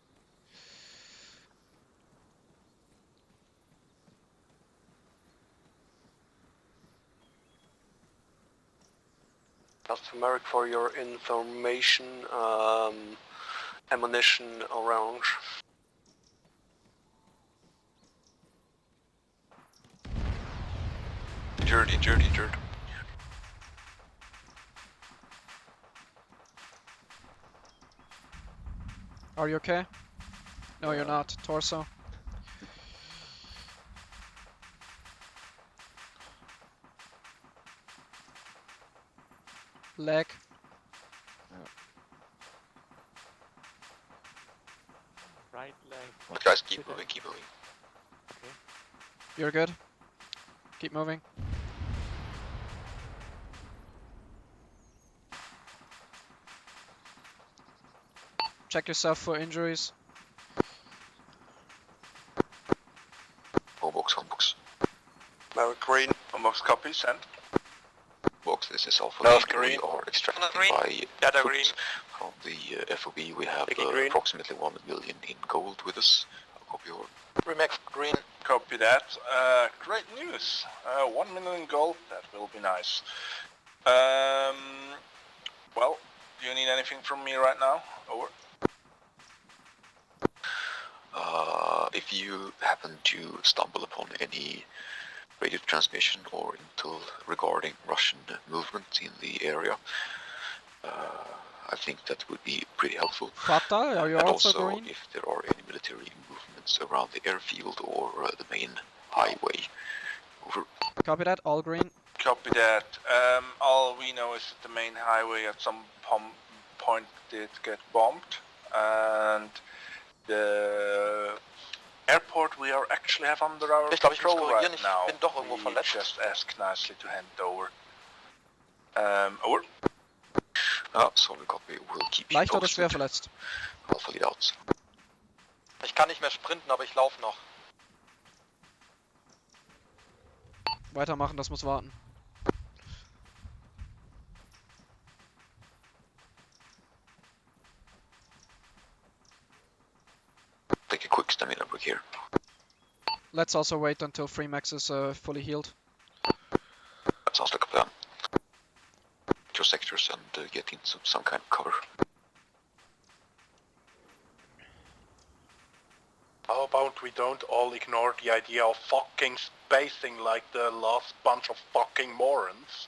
S13: Just Merrick, for your information, ammunition orange.
S8: Injured, injured, injured.
S3: Are you okay? No, you're not. Torso. Leg.
S9: Right leg.
S8: But guys, keep moving, keep moving.
S9: Okay.
S3: You're good. Keep moving. Check yourself for injuries.
S8: Home box.
S13: Merrick green.
S10: Almost copy, send.
S8: Box, this is Alpha.
S13: North
S8: We
S13: green.
S8: are extracting
S13: Green.
S8: by
S13: Data
S8: foot
S13: green.
S8: from the FOB. We have
S13: Mickey green.
S8: approximately 1 million in gold with us. I'll copy over.
S13: Remax green.
S10: Copy that. Great news. 1 million gold, that will be nice. Well, do you need anything from me right now? Over.
S8: If you happen to stumble upon any radio transmission or intel regarding Russian movement in the area, I think that would be pretty helpful.
S3: Fatal, are you
S8: And
S3: also
S8: also,
S3: green?
S8: if there are any military movements around the airfield or the main highway. Over.
S3: Copy that, all green.
S10: Copy that. All we know is that the main highway at some point did get bombed, and the airport we are actually have under our
S13: Ich glaube, ich muss
S10: control
S13: korrigieren,
S10: right
S13: ich
S10: now.
S13: bin doch irgendwo
S10: We
S13: verletzt.
S10: just ask nicely to hand it over. Over.
S8: Solid copy. We'll keep you
S3: Leicht oder
S8: posted.
S3: schwer verletzt?
S8: Alpha lead out.
S13: Ich kann nicht mehr sprinten, aber ich laufe noch.
S3: Weitermachen, das muss warten.
S8: Take a quick stamina break here.
S3: Let's also wait until Freemax is fully healed.
S8: That sounds like a plan. Get your sectors and get into some kind of cover.
S5: How about we don't all ignore the idea of fucking spacing like the last bunch of fucking morons?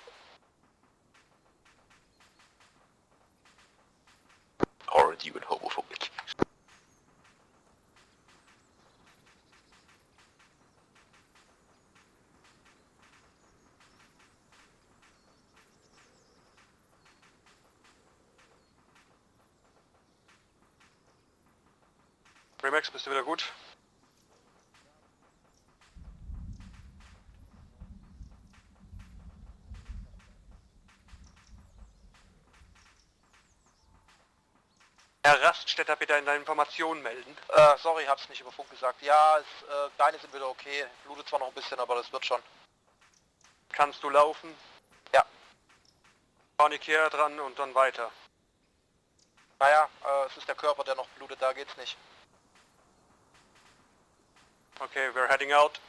S8: Aren't you homophobic?
S13: Remax, bist du wieder gut? Herr Raststätter, bitte in deinen Informationen melden. Sorry, hab's nicht über Funk gesagt. Ja, deine sind wieder okay. Blutet zwar noch ein bisschen, aber das wird schon. Kannst du laufen? Ja. Panik hier dran und dann weiter. Naja, es ist der Körper, der noch blutet, da geht's nicht. Okay, we're heading out.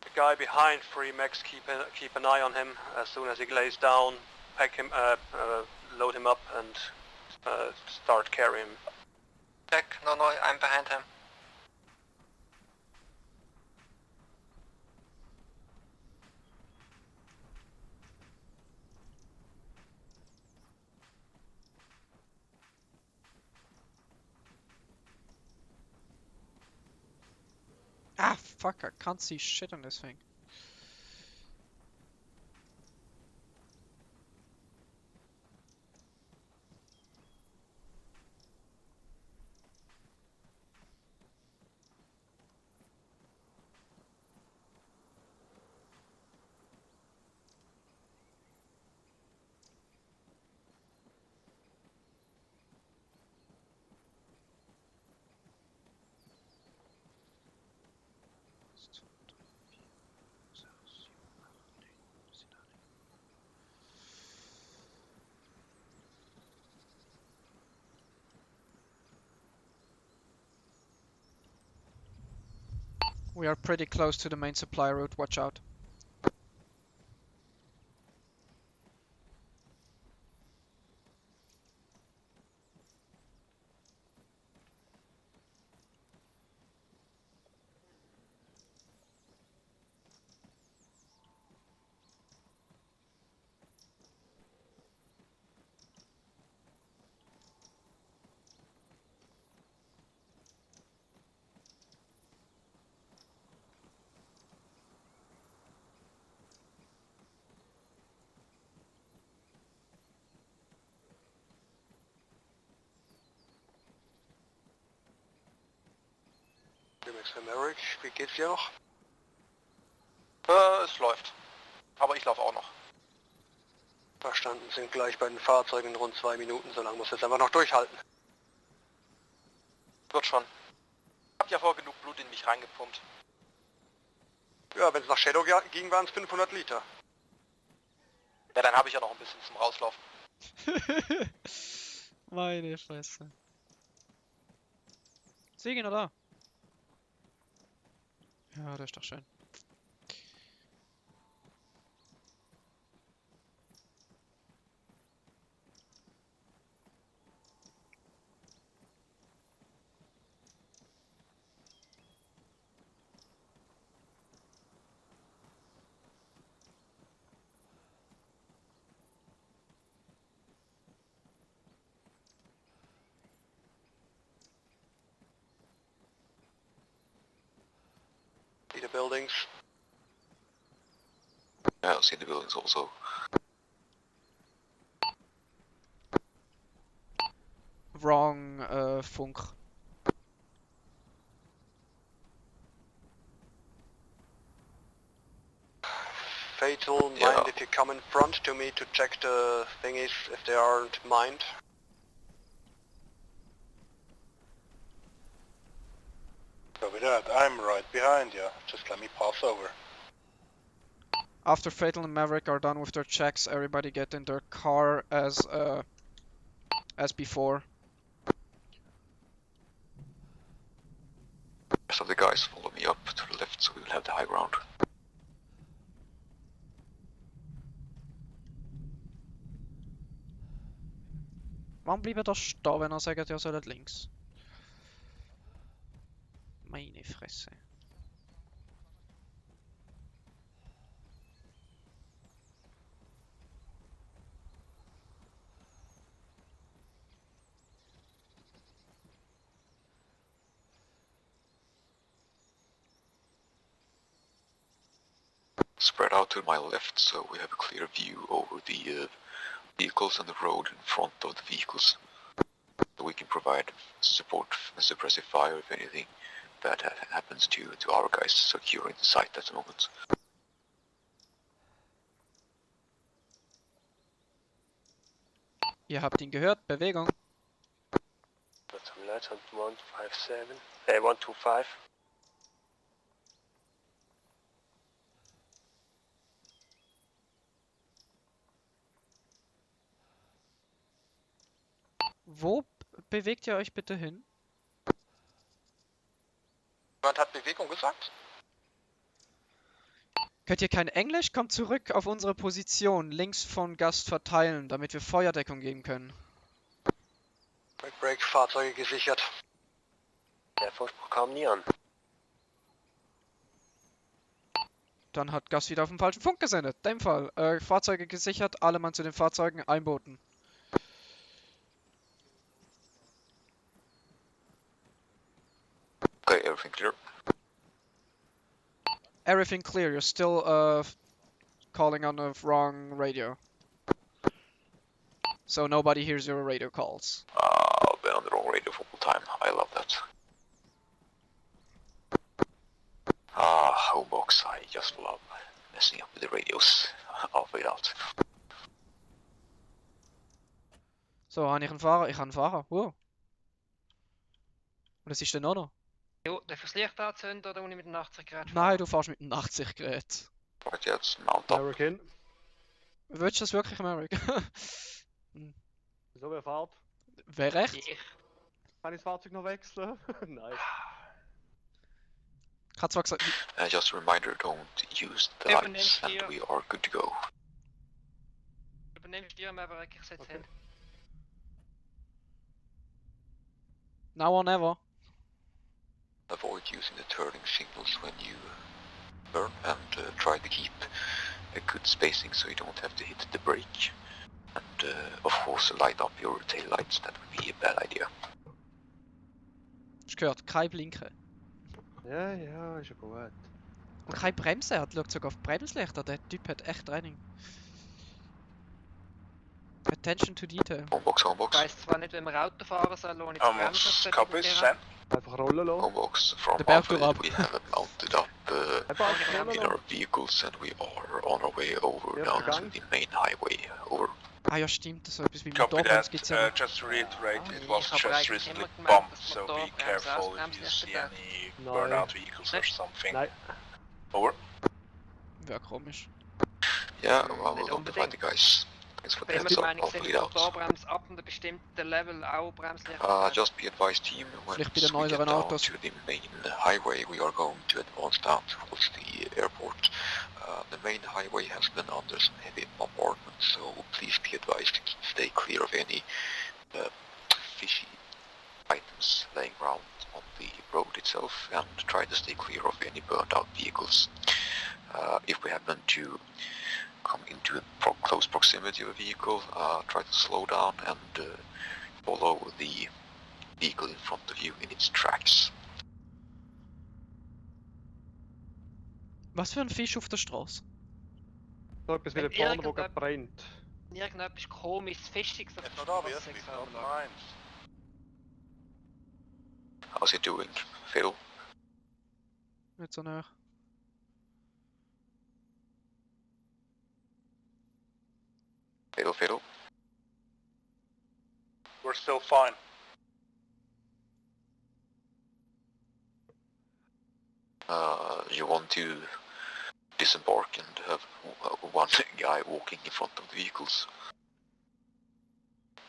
S13: The guy behind Freemax, keep an eye on him. As soon as he lays down, pack him, load him up and start carrying him. Check, no, I'm behind him.
S3: Ah, fuck, I can't see shit on this thing. We are pretty close to the main supply route, watch out.
S13: Marriage, wie geht's dir noch? Es läuft. Aber ich laufe auch noch. Verstanden, sind gleich bei den Fahrzeugen in rund 2 Minuten, so lange muss jetzt einfach noch durchhalten. Wird schon. Hab ja vor genug Blut in mich reingepumpt. Ja, wenn es nach Shadow ging, waren es 500 Liter. Ja, dann habe ich ja noch ein bisschen zum Rauslaufen.
S3: Meine Fresse. Siegen oder? Ja, das ist doch schön.
S13: See the buildings.
S8: Yeah, I've seen the buildings also.
S3: Wrong, Funk.
S13: Fatal, mind
S8: Yeah.
S13: if you come in front to me to check the thingies if they aren't mined.
S10: Copy that, I'm right behind you. Just let me pass over.
S3: After Fatal and Maverick are done with their checks, everybody get in their car as before.
S8: The rest of the guys follow me up to the left so we will have the high ground.
S3: Warum bleibt er stehen, wenn er sagt, ihr sollt links? Meine Fresse.
S8: Spread out to my left so we have a clear view over the vehicles and the road in front of the vehicles. So we can provide support and suppressive fire if anything bad happens to our guys securing the site at the moment.
S3: Ihr habt ihn gehört, Bewegung.
S7: That's on left on 157. 125.
S3: Wo bewegt ihr euch bitte hin?
S13: Jemand hat Bewegung gesagt?
S3: Könnt ihr kein Englisch? Kommt zurück auf unsere Position, links von Gast verteilen, damit wir Feuerdeckung geben können.
S13: Break, Fahrzeuge gesichert.
S7: Der Funkspruch kam nie an.
S3: Dann hat Gast wieder auf den falschen Funk gesendet. In dem Fall, Fahrzeuge gesichert, alle Mann zu den Fahrzeugen, einbooten.
S8: Okay, everything clear.
S3: Everything clear, you're still calling on the wrong radio. So nobody hears your radio calls.
S8: I've been on the wrong radio for all time. I love that. Homebox, I just love messing up with the radios. I'll fade out.
S3: So, habe ich einen Fahrer? Ich habe einen Fahrer. Wow. Und das ist der noch.
S6: Jo, darf ich das Licht anzünden oder muss ich mit dem 80-Gerät fahren?
S3: Nein, du fährst mit einem 80-Gerät.
S8: Right, jetzt mount up.
S1: American.
S3: Willst du das wirklich, America?
S1: So, wer fährt?
S3: Wer recht?
S6: Ich.
S1: Kann ich das Fahrzeug noch wechseln? Nein.
S3: Ich habe zwar gesagt,
S8: Just a reminder, don't use the lights and we are good to go.
S6: Übernimmst du Maverick, ich setze hin.
S3: now or never.
S8: Avoid using the turning signals when you burn and try to keep a good spacing so you don't have to hit the brake. And of course light up your tail lights, that would be a bad idea.
S3: Hast du gehört? Kein Blinken.
S1: Ja, ja, ist ja gut.
S3: Und keine Bremse, er schaut sogar auf die Bremslichter, der Typ hat echt Training. Attention to detail.
S8: Homebox,
S6: Ich
S8: homebox.
S6: weiss zwar nicht, wenn wir Auto fahren sollen, ohne zu bremsen.
S10: Almost
S6: auf
S10: copy,
S6: solchen
S10: Sam.
S1: Einfach rollen lassen.
S8: Homebox from
S3: The belt
S8: Alpha,
S3: up.
S8: we have mounted up
S1: Einfach rollen
S8: in
S1: lassen.
S8: our vehicles and we are on our way over
S1: Ja,
S8: down to
S1: vergangen.
S8: the main highway. Over.
S3: Ah ja, stimmt, so etwas wie
S10: Copy
S3: Motorbremse
S10: that.
S3: gibt's ja noch.
S10: Just to reiterate, it
S6: Ich
S10: was
S6: habe
S10: just
S6: eigentlich
S10: recently
S6: immer gemeint,
S10: bumped,
S6: dass
S10: so be
S6: Motorbremse
S10: careful if
S6: Ausbremsen
S10: you
S6: nicht
S10: see
S6: bedarf.
S10: any
S1: Nein.
S10: burnout vehicles or
S6: Nein.
S10: something.
S1: Nein.
S10: Over.
S3: Wäre komisch.
S8: Yeah, I will
S6: Nicht
S8: notify the guys. Thanks for
S6: Ich bin immer
S8: the
S6: der
S8: heads up,
S6: Meinung,
S8: I'll
S6: dass
S8: pull
S6: die
S8: it out.
S6: Motorbremse ab einem bestimmten Level auch Bremslichter
S8: Just be advised, team, when
S3: Vielleicht bei
S8: we
S3: den
S8: get
S3: neueren
S8: down
S3: Autos.
S8: to the main highway, we are going to advance down towards the airport. The main highway has been under some heavy bombardment, so please be advised to stay clear of any fishy items laying around on the road itself, and try to stay clear of any burned out vehicles. If we happen to come into a close proximity of a vehicle, try to slow down and follow the vehicle in front of you in its tracks.
S3: Was für ein Fisch auf der Straße?
S1: So etwas wie
S6: Wenn
S1: der Fahne, der
S6: irgendjemand-
S1: gerade brennt.
S6: Irgendetwas komisches, Fischiges auf
S10: It's
S6: der
S10: not obvious,
S6: Straße
S10: it's
S6: gesehen
S10: not
S6: habe.
S10: mine.
S8: How's it doing, Phil?
S3: Nicht so nah.
S8: Phil?
S10: We're still fine.
S8: You want to disembark and have one guy walking in front of the vehicles?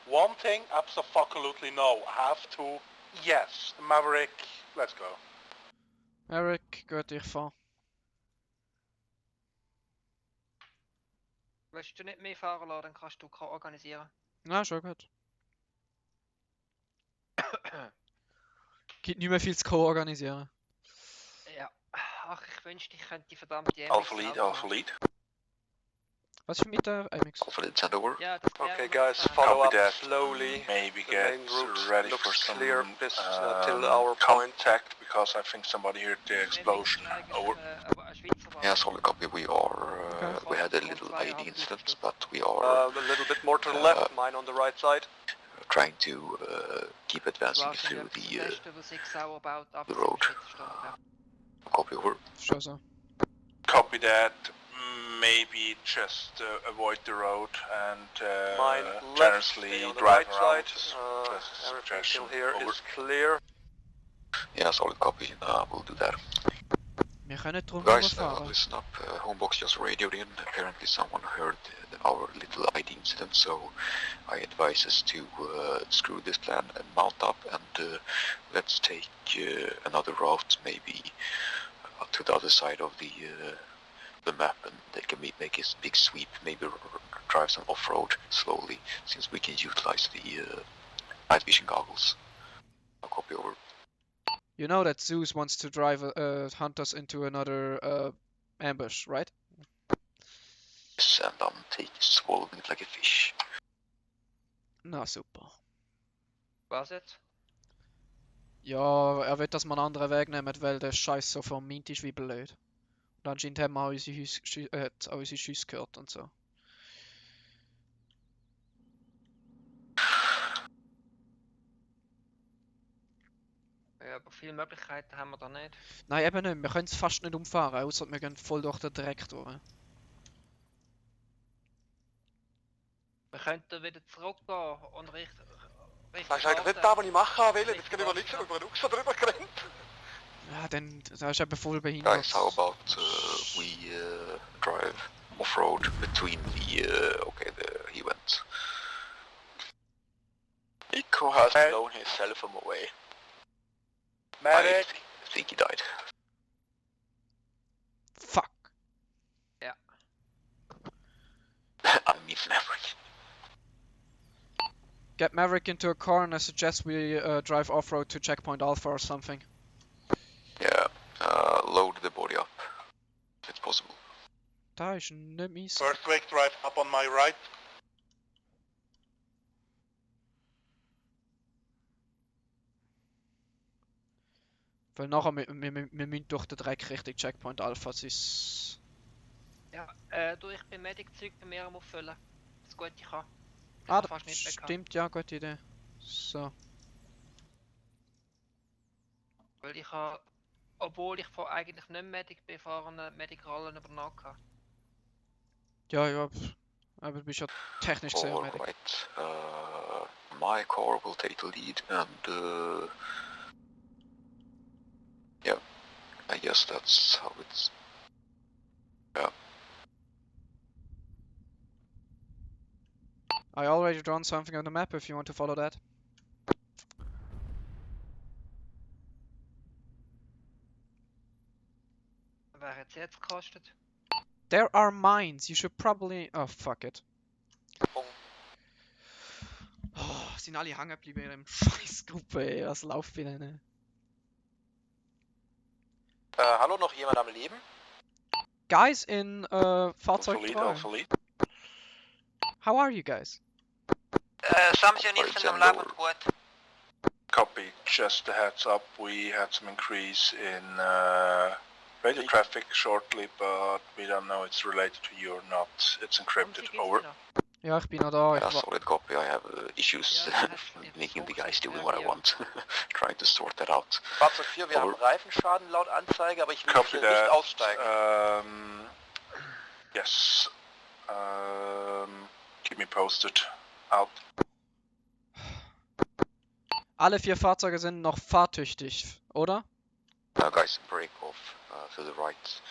S10: One thing, absolutely no. Have to, yes. Maverick, let's go.
S3: Eric, gut, ich fahr.
S6: Willst du nicht mehr fahren lassen, dann kannst du organisieren.
S3: Na, schon gut. Gibt nicht mehr viel zu co-organisieren.
S6: Ja. Ach, ich wünschte, ich könnte die verdammte
S10: Alpha lead, Alpha lead.
S3: Was ist mit der Amix?
S8: Alpha lead, send over.
S6: Ja, das
S13: Okay,
S6: wäre
S13: guys,
S6: notfall.
S13: follow
S10: Copy
S13: up
S10: that.
S13: slowly.
S10: Maybe
S13: The
S10: get
S13: main route
S10: ready
S13: looks
S10: for some
S13: clear this, till our point.
S10: contact, because I think somebody heard the explosion. Over.
S6: Aber ein Schweizer war.
S8: Yeah, solid copy. We are. We had a little ID incident, but we are
S13: A little bit more to the left, mine on the right side.
S8: trying to keep advancing
S6: Wahrscheinlich
S8: through
S6: etwas
S8: the
S6: Beste, was ich sauer baut, ab
S8: the road. Copy over.
S3: Schon so.
S10: Copy that. Maybe just avoid the road and
S13: Mine left,
S10: generously
S13: stay on the
S10: drive
S13: right
S10: around.
S13: side.
S10: Just a
S13: Everything
S10: suggestion.
S13: till here
S10: Over.
S13: is clear.
S8: Yeah, solid copy. We'll do that.
S3: Wir können drum
S8: Guys,
S3: fahren.
S8: listen up. Homebox just radioed in. Apparently someone heard our little ID incident, so I advise us to screw this plan and mount up and let's take another route, maybe to the other side of the map, and they can make a big sweep, maybe drive some off-road slowly, since we can utilize the night vision goggles. I'll copy over.
S3: You know that Zeus wants to drive hunt us into another ambush, right?
S8: Yes, and I'm swallowing it like a fish.
S3: Na super.
S6: Was jetzt?
S3: Ja, er will, dass wir einen anderen Weg nehmen, weil der Scheiß so vermint ist wie blöd. Und anscheinend haben wir auch unsere Schüsse gehört und so.
S6: Ja, aber viele Möglichkeiten haben wir da nicht.
S3: Nein, eben nicht. Wir können es fast nicht umfahren, außer wir gehen voll durch den Dreck durch.
S6: Wir könnten wieder zurückgehen und Richtung.
S13: Das ist eigentlich nicht das, was ich machen will. Jetzt gehen wir nicht über den Rucksack drüber gerannt.
S3: Ja, dann das ist eben voll behindert.
S8: Guys, how about we drive off-road between the he went.
S13: Nico has blown himself away.
S8: I think he died.
S3: Get Maverick into a car and I suggest we drive off-road to checkpoint Alpha or something.
S8: Yeah, load the body up, if it's possible.
S3: Da ist nicht mies.
S10: First wake drive up on my right.
S3: Weil nachher, wir müssen durch den Dreck Richtung Checkpoint Alpha, es ist...
S6: Ja, du, ich bin Medic-Zeug bei mir am Auffüllen. Das Gute ich kann.
S3: Ah,
S6: fast nicht mehr
S3: stimmt, ja, gute Idee. So.
S6: Weil ich habe, obwohl ich eigentlich nicht Medic bin, vorne Medic-Rollen übernommen habe.
S3: Ja, ja, aber du bist ja technisch sehr Medic.
S8: Alright, my car will take the lead and yeah, I guess that's how it's... Yeah.
S3: I already drawn something on the map if you want to follow that.
S6: Wer hat es jetzt gekostet?
S3: There are mines, you should probably... Oh, fuck it. Oh, sind alle hängen geblieben in der Scheißgruppe, ey. Was läuft bei denen?
S13: Hallo, noch jemand am Leben?
S3: Guys in Fahrzeug 3. How are you guys?
S13: Samsi und ich sind am Leben und gut.
S10: Copy, just a heads up, we had some increase in radio traffic shortly, but we don't know it's related to you or not. It's encrypted, over.
S3: Ja, ich bin noch da.
S8: Yeah, solid copy, I have issues making the guys doing what I want. Trying to sort that out.
S13: Fahrzeug 4, wir haben Reifenschaden laut Anzeige, aber ich will hier nicht aussteigen.
S10: Yes. Keep me posted. Out.
S3: Alle 4 Fahrzeuge sind noch fahrtüchtig, oder?
S8: Guys, break off to the right.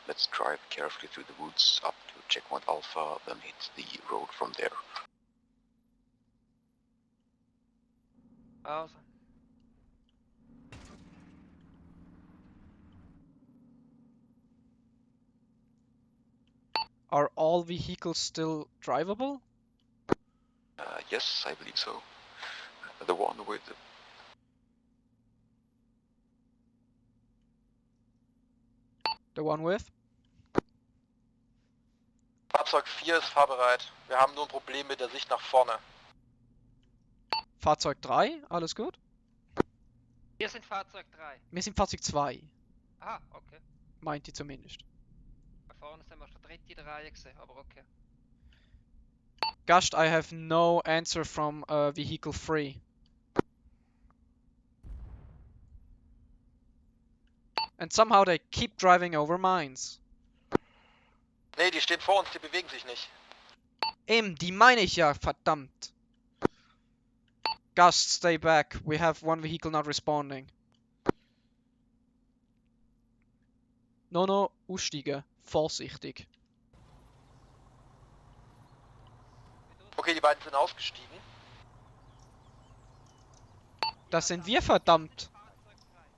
S8: Let's drive carefully through the woods up to checkpoint Alpha, then hit the road from there.
S6: Also.
S3: Are all vehicles still drivable?
S8: Yes, I believe so. The one with the...
S3: The one with?
S13: Fahrzeug 4 ist fahrbereit. Wir haben nur ein Problem mit der Sicht nach vorne.
S3: Fahrzeug 3, alles gut?
S6: Wir sind Fahrzeug 3.
S3: Wir sind Fahrzeug 2.
S6: Aha, okay.
S3: Meint die zumindest.
S6: Da vorne sind wir schon der dritte Reihe gesehen, aber okay.
S3: Gast, I have no answer from vehicle 3. And somehow they keep driving over mines.
S13: Nee, die stehen vor uns, die bewegen sich nicht.
S3: Eben, die meine ich ja, verdammt. Gast, stay back. We have one vehicle not responding. No, aussteigen. Vorsichtig.
S13: Okay, die beiden sind ausgestiegen.
S3: Das sind wir, verdammt.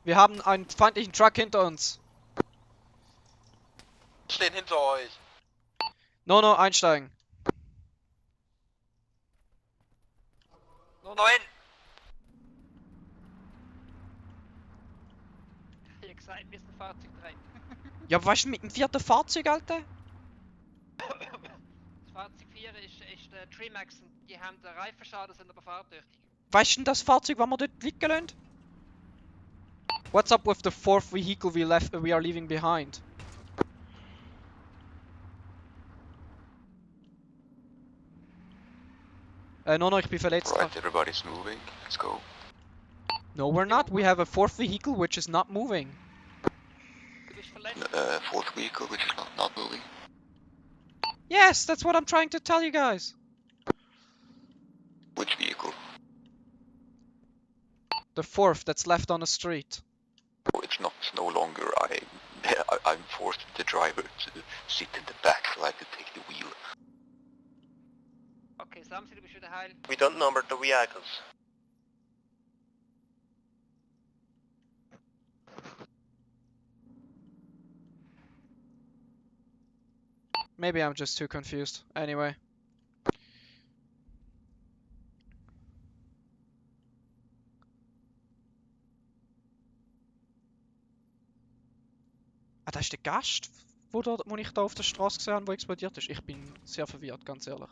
S3: Wir haben einen feindlichen Truck hinter uns.
S13: Stehen hinter euch.
S3: No, einsteigen.
S13: No, hin.
S6: Ich hab gesagt, wir sind Fahrzeug 3.
S3: Ja, was ist mit dem 4. Fahrzeug, Alter?
S6: Das Fahrzeug 4 ist der Trimax und die haben den Reifenschaden, sind aber fahrtüchtig.
S3: Was ist denn das Fahrzeug, was wir dort liegen lassen? What's up with the 4th vehicle we are leaving behind? No, ich bin verletzt.
S8: Right, everybody's moving. Let's go.
S3: No, we're not. We have a 4th vehicle which is not moving.
S8: 4th vehicle which is not moving.
S3: Yes, that's what I'm trying to tell you guys.
S8: Which vehicle?
S3: The 4th that's left on the street.
S8: Oh, it's not no longer. I'm forced the driver to sit in the back, so I have to take the wheel.
S6: Okay, Samsi, du bist wieder heil.
S13: We don't number the vehicles.
S3: Maybe I'm just too confused. Anyway. ist der Gast, wo ich da auf der Straße gesehen habe, wo explodiert ist? Ich bin sehr verwirrt, ganz ehrlich.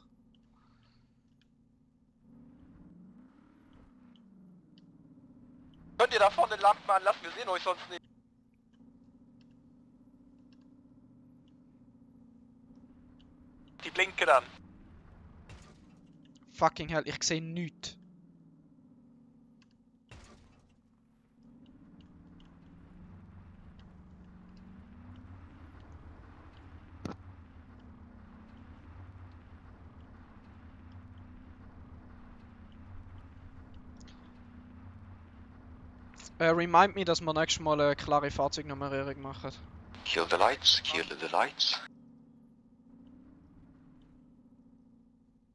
S13: Könnt ihr da vorne lang fahren lassen? Wir sehen euch sonst nicht. Die Blinke dann.
S3: Fucking hell, ich sehe nichts. Remind me, dass wir nächstes Mal eine klare Fahrzeugnummerierung machen.
S8: Kill the lights, kill the lights.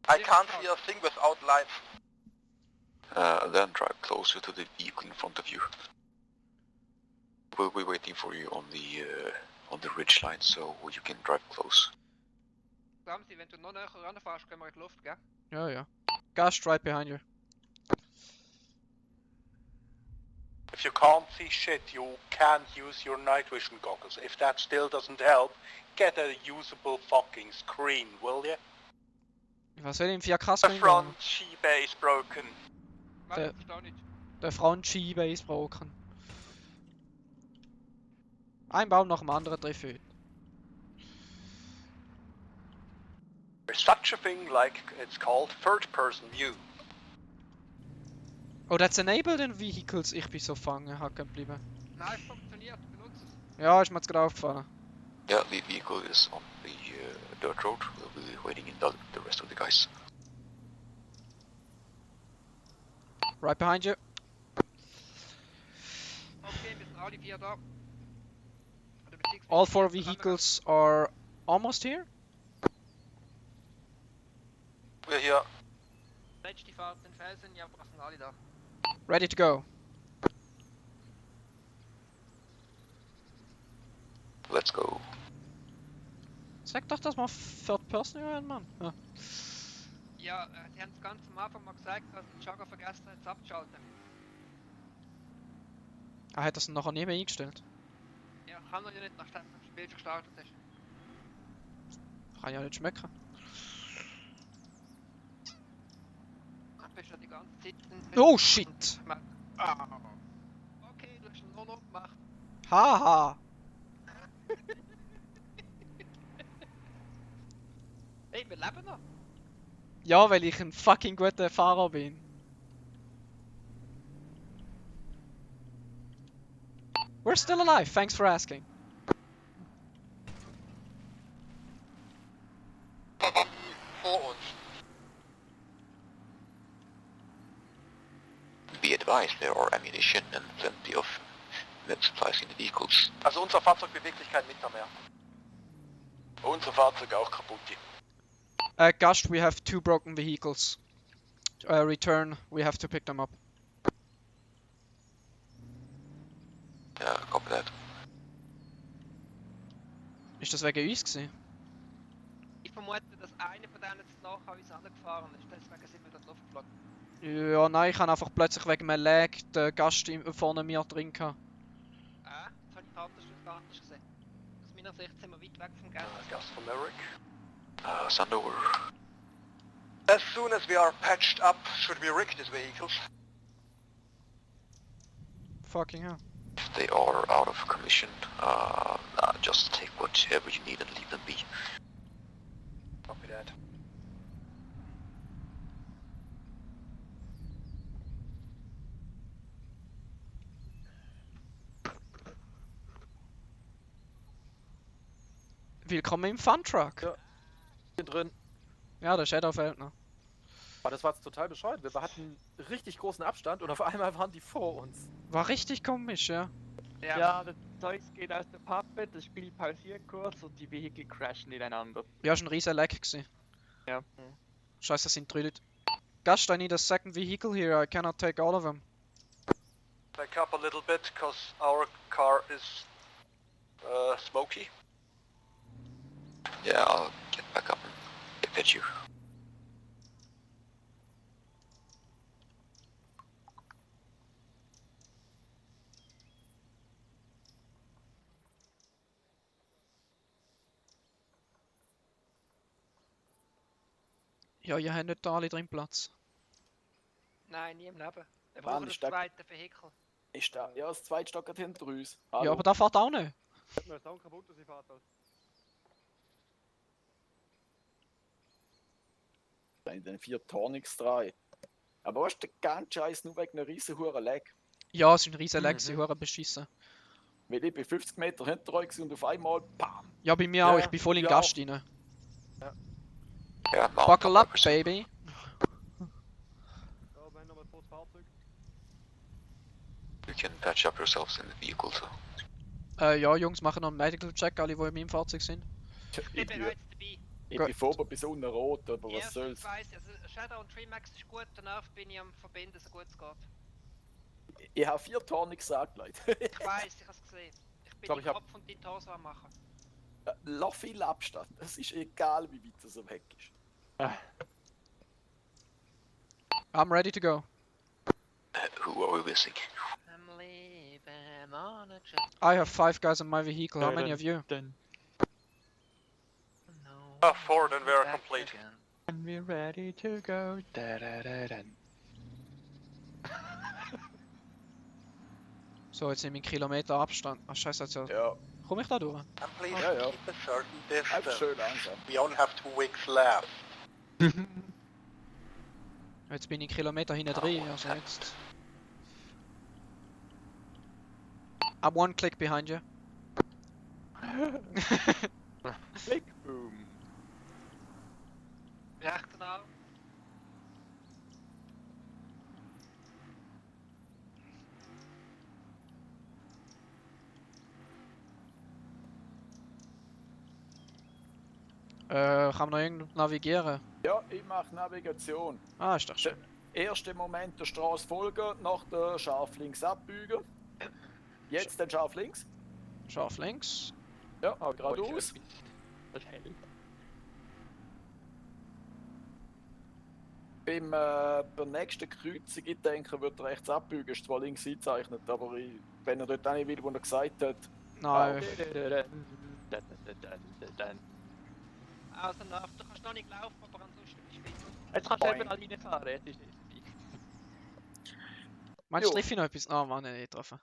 S13: I can't see a thing without lights.
S8: Then drive closer to the vehicle in front of you. We'll be waiting for you on the ridge line, so you can drive close.
S6: Samsi, wenn du noch näher ranfährst, gehen wir in die Luft, gell?
S3: Ja, ja. Gast right behind you.
S10: If you can't see shit, you can't use your night vision goggles. If that still doesn't help, get a usable fucking screen, will you?
S3: Was soll im 4K
S10: The
S3: Screen
S10: front Shiba is broken.
S6: Warte, ich verstehe nicht.
S3: Der Front-Scheibe ist broken. Ein Baum nach dem anderen trifft.
S13: There's such a thing like it's called third-person view.
S3: Oh, that's enabled in vehicles. Ich bin so fangen, hacken geblieben.
S6: Nein, es funktioniert, benutze es.
S3: Ja, ist mir jetzt gerade aufgefallen.
S8: Yeah, the vehicle is on the dirt road. We'll be waiting in the rest of the guys.
S3: Right behind you.
S6: Okay, wir sind alle 4 da.
S3: All 4 vehicles are almost here.
S13: We're here.
S6: Letzte Fahrt den Felsen, ja, wir sind alle da.
S3: Ready to go.
S8: Let's go.
S3: Sag doch, dass wir Third Person hören, Mann. Ja.
S6: Ja, sie haben es ganz am Anfang mal gesagt, dass der Jogger vergessen hat, es abzuschalten.
S3: Er hat das nachher nie mehr eingestellt.
S6: Ja, kann er ja nicht, nachdem das Spiel schon gestartet ist.
S3: Kann ja nicht schmecken.
S6: Du bist ja die ganze Zeit...
S3: Oh shit!
S6: Ah. Okay, du hast ihn nur noch gemacht.
S3: Haha!
S6: Hey, wir leben noch!
S3: Ja, weil ich ein fucking guter Fahrer bin. We're still alive, thanks for asking.
S13: Vor uns.
S8: Be advised, there are ammunition and plenty of med supplies in the vehicles.
S13: Also unser Fahrzeug bewegt sich kein Meter mehr. Unser Fahrzeug auch kaputt.
S3: Gust, we have 2 broken vehicles. Return, we have to pick them up.
S8: Yeah, copy that.
S3: Ist das wegen uns gewesen?
S6: Ich vermute, dass einer von denen jetzt nachher uns angefahren ist, deswegen sind wir in die Luft geflogen.
S3: Ja, nein, ich habe einfach plötzlich wegen einem Lag den Gast vorne mir drin gehabt.
S6: Das habe ich Kartenstück gar nicht gesehen. Aus meiner Sicht sind wir weit weg vom Gas.
S13: Gas from Eric.
S8: Send over.
S13: As soon as we are patched up, should we rig these vehicles?
S3: Fucking hell.
S8: If they are out of commission, just take whatever you need and leave them be.
S13: Copy that.
S3: Willkommen im Fun Truck.
S12: Ja. Hier drin.
S3: Ja, der Shadow fällt noch.
S12: Aber das war jetzt total bescheuert. Wir hatten richtig großen Abstand und auf einmal waren die vor uns.
S3: War richtig komisch, ja.
S9: Ja, das Zeugs geht aus der Pappe, das Spiel pausiert kurz und die Vehikel crashen ineinander.
S3: Ja, ist ein riesen Lag gewesen.
S9: Ja.
S3: Scheiße, das sind 3 Leute. Gust, I need a second vehicle here, I cannot take all of them.
S13: Back up a little bit, cause our car is smoky.
S8: Yeah, I'll get back up and get you.
S3: Ja, ihr habt nicht da alle drin Platz.
S6: Nein, nie im Leben. Wir
S12: Mann,
S6: brauchen das
S12: ist da-
S6: zweite Vehikel.
S12: Ist da? Ja, das zweite Stock hinter uns.
S3: Ja, aber da fährt auch nicht.
S1: Mir ist auch kaputt, dass ich fahrt.
S12: In den 4 Tornix 3. Aber was ist der ganze Scheiß nur wegen einer riesen Huren Lag?
S3: Ja, es ist ein riesen Lag, sie hören beschissen.
S12: Weil ich bin 50 Meter hinter euch und auf einmal PAM!
S3: Ja, bei mir auch, ich bin voll in
S12: ja
S3: Gast rein.
S10: Yeah, mount
S3: Buckle up,
S10: up,
S3: baby.
S1: Ja, wir haben noch ein zweites Fahrzeug.
S8: You can patch up yourselves in the vehicle, so.
S3: Ja, Jungs, machen noch einen Medical Check, alle, die in meinem Fahrzeug sind.
S6: Ich bin bereits dabei.
S12: Ich bin vorher bis unten rot, aber
S6: Ja,
S12: was soll's.
S6: ich weiss, also Shadow und Trimax ist gut, danach bin ich am Verbinden, so gut es geht.
S12: Ich habe 4 Tornix angelegt.
S6: Ich weiss, ich hab's gesehen. Ich bin
S12: Glaub,
S6: den
S12: ich hab-
S6: Kopf und die Torso am machen.
S12: Lass viel Abstand. Es ist egal, wie weit es weg ist.
S3: I'm ready to go.
S8: Who are we missing?
S6: I'm leaving on a jet.
S3: I have 5 guys in my vehicle, how many of you?
S6: No.
S13: 4, then we are
S6: back
S13: complete.
S6: again.
S11: And we're ready to go. Da da da da.
S3: So, jetzt nehme ich Kilometer Abstand. Ach scheiße, jetzt ja.
S12: Ja,
S3: Komm ich da durch?
S13: And please
S12: Ja, ja.
S13: keep a certain
S12: einfach
S13: distance.
S12: schön langsam.
S13: We only have 2 weeks left.
S3: Jetzt bin ich Kilometer hinten drin, also jetzt. I'm 1 click behind you.
S12: Click, boom.
S6: Rechten Arm.
S3: Kann man noch irgend navigieren?
S12: Ja, ich mache Navigation.
S3: Ah, ist doch schön.
S12: Erster Moment der Straße folgen, nach der scharf links abbiegen. Jetzt den scharf links.
S3: Scharf links.
S12: Ja, geradeaus. Bei der nächsten Kreuzung, ich denke, wird er rechts abbiegen. Ist zwar links eingezeichnet, aber wenn er dort nicht will, wo er gesagt hat.
S3: Nein.
S6: Also nach, du kannst noch nicht laufen, aber ansonsten bist du fit.
S9: Jetzt kannst du eben alleine fahren, jetzt ist nicht.
S3: Meinst du,
S12: Jo.
S3: treffe ich noch etwas? Ah, Mann, nicht getroffen.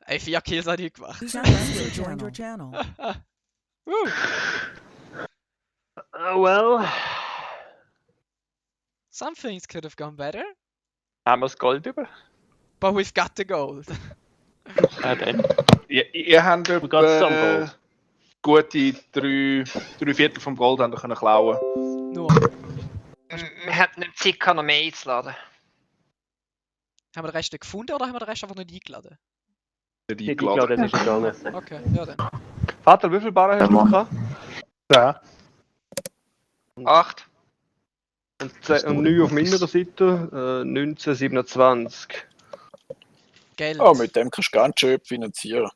S3: Ey, 4 Kills hat ich gemacht.
S14: Joined your channel.
S3: Woo!
S7: Well.
S3: Some things could have gone better,
S11: Haben wir das Gold über?
S3: but we've got the gold.
S11: Dann.
S2: Ihr habt
S11: We got some gold.
S2: gute 3 Viertel vom Gold haben können klauen.
S3: Nur.
S6: Wir hätten nicht Zeit gehabt, noch mehr einzuladen.
S3: Haben wir den Rest gefunden oder haben wir den Rest einfach nicht eingeladen?
S2: Nicht
S7: Ich glaube,
S2: eingeladen.
S7: das ist gegangen.
S3: Okay, ja dann.
S1: Vater, wie viele Barren hast du gehabt?
S6: 8.
S1: Und 9 auf meiner Seite, 1927.
S3: Geld.
S12: Oh, mit dem kannst du ganz schön finanzieren.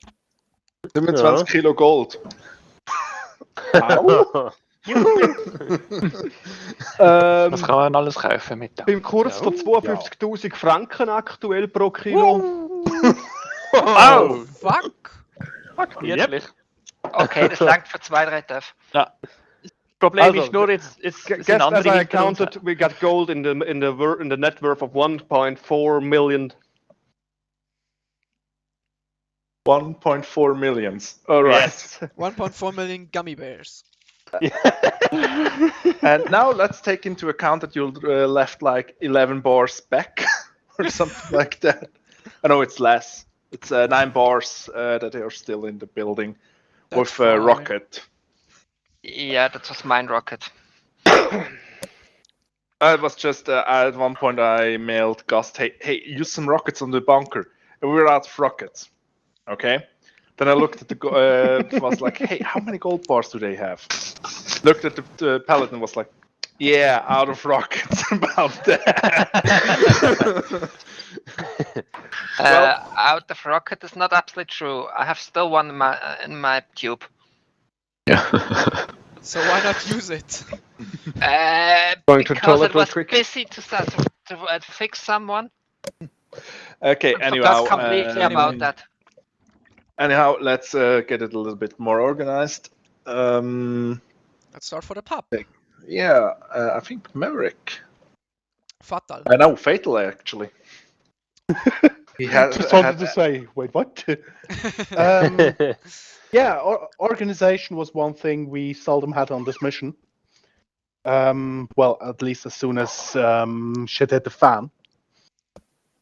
S2: 25 Kilo Gold.
S11: Was kann man alles kaufen mit dem?
S1: Beim Kurs von 52.000 Franken aktuell pro Kilo.
S3: Oh, fuck!
S11: Wirklich?
S6: Okay, das langt für 2-3 Töpfe.
S11: Ja. Das Problem
S1: Also,
S11: ist nur, jetzt
S1: Guess
S11: sind
S1: as I
S11: andere hinter uns.
S1: counted, we got gold in the net worth of 1.4 million.
S2: 1.4 millions. Alright.
S1: Yes.
S3: 1.4 million gummy bears.
S2: And now let's take into account that you left like 11 bars back or something like that. I know it's less. It's 9 bars that are still in the building with
S3: fine.
S2: rocket.
S6: Yeah, that was mine rocket.
S2: It was just at one point I mailed Gust, hey, use some rockets on the bunker. And we were out of rockets. Okay. Then I looked at the was like, hey, how many gold bars do they have? Looked at the pallet and was like, yeah, out of rockets. About that.
S6: Out of rocket is not absolutely true. I have still one in my tube.
S3: So why not use it?
S1: Going to the
S6: Because
S1: toilet
S6: it
S1: real
S6: was
S1: quick.
S6: busy to fix someone.
S2: Okay,
S6: I
S2: anyhow.
S6: forgot completely about that.
S2: Anyhow, let's get it a little bit more organized.
S3: Let's start for the pub.
S2: Yeah, I think Maverick.
S3: Fatal.
S2: I know, Fatal actually. He had,
S5: Just wanted to say, wait, what? Yeah, organization was one thing we seldom had on this mission. Well, at least as soon as shit hit the fan.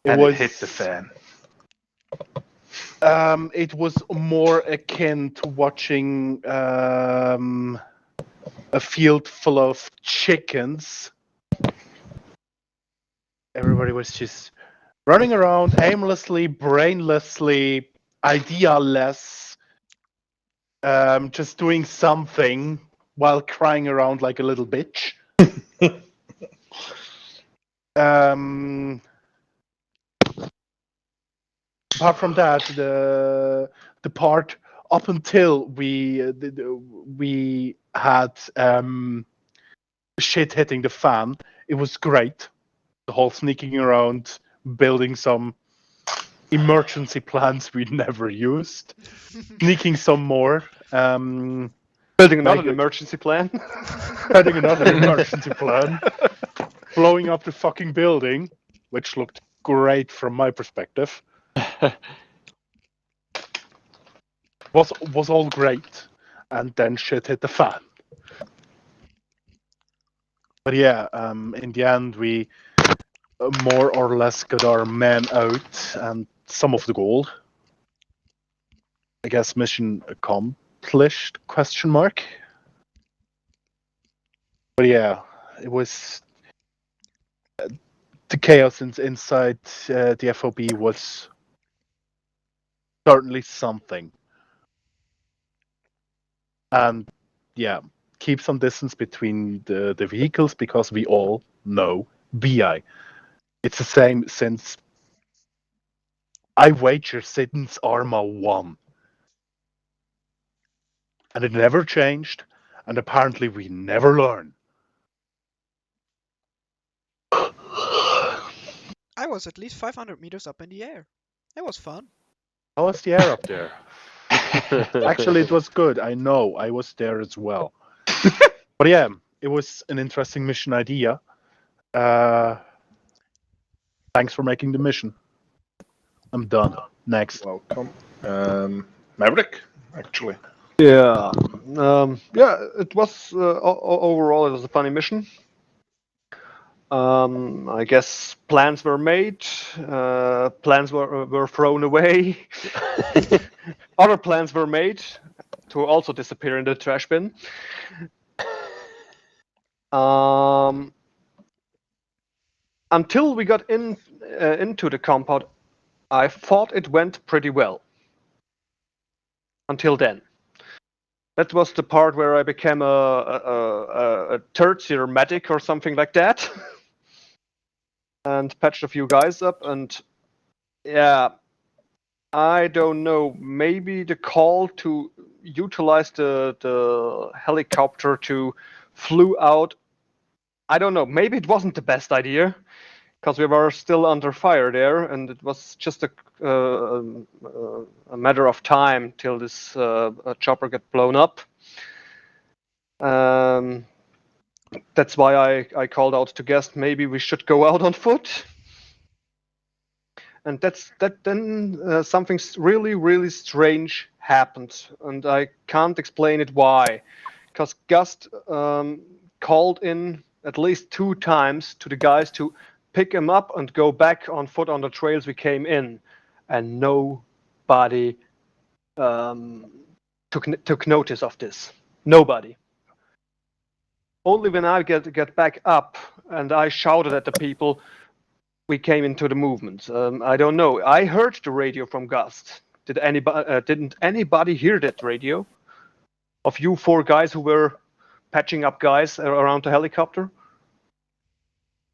S2: It hit the fan.
S5: It was more akin to watching a field full of chickens. Everybody was just running around aimlessly, brainlessly, idealess, just doing something while crying around like a little bitch. Apart from that, the part up until we had shit hitting the fan, it was great. The whole sneaking around, building some emergency plans we never used, sneaking some more,
S1: building another emergency plan,
S5: building another emergency plan, blowing up the fucking building, which looked great from my perspective. was all great, and then shit hit the fan. But yeah, in the end, we more or less got our men out and some of the gold. I guess mission accomplished? Question mark. But yeah, it was the chaos inside the FOB was certainly something. And yeah, keep some distance between the vehicles because we all know BI. It's the same since I wager since Arma 1. And it never changed, and apparently we never learn.
S3: I was at least 500 meters up in the air. It was fun.
S5: How was the air up there? Actually, it was good. I know. I was there as well. But yeah, it was an interesting mission idea. Thanks for making the mission. I'm done. Next.
S2: Welcome. Maverick, actually.
S1: Yeah. It was overall it was a funny mission. I guess plans were made, plans were thrown away. Other plans were made to also disappear in the trash bin. Until we got into the compound, I thought it went pretty well. Until then. That was the part where I became a third-tier medic or something like that. And patched a few guys up, and yeah, I don't know, maybe the call to utilize the helicopter to flew out, I don't know, maybe it wasn't the best idea, because we were still under fire there, and it was just a matter of time till this chopper got blown up. That's why I called out to guest maybe we should go out on foot. And then something really strange happened, and I can't explain it why. Because Gust called in at least 2 times to the guys to pick him up and go back on foot on the trails we came in, and nobody took notice of this. Nobody. Only when I get back up and I shouted at the people, we came into the movement. I don't know. I heard the radio from Gust. Didn't anybody hear that radio? Of you 4 guys who were patching up guys around the helicopter?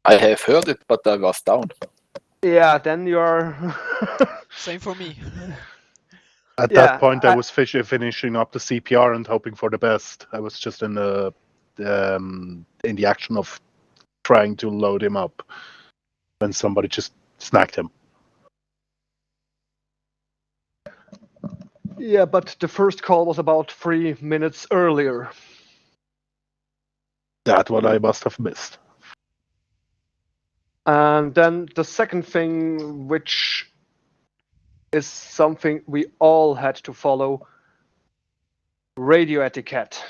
S15: I have heard it, but I was down.
S1: Yeah, then you are.
S3: Same for me.
S5: At that point, I was finishing up the CPR and hoping for the best. I was just in the action of trying to load him up when somebody just snagged him.
S1: Yeah, but the first call was about 3 minutes earlier.
S5: That one I must have missed.
S1: And then the second thing, which is something we all had to follow, radio etiquette.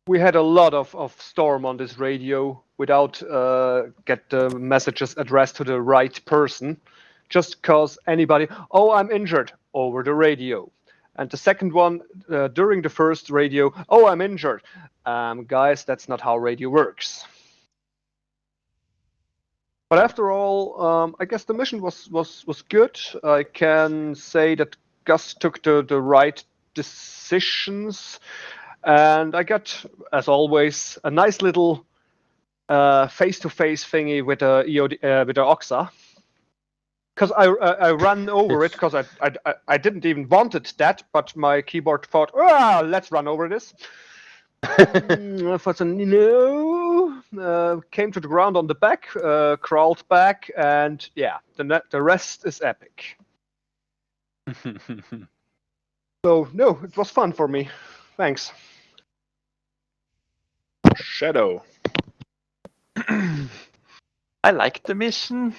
S1: We had a lot of storm on this radio without get the messages addressed to the right person, just cause anybody, oh, I'm injured, over the radio. And the second one, during the first radio, oh, I'm injured. Guys, that's not how radio works. But after all, I guess the mission was good. I can say that Gus took the right decisions. And I got, as always, a nice little face-to-face thingy with the Oxa. Because I ran over it because I didn't even want it that, but my keyboard thought, let's run over this. I thought, no, came to the ground on the back, crawled back, and yeah, the rest is epic. So no, it was fun for me. Thanks.
S5: Shadow.
S16: I liked the mission,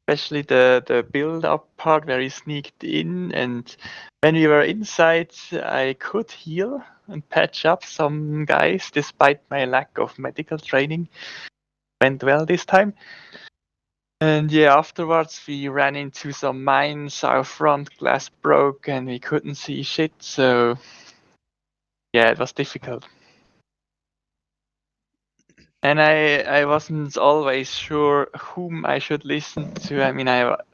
S16: especially the build-up part where he sneaked in, and when we were inside, I could heal and patch up some guys despite my lack of medical training. Went well this time. And yeah, afterwards we ran into some mines, our front glass broke and we couldn't see shit, so yeah, it was difficult. And I wasn't always sure whom I should listen to. I mean,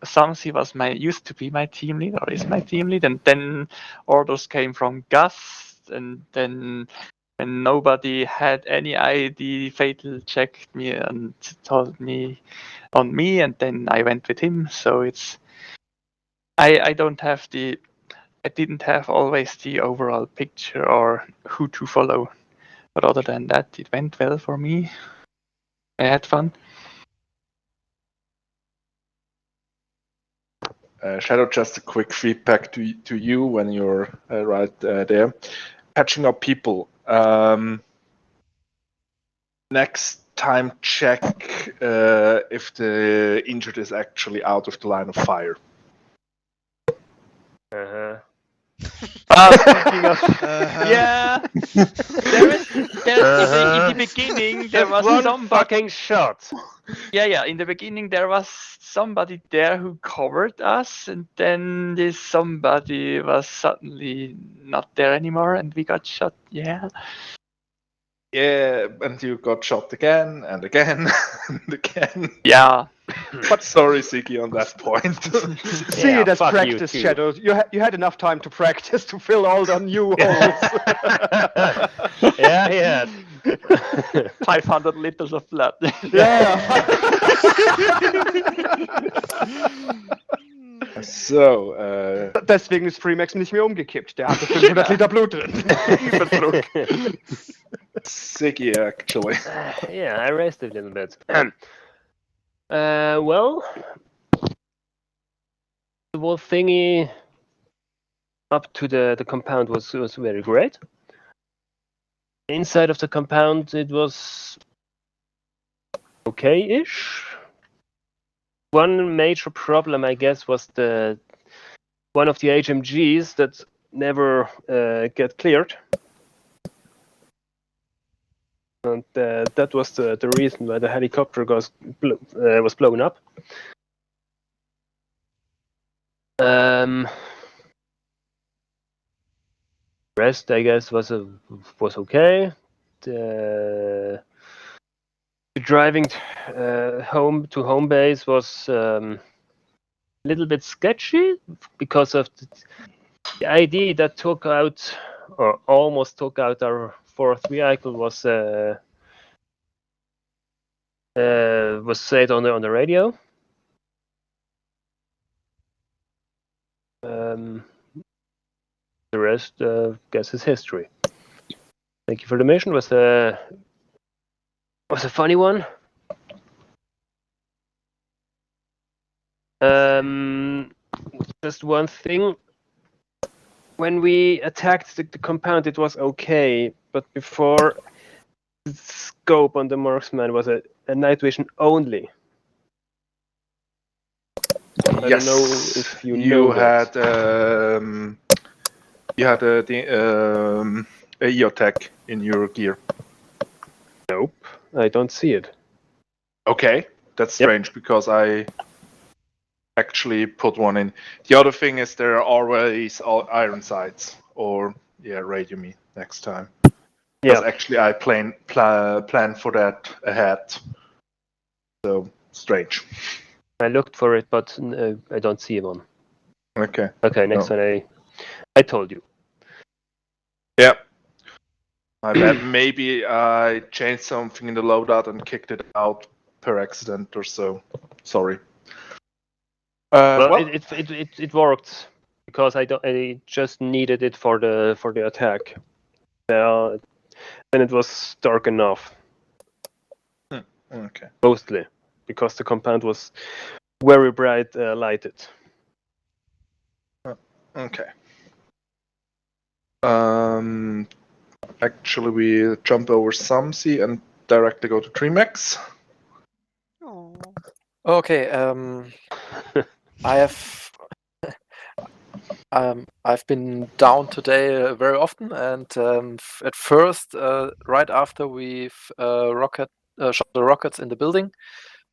S16: Samsi was used to be my team lead, or is my team lead, and then orders came from Gus, and then when nobody had any ID, Fatal checked me and told me on me, and then I went with him. So it's I didn't have always the overall picture or who to follow. But other than that, it went well for me. I had fun.
S17: Shadow, just a quick feedback to you when you're right there. Patching up people. Next time, check if the injured is actually out of the line of fire.
S7: Speaking of,
S16: yeah, in the beginning there was
S7: one
S16: somebody.
S7: fucking shot.
S16: Yeah. In the beginning there was somebody there who covered us, and then this somebody was suddenly not there anymore, and we got shot. Yeah.
S17: Yeah, and you got shot again and again and again.
S16: Yeah.
S17: But sorry, Ziggy, on that point.
S1: See it as practice, Shadow. You had enough time to practice to fill all the new holes.
S7: Yeah.
S16: 500 liters of blood.
S1: Yeah.
S17: So,
S1: deswegen ist Freemax nicht mehr umgekippt. Der hatte 500 Liter Blut drin. Überdruck.
S17: Ziggy, actually.
S7: Yeah, I rested a little bit. Well, the whole thingy up to the compound was very great. Inside of the compound, it was okay-ish. One major problem, I guess, was one of the HMGs that never get cleared. And that was the reason why the helicopter was blown up. Rest, I guess, was okay. The driving home to home base was a little bit sketchy because of the ID that took out or almost took out our fourth vehicle was said on the radio. The rest, guess, is history. Thank you for the mission. Was a funny one. Just one thing. When we attacked the compound, it was okay. but before, the scope on the Marksman was a night vision only. I
S17: Yes.
S7: don't know if you know that.
S17: You had a EOTech in your gear.
S7: Nope, I don't see it.
S17: Okay, that's strange because I actually put one in. The other thing is there are always iron sights, or radio me next time. Because actually I plan for that ahead. So strange.
S7: I looked for it, but I don't see one.
S17: Okay.
S7: Okay, next one I told you.
S17: Yeah. My bad. Maybe I changed something in the loadout and kicked it out per accident or so. Sorry.
S7: Well, it worked because I just needed it for the attack. Then it was dark enough.
S17: Okay.
S7: Mostly because the compound was very bright lighted.
S17: Okay. Actually, we jump over Samsi and directly go to Trimax.
S12: Okay. I have. I've been down today very often, and at first, right after we've shot the rockets in the building,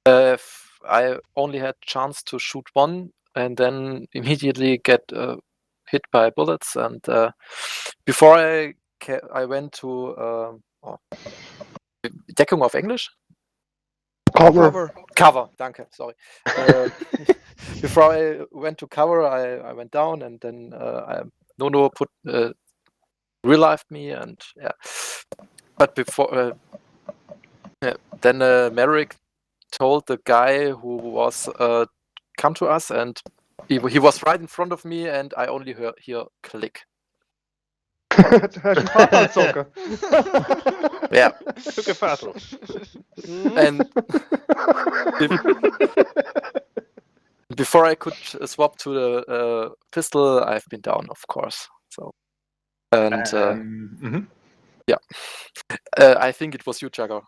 S12: I only had chance to shoot one, and then immediately get hit by bullets. And before I went to Deckung auf Englisch. Cover, danke, sorry. Before I went to cover, I went down, and then Nono revived me, and But before, then Merrick told the guy who was come to us, and he was right in front of me, and I only hear click. Yeah.
S5: Took a battle.
S12: And before I could swap to the pistol, I've been down, of course. So, and yeah, I think it was you, Jagger.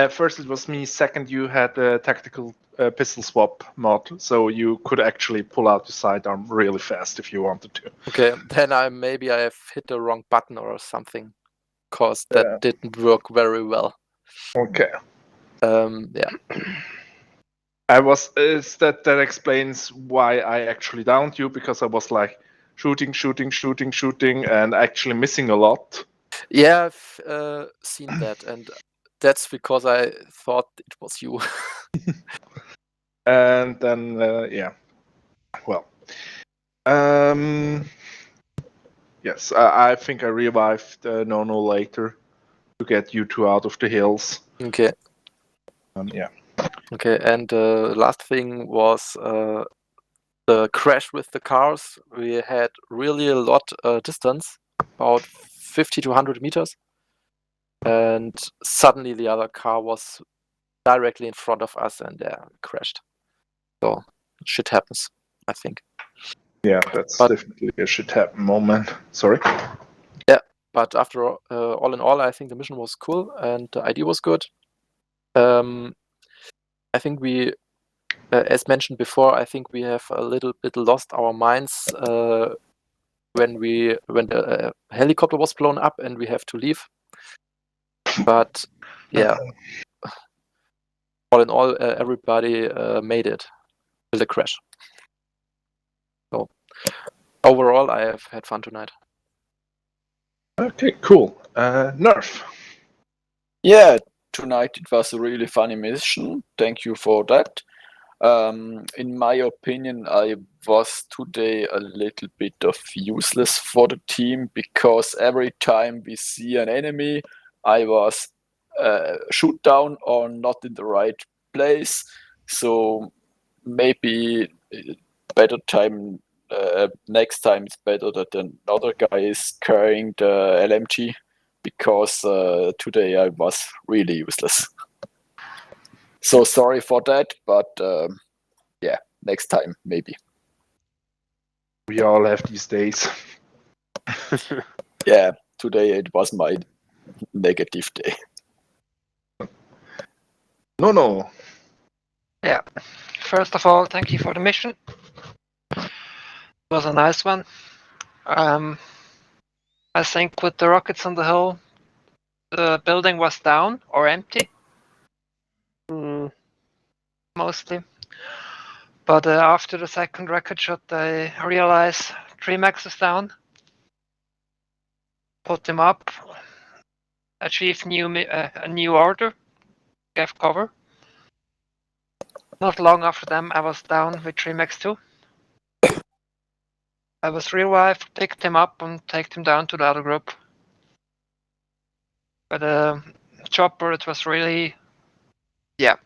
S17: First it was me. Second, you had the tactical pistol swap mod, so you could actually pull out the sidearm really fast if you wanted to.
S12: Okay, then maybe I have hit the wrong button or something, because that didn't work very well.
S17: Okay.
S12: Yeah.
S17: That explains why I actually downed you, because I was like shooting, and actually missing a lot.
S12: Yeah, I've seen that, and that's because I thought it was you.
S17: And then, well, yes, I think I revived Nono later to get you two out of the hills.
S12: Okay.
S17: Yeah.
S12: Okay, and the last thing was the crash with the cars. We had really a lot distance, about 50 to 100 meters, and suddenly the other car was directly in front of us, and crashed. So shit happens, I think.
S17: Yeah, that's definitely a shit happen moment. Sorry.
S12: Yeah, but after all in all, I think the mission was cool and the idea was good. I think we, as mentioned before, I think we have a little bit lost our minds when the helicopter was blown up and we have to leave. But yeah, all in all, everybody made it till the crash. So overall, I have had fun tonight.
S17: Okay, cool. Nerf.
S15: Yeah, tonight it was a really funny mission. Thank you for that. In my opinion, I was today a little bit of useless for the team, because every time we see an enemy, I was shoot down or not in the right place. So maybe better time. Next time it's better that another guy is carrying the LMG, because today I was really useless. So sorry for that, but yeah, next time maybe.
S17: We all have these days.
S15: Yeah, today it was my negative day.
S17: No.
S6: Yeah. First of all, thank you for the mission. It was a nice one. I think with the rockets on the hill, the building was down or empty. Mostly. But after the second rocket shot, I realized 3 max is down. Put them up. Achieved a new order. Gave cover. Not long after them, I was down with 3 max too. I was revived, picked him up, and take him down to the other group. But chopper, it was really, yeah.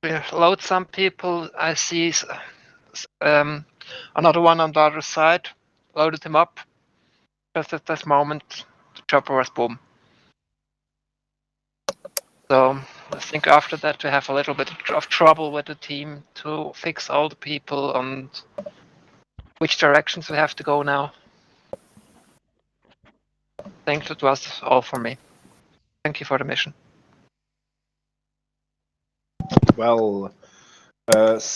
S6: We load some people. I see another one on the other side. Loaded him up. Just at this moment, the chopper was boom. So I think after that we have a little bit of trouble with the team to fix all the people and which directions we have to go now. I think that was all for me. Thank you for the mission.
S17: Well, Gust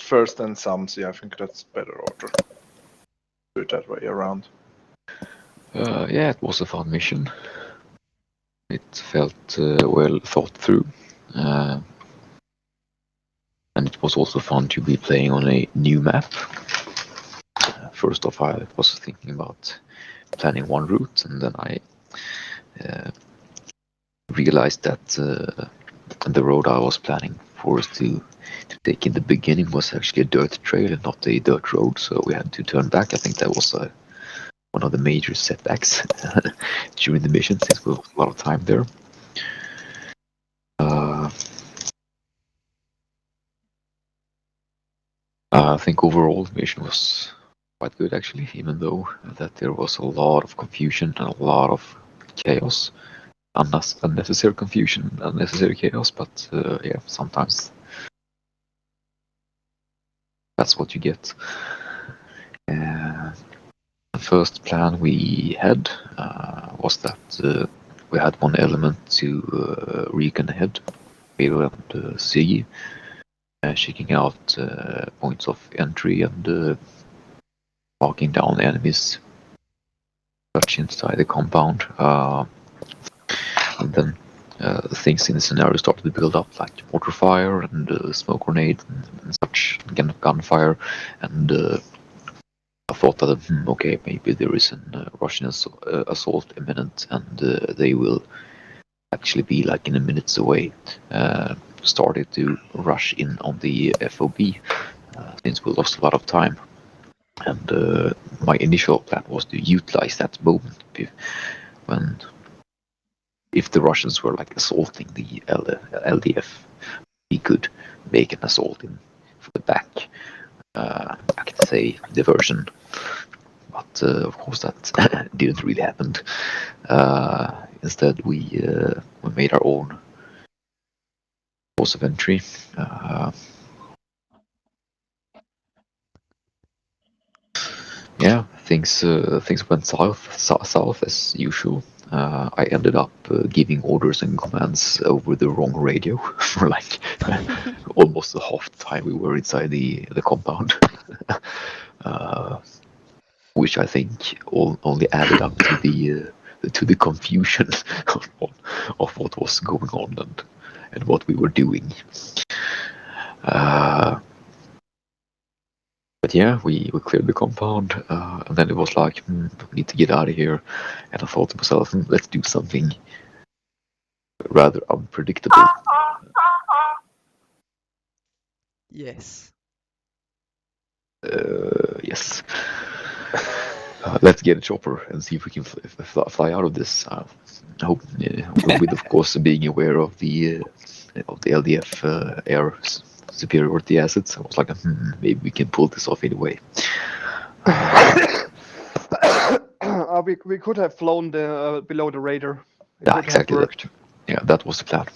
S17: first and Samsi. I think that's better order. Do it that way around.
S8: Yeah, it was a fun mission. It felt well thought through. And it was also fun to be playing on a new map. First off, I was thinking about planning one route, and then I realized that the road I was planning for us to take in the beginning was actually a dirt trail and not a dirt road, so we had to turn back. I think that was one of the major setbacks during the mission, since we lost a lot of time there. I think overall the mission was quite good, actually, even though that there was a lot of confusion and a lot of chaos. Unnecessary confusion, unnecessary chaos, but yeah, sometimes that's what you get. The first plan we had was that we had one element to recon ahead, Pedro and Siggy, checking out points of entry and marking down enemies such inside the compound. And then things in the scenario started to build up, like mortar fire and smoke grenade and such, gunfire. And I thought that, okay, maybe there is a Russian assault imminent, and they will actually be like in a minutes away. Started to rush in on the FOB, since we lost a lot of time. And my initial plan was to utilize that moment if the Russians were like assaulting the LDF, we could make an assault in from the back. I could say diversion, but of course that didn't really happen. Instead, we made our own course of entry. Yeah, things went south as usual. I ended up giving orders and commands over the wrong radio for like almost the half the time we were inside the compound, which I think only added up to the confusion of what was going on and what we were doing. But yeah, we cleared the compound, and then it was like, we need to get out of here. And I thought to myself, let's do something rather unpredictable.
S11: Yes.
S8: Yes. Let's get a chopper and see if we can fly out of this. I hope, with of course being aware of the LDF air superiority assets. I was like, maybe we can pull this off anyway.
S1: We could have flown below the radar.
S8: Yeah, exactly. That was the plan.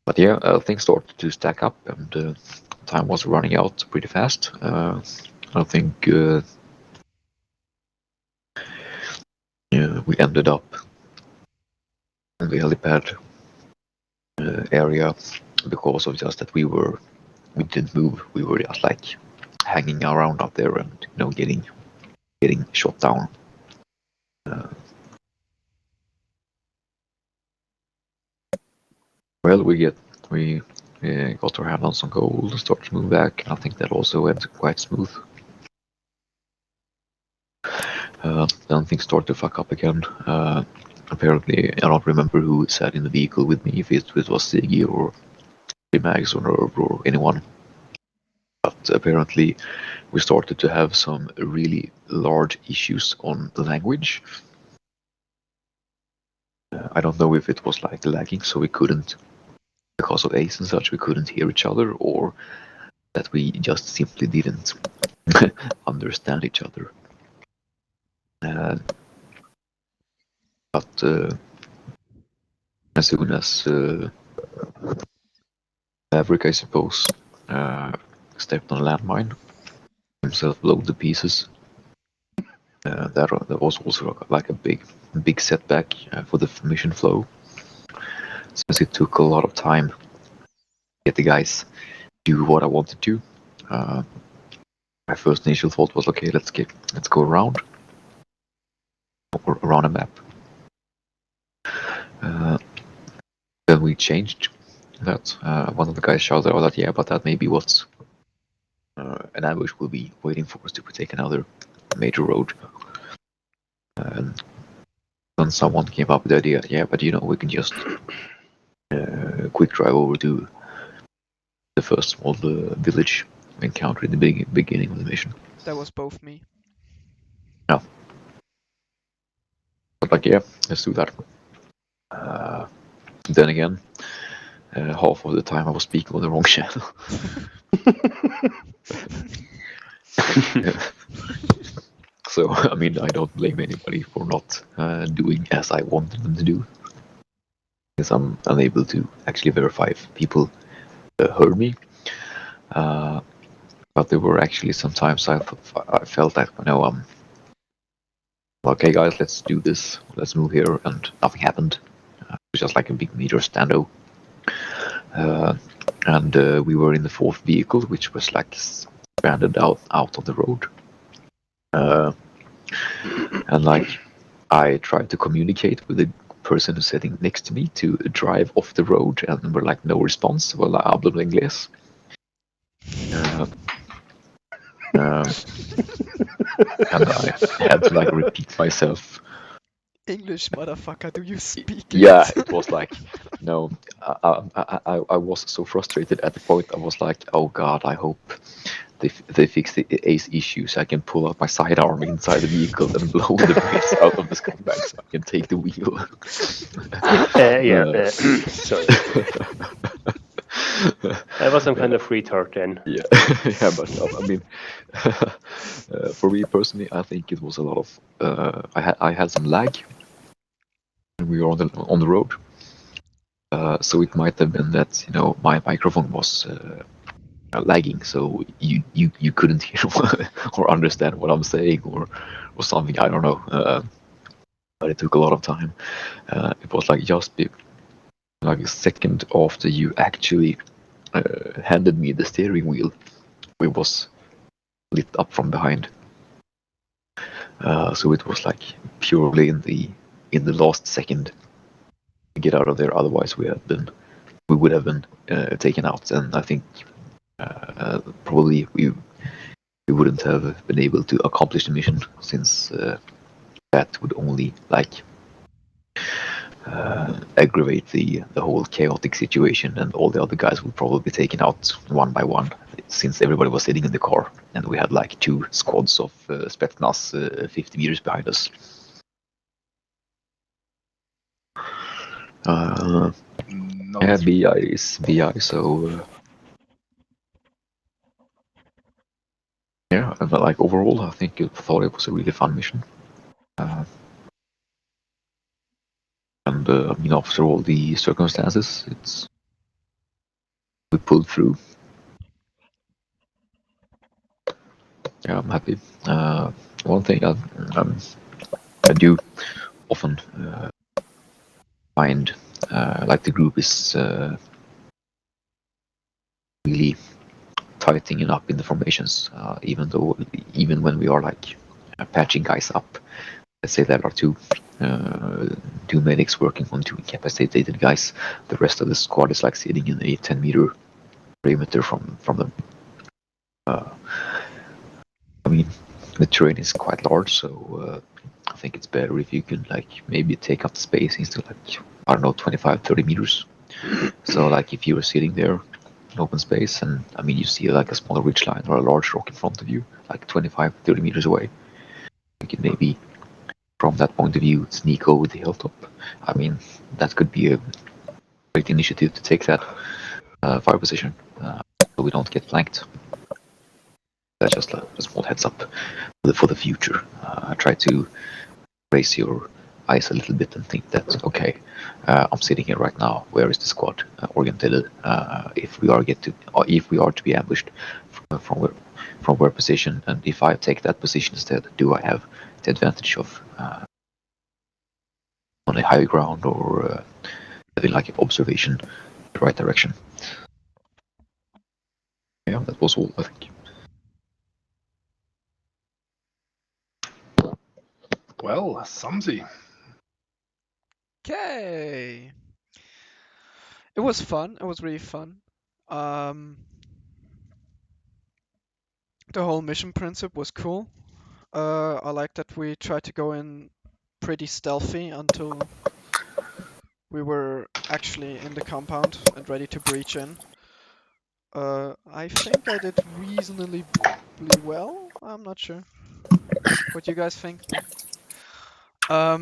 S8: But yeah, things started to stack up, and time was running out pretty fast. I think we ended up in the helipad area because of just that we didn't move. We were just like hanging around out there and getting shot down. Well, we got our hand on some gold and started to move back. I think that also went quite smooth. Then things started to fuck up again. Apparently, I don't remember who sat in the vehicle with me, if it was Sigi or Mags or Nerv or anyone. But apparently, we started to have some really large issues on the language. I don't know if it was like lagging, so we couldn't, because of ACE and such, we couldn't hear each other, or that we just simply didn't understand each other. But as soon as Maverick, I suppose, stepped on a landmine, himself blown to pieces, that was also like a big setback for the mission flow, since it took a lot of time to get the guys do what I wanted to. My first initial thought was, okay, let's go around a map. Then we changed that. One of the guys shouted out that, yeah, but that may be what an ambush will be waiting for us to take another major road. And then someone came up with the idea, yeah, but we can just quick drive over to the first small village we encountered in the beginning of the mission.
S3: That was both me.
S8: Yeah. But like, yeah, let's do that. Then again, half of the time I was speaking on the wrong channel. So, I mean, I don't blame anybody for not doing as I wanted them to do. Because I'm unable to actually verify if people heard me. But there were actually some times I felt that, okay guys, let's do this, let's move here, and nothing happened. It was just like a big meter stando. And we were in the fourth vehicle, which was like stranded out on the road. And like, I tried to communicate with the person sitting next to me to drive off the road, and there were like no response. Well, I hablo inglés. And I had to like repeat myself.
S3: English, motherfucker, do you speak
S8: Yeah, it was like, no, I was so frustrated at the point. I was like, oh god, I hope they fix the ACE issue so I can pull out my sidearm inside the vehicle and blow the brains out of the scumbag so I can take the wheel.
S7: Sorry. I was some kind of retard then.
S8: Yeah, yeah, but I mean, for me personally, I think it was a lot of. I had some lag when we were on the road, so it might have been that my microphone was lagging, so you couldn't hear or understand what I'm saying or something. I don't know, but it took a lot of time. It was like just like a second after you actually handed me the steering wheel, it was lit up from behind. So it was like purely in the last second to get out of there. Otherwise, we would have been taken out, and I think probably we wouldn't have been able to accomplish the mission, since that would only like aggravate the whole chaotic situation, and all the other guys would probably be taken out one by one, since everybody was sitting in the car and we had like 2 squads of Spetsnaz 50 meters behind us. Yeah, BI is BI, so yeah, but like overall, I thought it was a really fun mission. And I mean, after all the circumstances, we pulled through. Yeah, I'm happy. One thing I do often find like the group is really tightening up in the formations, even when we are like patching guys up. Let's say there are two medics working on two incapacitated guys. The rest of the squad is like sitting in a 10-meter perimeter from them. I mean, the terrain is quite large, so I think it's better if you can like maybe take up the space instead of like, I don't know, 25-30 meters. So like if you were sitting there in open space and I mean you see like a smaller ridge line or a large rock in front of you, like 25-30 meters away, you can maybe from that point of view sneak over the hilltop. I mean that could be a great initiative to take that fire position so we don't get flanked. That's just a small heads up for the future. Try to raise your eyes a little bit and think that okay, I'm sitting here right now. Where is the squad oriented? If we are to be ambushed from where position, and if I take that position instead, do I have the advantage of on a higher ground or having like an observation in the right direction? Yeah, that was all I think.
S17: Well, Samsi.
S3: Okay. It was fun. It was really fun. The whole mission principle was cool. I like that we tried to go in pretty stealthy until we were actually in the compound and ready to breach in. I think I did reasonably well. I'm not sure what you guys think. The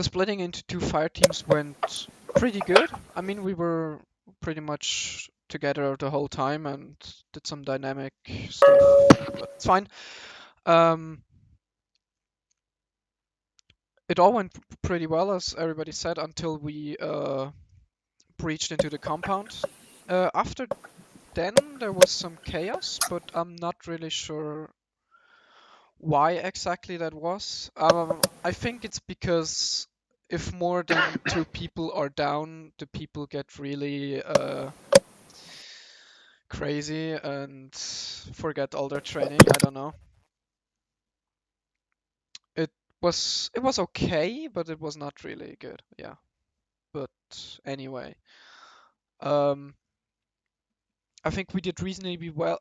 S3: splitting into two fire teams went pretty good. I mean, we were pretty much together the whole time and did some dynamic stuff, but it's fine. It all went pretty well, as everybody said, until we breached into the compound. After then, there was some chaos, but I'm not really sure why exactly that was. I think it's because if more than 2 people are down, the people get really crazy and forget all their training. I don't know. It was okay, but it was not really good. Yeah. But anyway, I think we did reasonably well.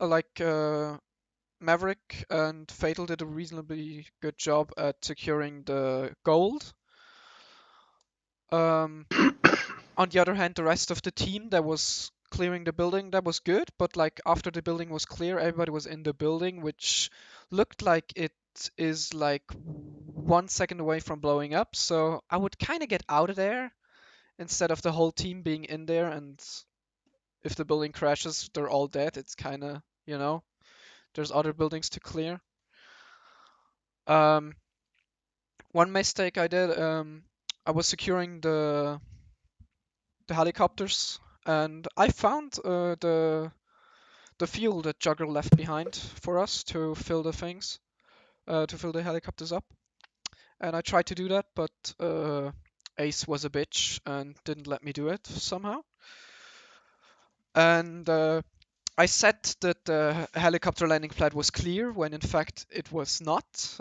S3: Maverick and Fatal did a reasonably good job at securing the gold. On the other hand, the rest of the team that was clearing the building, that was good, but like after the building was clear, everybody was in the building, which looked like it is like 1 second away from blowing up. So I would kind of get out of there instead of the whole team being in there, and if the building crashes, they're all dead. It's kind of, you know, there's other buildings to clear. One mistake I did, I was securing the helicopters, and I found the fuel that Jugger left behind for us to fill the things, to fill the helicopters up. And I tried to do that, but Ace was a bitch and didn't let me do it somehow. And I said that the helicopter landing pad was clear when in fact it was not.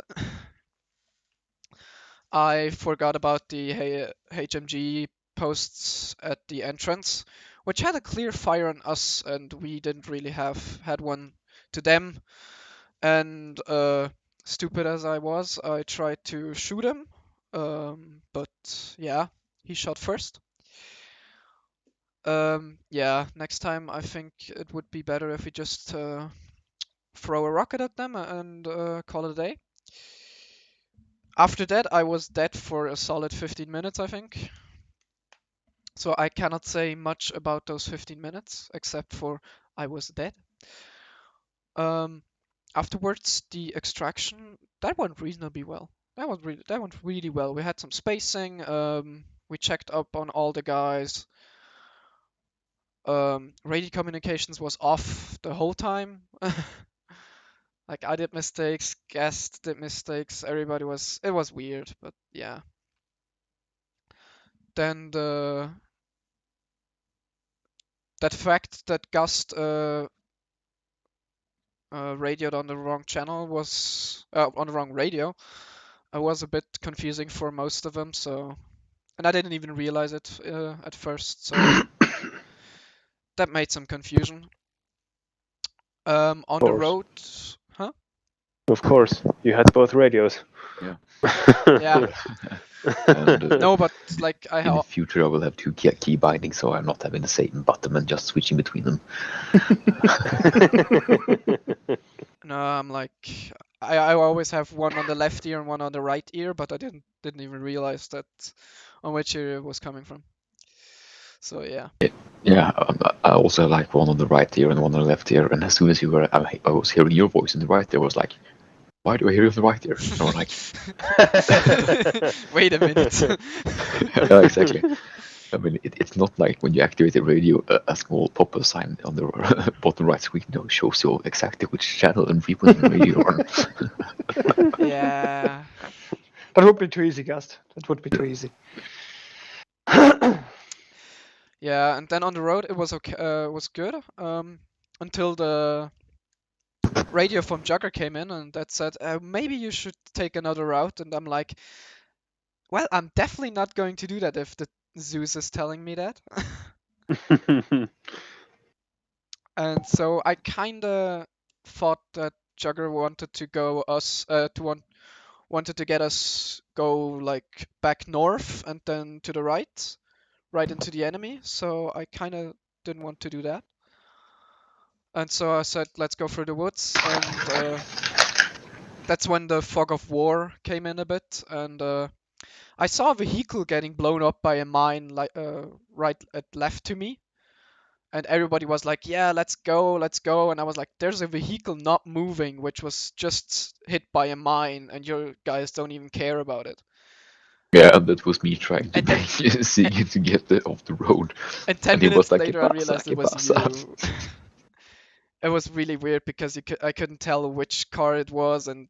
S3: I forgot about the HMG posts at the entrance, which had a clear fire on us, and we didn't really had one to them. And stupid as I was, I tried to shoot him, but yeah, he shot first. Yeah, next time I think it would be better if we just throw a rocket at them and call it a day. After that, I was dead for a solid 15 minutes, I think. So I cannot say much about those 15 minutes, except for I was dead. Afterwards, the extraction, that went reasonably well. That went really well. We had some spacing. We checked up on all the guys. Radio communications was off the whole time. Like I did mistakes, Gast did mistakes, everybody was, it was weird, but yeah. Then that fact that Gust radioed on the wrong channel was on the wrong radio. Was a bit confusing for most of them, so, and I didn't even realize it at first, so that made some confusion. On the road, huh?
S7: Of course, you had both radios.
S8: Yeah.
S3: Yeah.
S8: And,
S3: No, but like I
S8: in the future, I will have two key bindings, so I'm not having the same button and just switching between them.
S3: No, I'm like I always have one on the left ear and one on the right ear, but I didn't even realize that on which ear it was coming from. So yeah.
S8: Yeah, I also have like one on the right ear and one on the left ear, and as soon as I was hearing your voice in the right ear, I was like, why do I hear you in the right ear? And I was like,
S3: wait a minute.
S8: yeah, exactly. I mean, it's not like when you activate the radio, a small pop-up sign on the bottom right screen shows you exactly which channel and frequency radio you're on.
S3: Yeah.
S1: That would be too easy, Gast. That would be too easy.
S3: Yeah, and then on the road it was okay, was good, until the radio from Jugger came in and that said, maybe you should take another route, and I'm like, well, I'm definitely not going to do that if the Zeus is telling me that. And so I kinda thought that Jugger wanted to go wanted to get us go like back north and then to the right into the enemy, so I kinda didn't want to do that. And so I said, let's go through the woods, and that's when the fog of war came in a bit, and I saw a vehicle getting blown up by a mine like right at left to me, and everybody was like, yeah, let's go, and I was like, there's a vehicle not moving which was just hit by a mine, and your guys don't even care about it.
S8: Yeah, and that was me trying to see you to get off the road.
S3: And 10
S8: and
S3: minutes
S8: like,
S3: later I realized it was you. It was really weird because I couldn't tell which car it was, and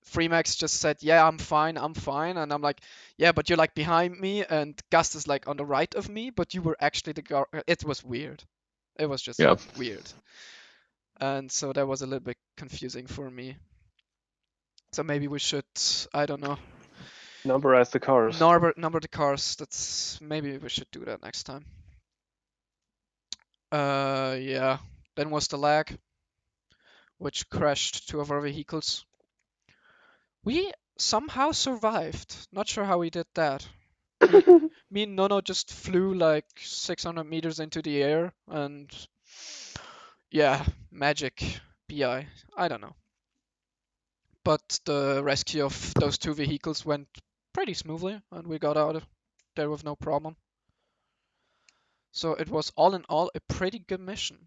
S3: Freemax just said, yeah, I'm fine, and I'm like, yeah, but you're like behind me, and Gust is like on the right of me, but you were actually the car. It was weird. It was just weird. And so that was a little bit confusing for me. So maybe we should, I don't know,
S7: numberize the cars.
S3: Number the cars. Maybe we should do that next time. Yeah. Then was the lag, which crashed two of our vehicles. We somehow survived. Not sure how we did that. Me and Nono just flew like 600 meters into the air, and yeah, magic. BI. I don't know. But the rescue of those two vehicles went pretty smoothly, and we got out of there with no problem. So it was all in all a pretty good mission.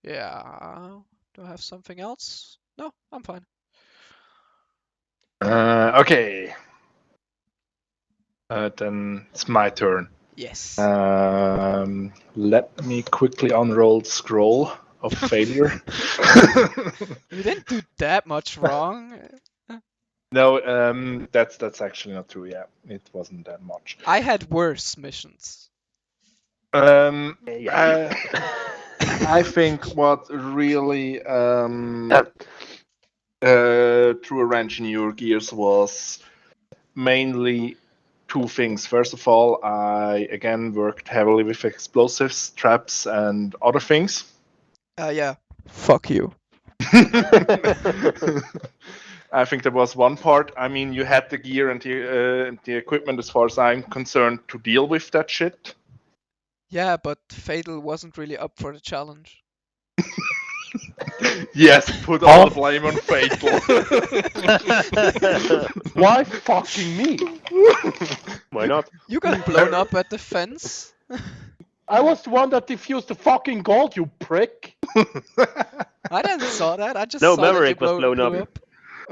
S3: Yeah. Do I have something else? No, I'm fine.
S17: Okay. Then it's my turn.
S3: Yes.
S17: Let me quickly unroll the scroll of failure.
S3: You didn't do that much wrong.
S17: No, that's actually not true. Yeah, it wasn't that much.
S3: I had worse missions.
S17: I think what really threw a wrench in your gears was mainly two things. First of all, I again worked heavily with explosives, traps, and other things.
S3: Yeah. Fuck you.
S17: I think there was one part. I mean, you had the gear and the equipment, as far as I'm concerned, to deal with that shit.
S3: Yeah, but Fatal wasn't really up for the challenge.
S17: Yes, put all the blame on Fatal.
S1: Why fucking me?
S7: Why not?
S3: You got blown up at the fence.
S1: I was the one that defused the fucking gold, you prick.
S3: I didn't saw that. I just
S7: no,
S3: saw
S7: Maverick
S3: that you
S7: was blown
S3: blew
S7: up.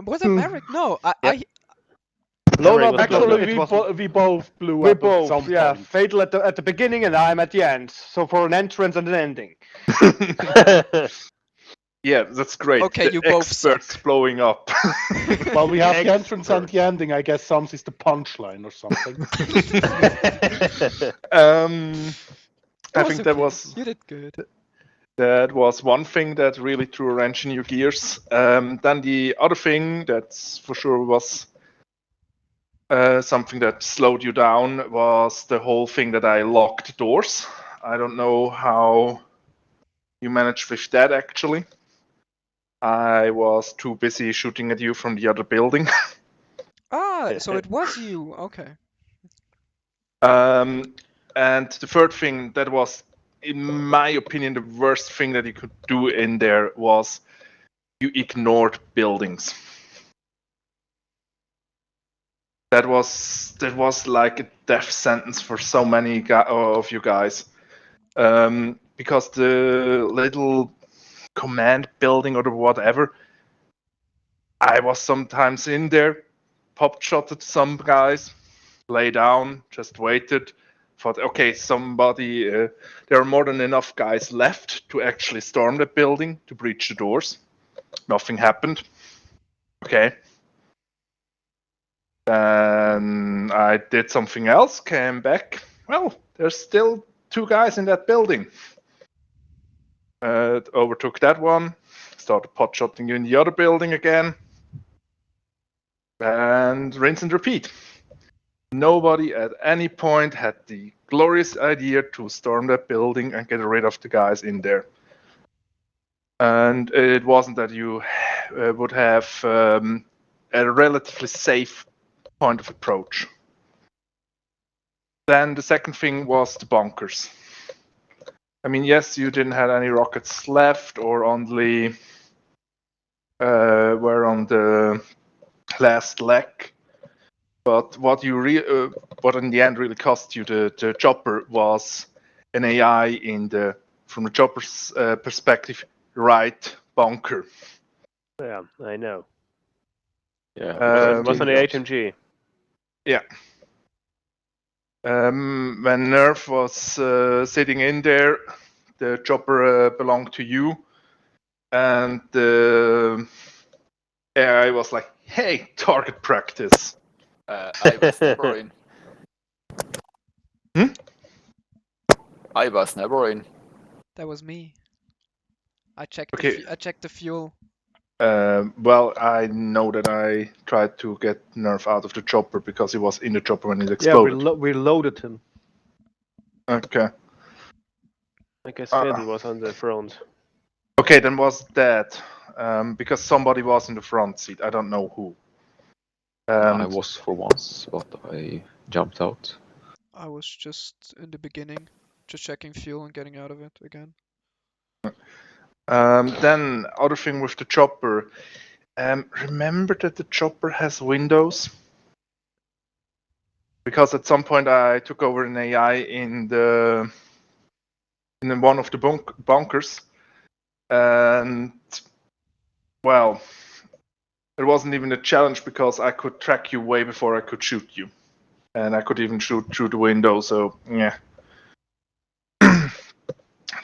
S3: Was it Maverick? No, I
S1: No, no,
S7: Maverick was
S1: actually, we both blew we up. both, at some
S3: yeah.
S1: point. Fatal at the beginning, and I'm at the end. So for an entrance and an ending.
S17: Yeah, that's great.
S3: Okay,
S17: the
S3: you both
S17: experts blowing up.
S5: Well, we have the entrance and
S17: Expert.
S5: the ending. I guess Sam's is the punchline or something.
S17: I think that was
S3: You did good.
S17: that was one thing that really threw a wrench in your gears. Then the other thing that's for sure was something that slowed you down was the whole thing that I locked doors. I don't know how you managed with that actually. I was too busy shooting at you from the other building.
S3: Ah, so it was you. Okay.
S17: And the third thing that was, in my opinion, the worst thing that you could do in there was you ignored buildings. That was like a death sentence for so many of you guys, because the little command building or whatever, I was sometimes in there, pop shotted some guys, lay down, just waited. Thought, okay, somebody, there are more than enough guys left to actually storm the building, to breach the doors. Nothing happened. Okay. Then I did something else, came back. Well, there's still 2 guys in that building. Overtook that one, started pot-shotting you in the other building again. And rinse and repeat. Nobody at any point had the glorious idea to storm that building and get rid of the guys in there. And it wasn't that you would have a relatively safe point of approach. Then the second thing was the bunkers. I mean, yes, you didn't have any rockets left, or only were on the last leg. But what in the end really cost you the chopper was an AI from the chopper's perspective, right bunker.
S7: Yeah, I know.
S8: Yeah,
S7: was on the HMG.
S17: Yeah. When Nerf was sitting in there, the chopper belonged to you, and the AI was like, "Hey, target practice."
S15: I was never in. I was never in.
S3: That was me. I checked.
S17: Okay.
S3: I checked the fuel.
S17: Well, I know that I tried to get Nerf out of the chopper because he was in the chopper when it exploded.
S1: Yeah, we loaded him.
S17: Okay.
S7: I guess Phil was on the front.
S17: Okay, then was that because somebody was in the front seat. I don't know who.
S8: I was for once, but I jumped out.
S3: I was just in the beginning, just checking fuel and getting out of it again.
S17: Then other thing with the chopper. Remember that the chopper has windows? Because at some point I took over an AI in one of the bunkers, and well, it wasn't even a challenge because I could track you way before I could shoot you, and I could even shoot through the window. So yeah,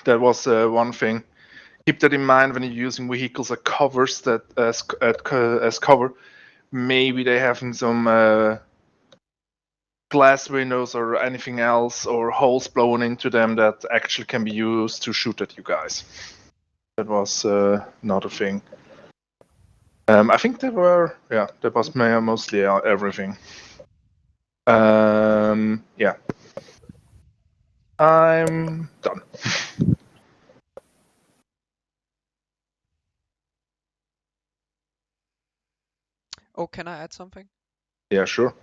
S17: that was one thing. Keep that in mind when you're using vehicles as covers. That as cover, maybe they have some glass windows or anything else, or holes blown into them that actually can be used to shoot at you guys. That was not a thing. I think that was mostly everything. Yeah. I'm done.
S3: Oh, can I add something?
S17: Yeah, sure.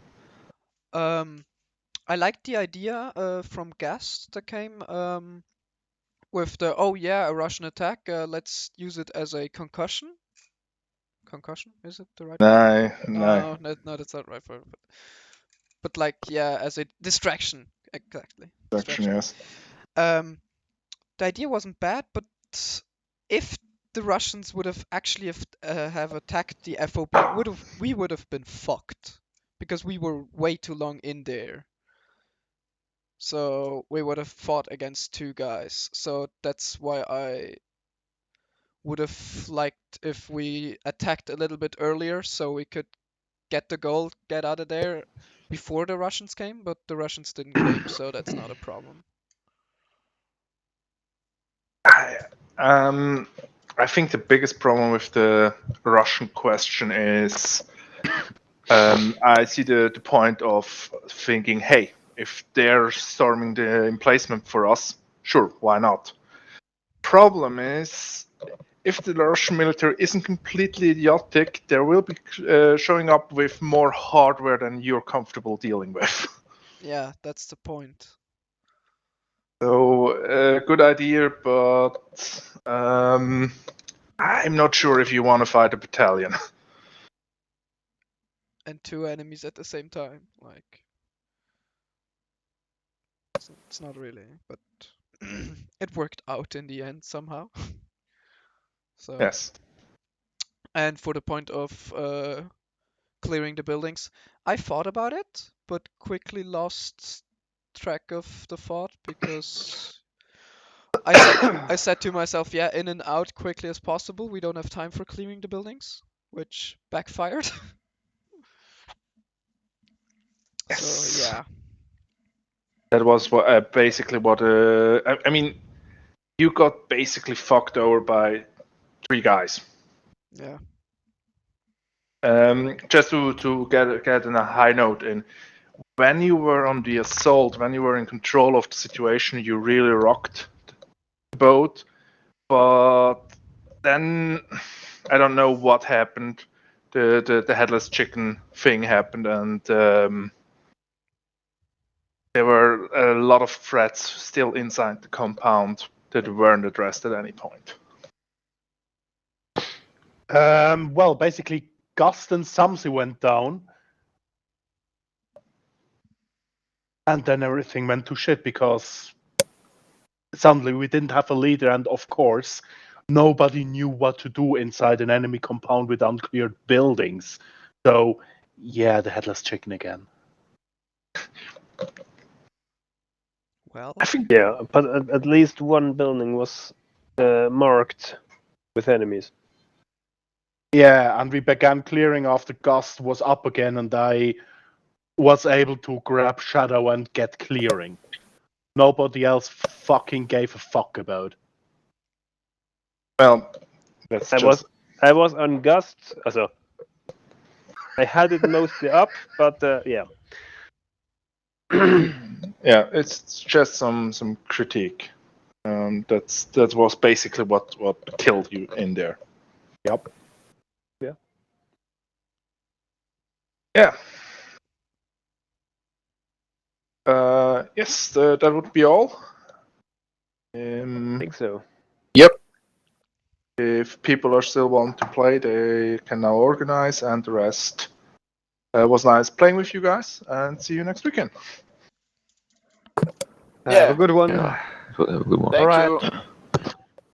S3: I liked the idea from Gast that came with the a Russian attack. Let's use it as a concussion. Concussion, is it the right word?
S17: No,
S3: that's not right word. But like, yeah, as a distraction, exactly.
S17: Distraction, yes.
S3: The idea wasn't bad, but if the Russians would have actually have attacked the FOB, we would have been fucked because we were way too long in there. So we would have fought against 2 guys. So that's why I would have liked if we attacked a little bit earlier so we could get the gold, get out of there before the Russians came, but the Russians didn't came, so that's not a problem.
S17: I think the biggest problem with the Russian question is I see the point of thinking, hey, if they're storming the emplacement for us, sure, why not? Problem is, if the Russian military isn't completely idiotic, they will be showing up with more hardware than you're comfortable dealing with.
S3: Yeah, that's the point.
S17: So, good idea, but I'm not sure if you want to fight a battalion.
S3: And 2 enemies at the same time, like... It's not really, but it worked out in the end somehow. So.
S17: Yes.
S3: And for the point of clearing the buildings, I thought about it, but quickly lost track of the thought because I said to myself, yeah, in and out quickly as possible. We don't have time for clearing the buildings, which backfired.
S17: Yes.
S3: So yeah.
S17: That was what basically what. I mean, you got basically fucked over by 3 guys.
S3: Yeah.
S17: Just to get on a high note, in when you were on the assault, when you were in control of the situation, you really rocked the boat. But then I don't know what happened. The headless chicken thing happened, and there were a lot of threats still inside the compound that weren't addressed at any point.
S5: Well, basically, Gust and Samsi went down. And then everything went to shit because suddenly we didn't have a leader, and of course, nobody knew what to do inside an enemy compound with uncleared buildings. So, yeah, the headless chicken again.
S3: Well,
S7: I think yeah, but at least one building was marked with enemies.
S5: Yeah, and we began clearing after Gust was up again, and I was able to grab Shadow and get clearing. Nobody else fucking gave a fuck about.
S17: Well, that's
S7: I was on Gust, also I had it mostly up, but yeah.
S17: Yeah, it's just some critique. That was basically what killed you in there.
S5: Yep.
S7: Yeah.
S17: Yeah. Yes, that would be all.
S7: I think so.
S12: Yep.
S17: If people are still wanting to play, they can now organize, and the rest. Was nice playing with you guys, and see you next weekend.
S1: Have a good one.
S8: Yeah, have a good one.
S15: Thank
S5: Alright.
S15: you.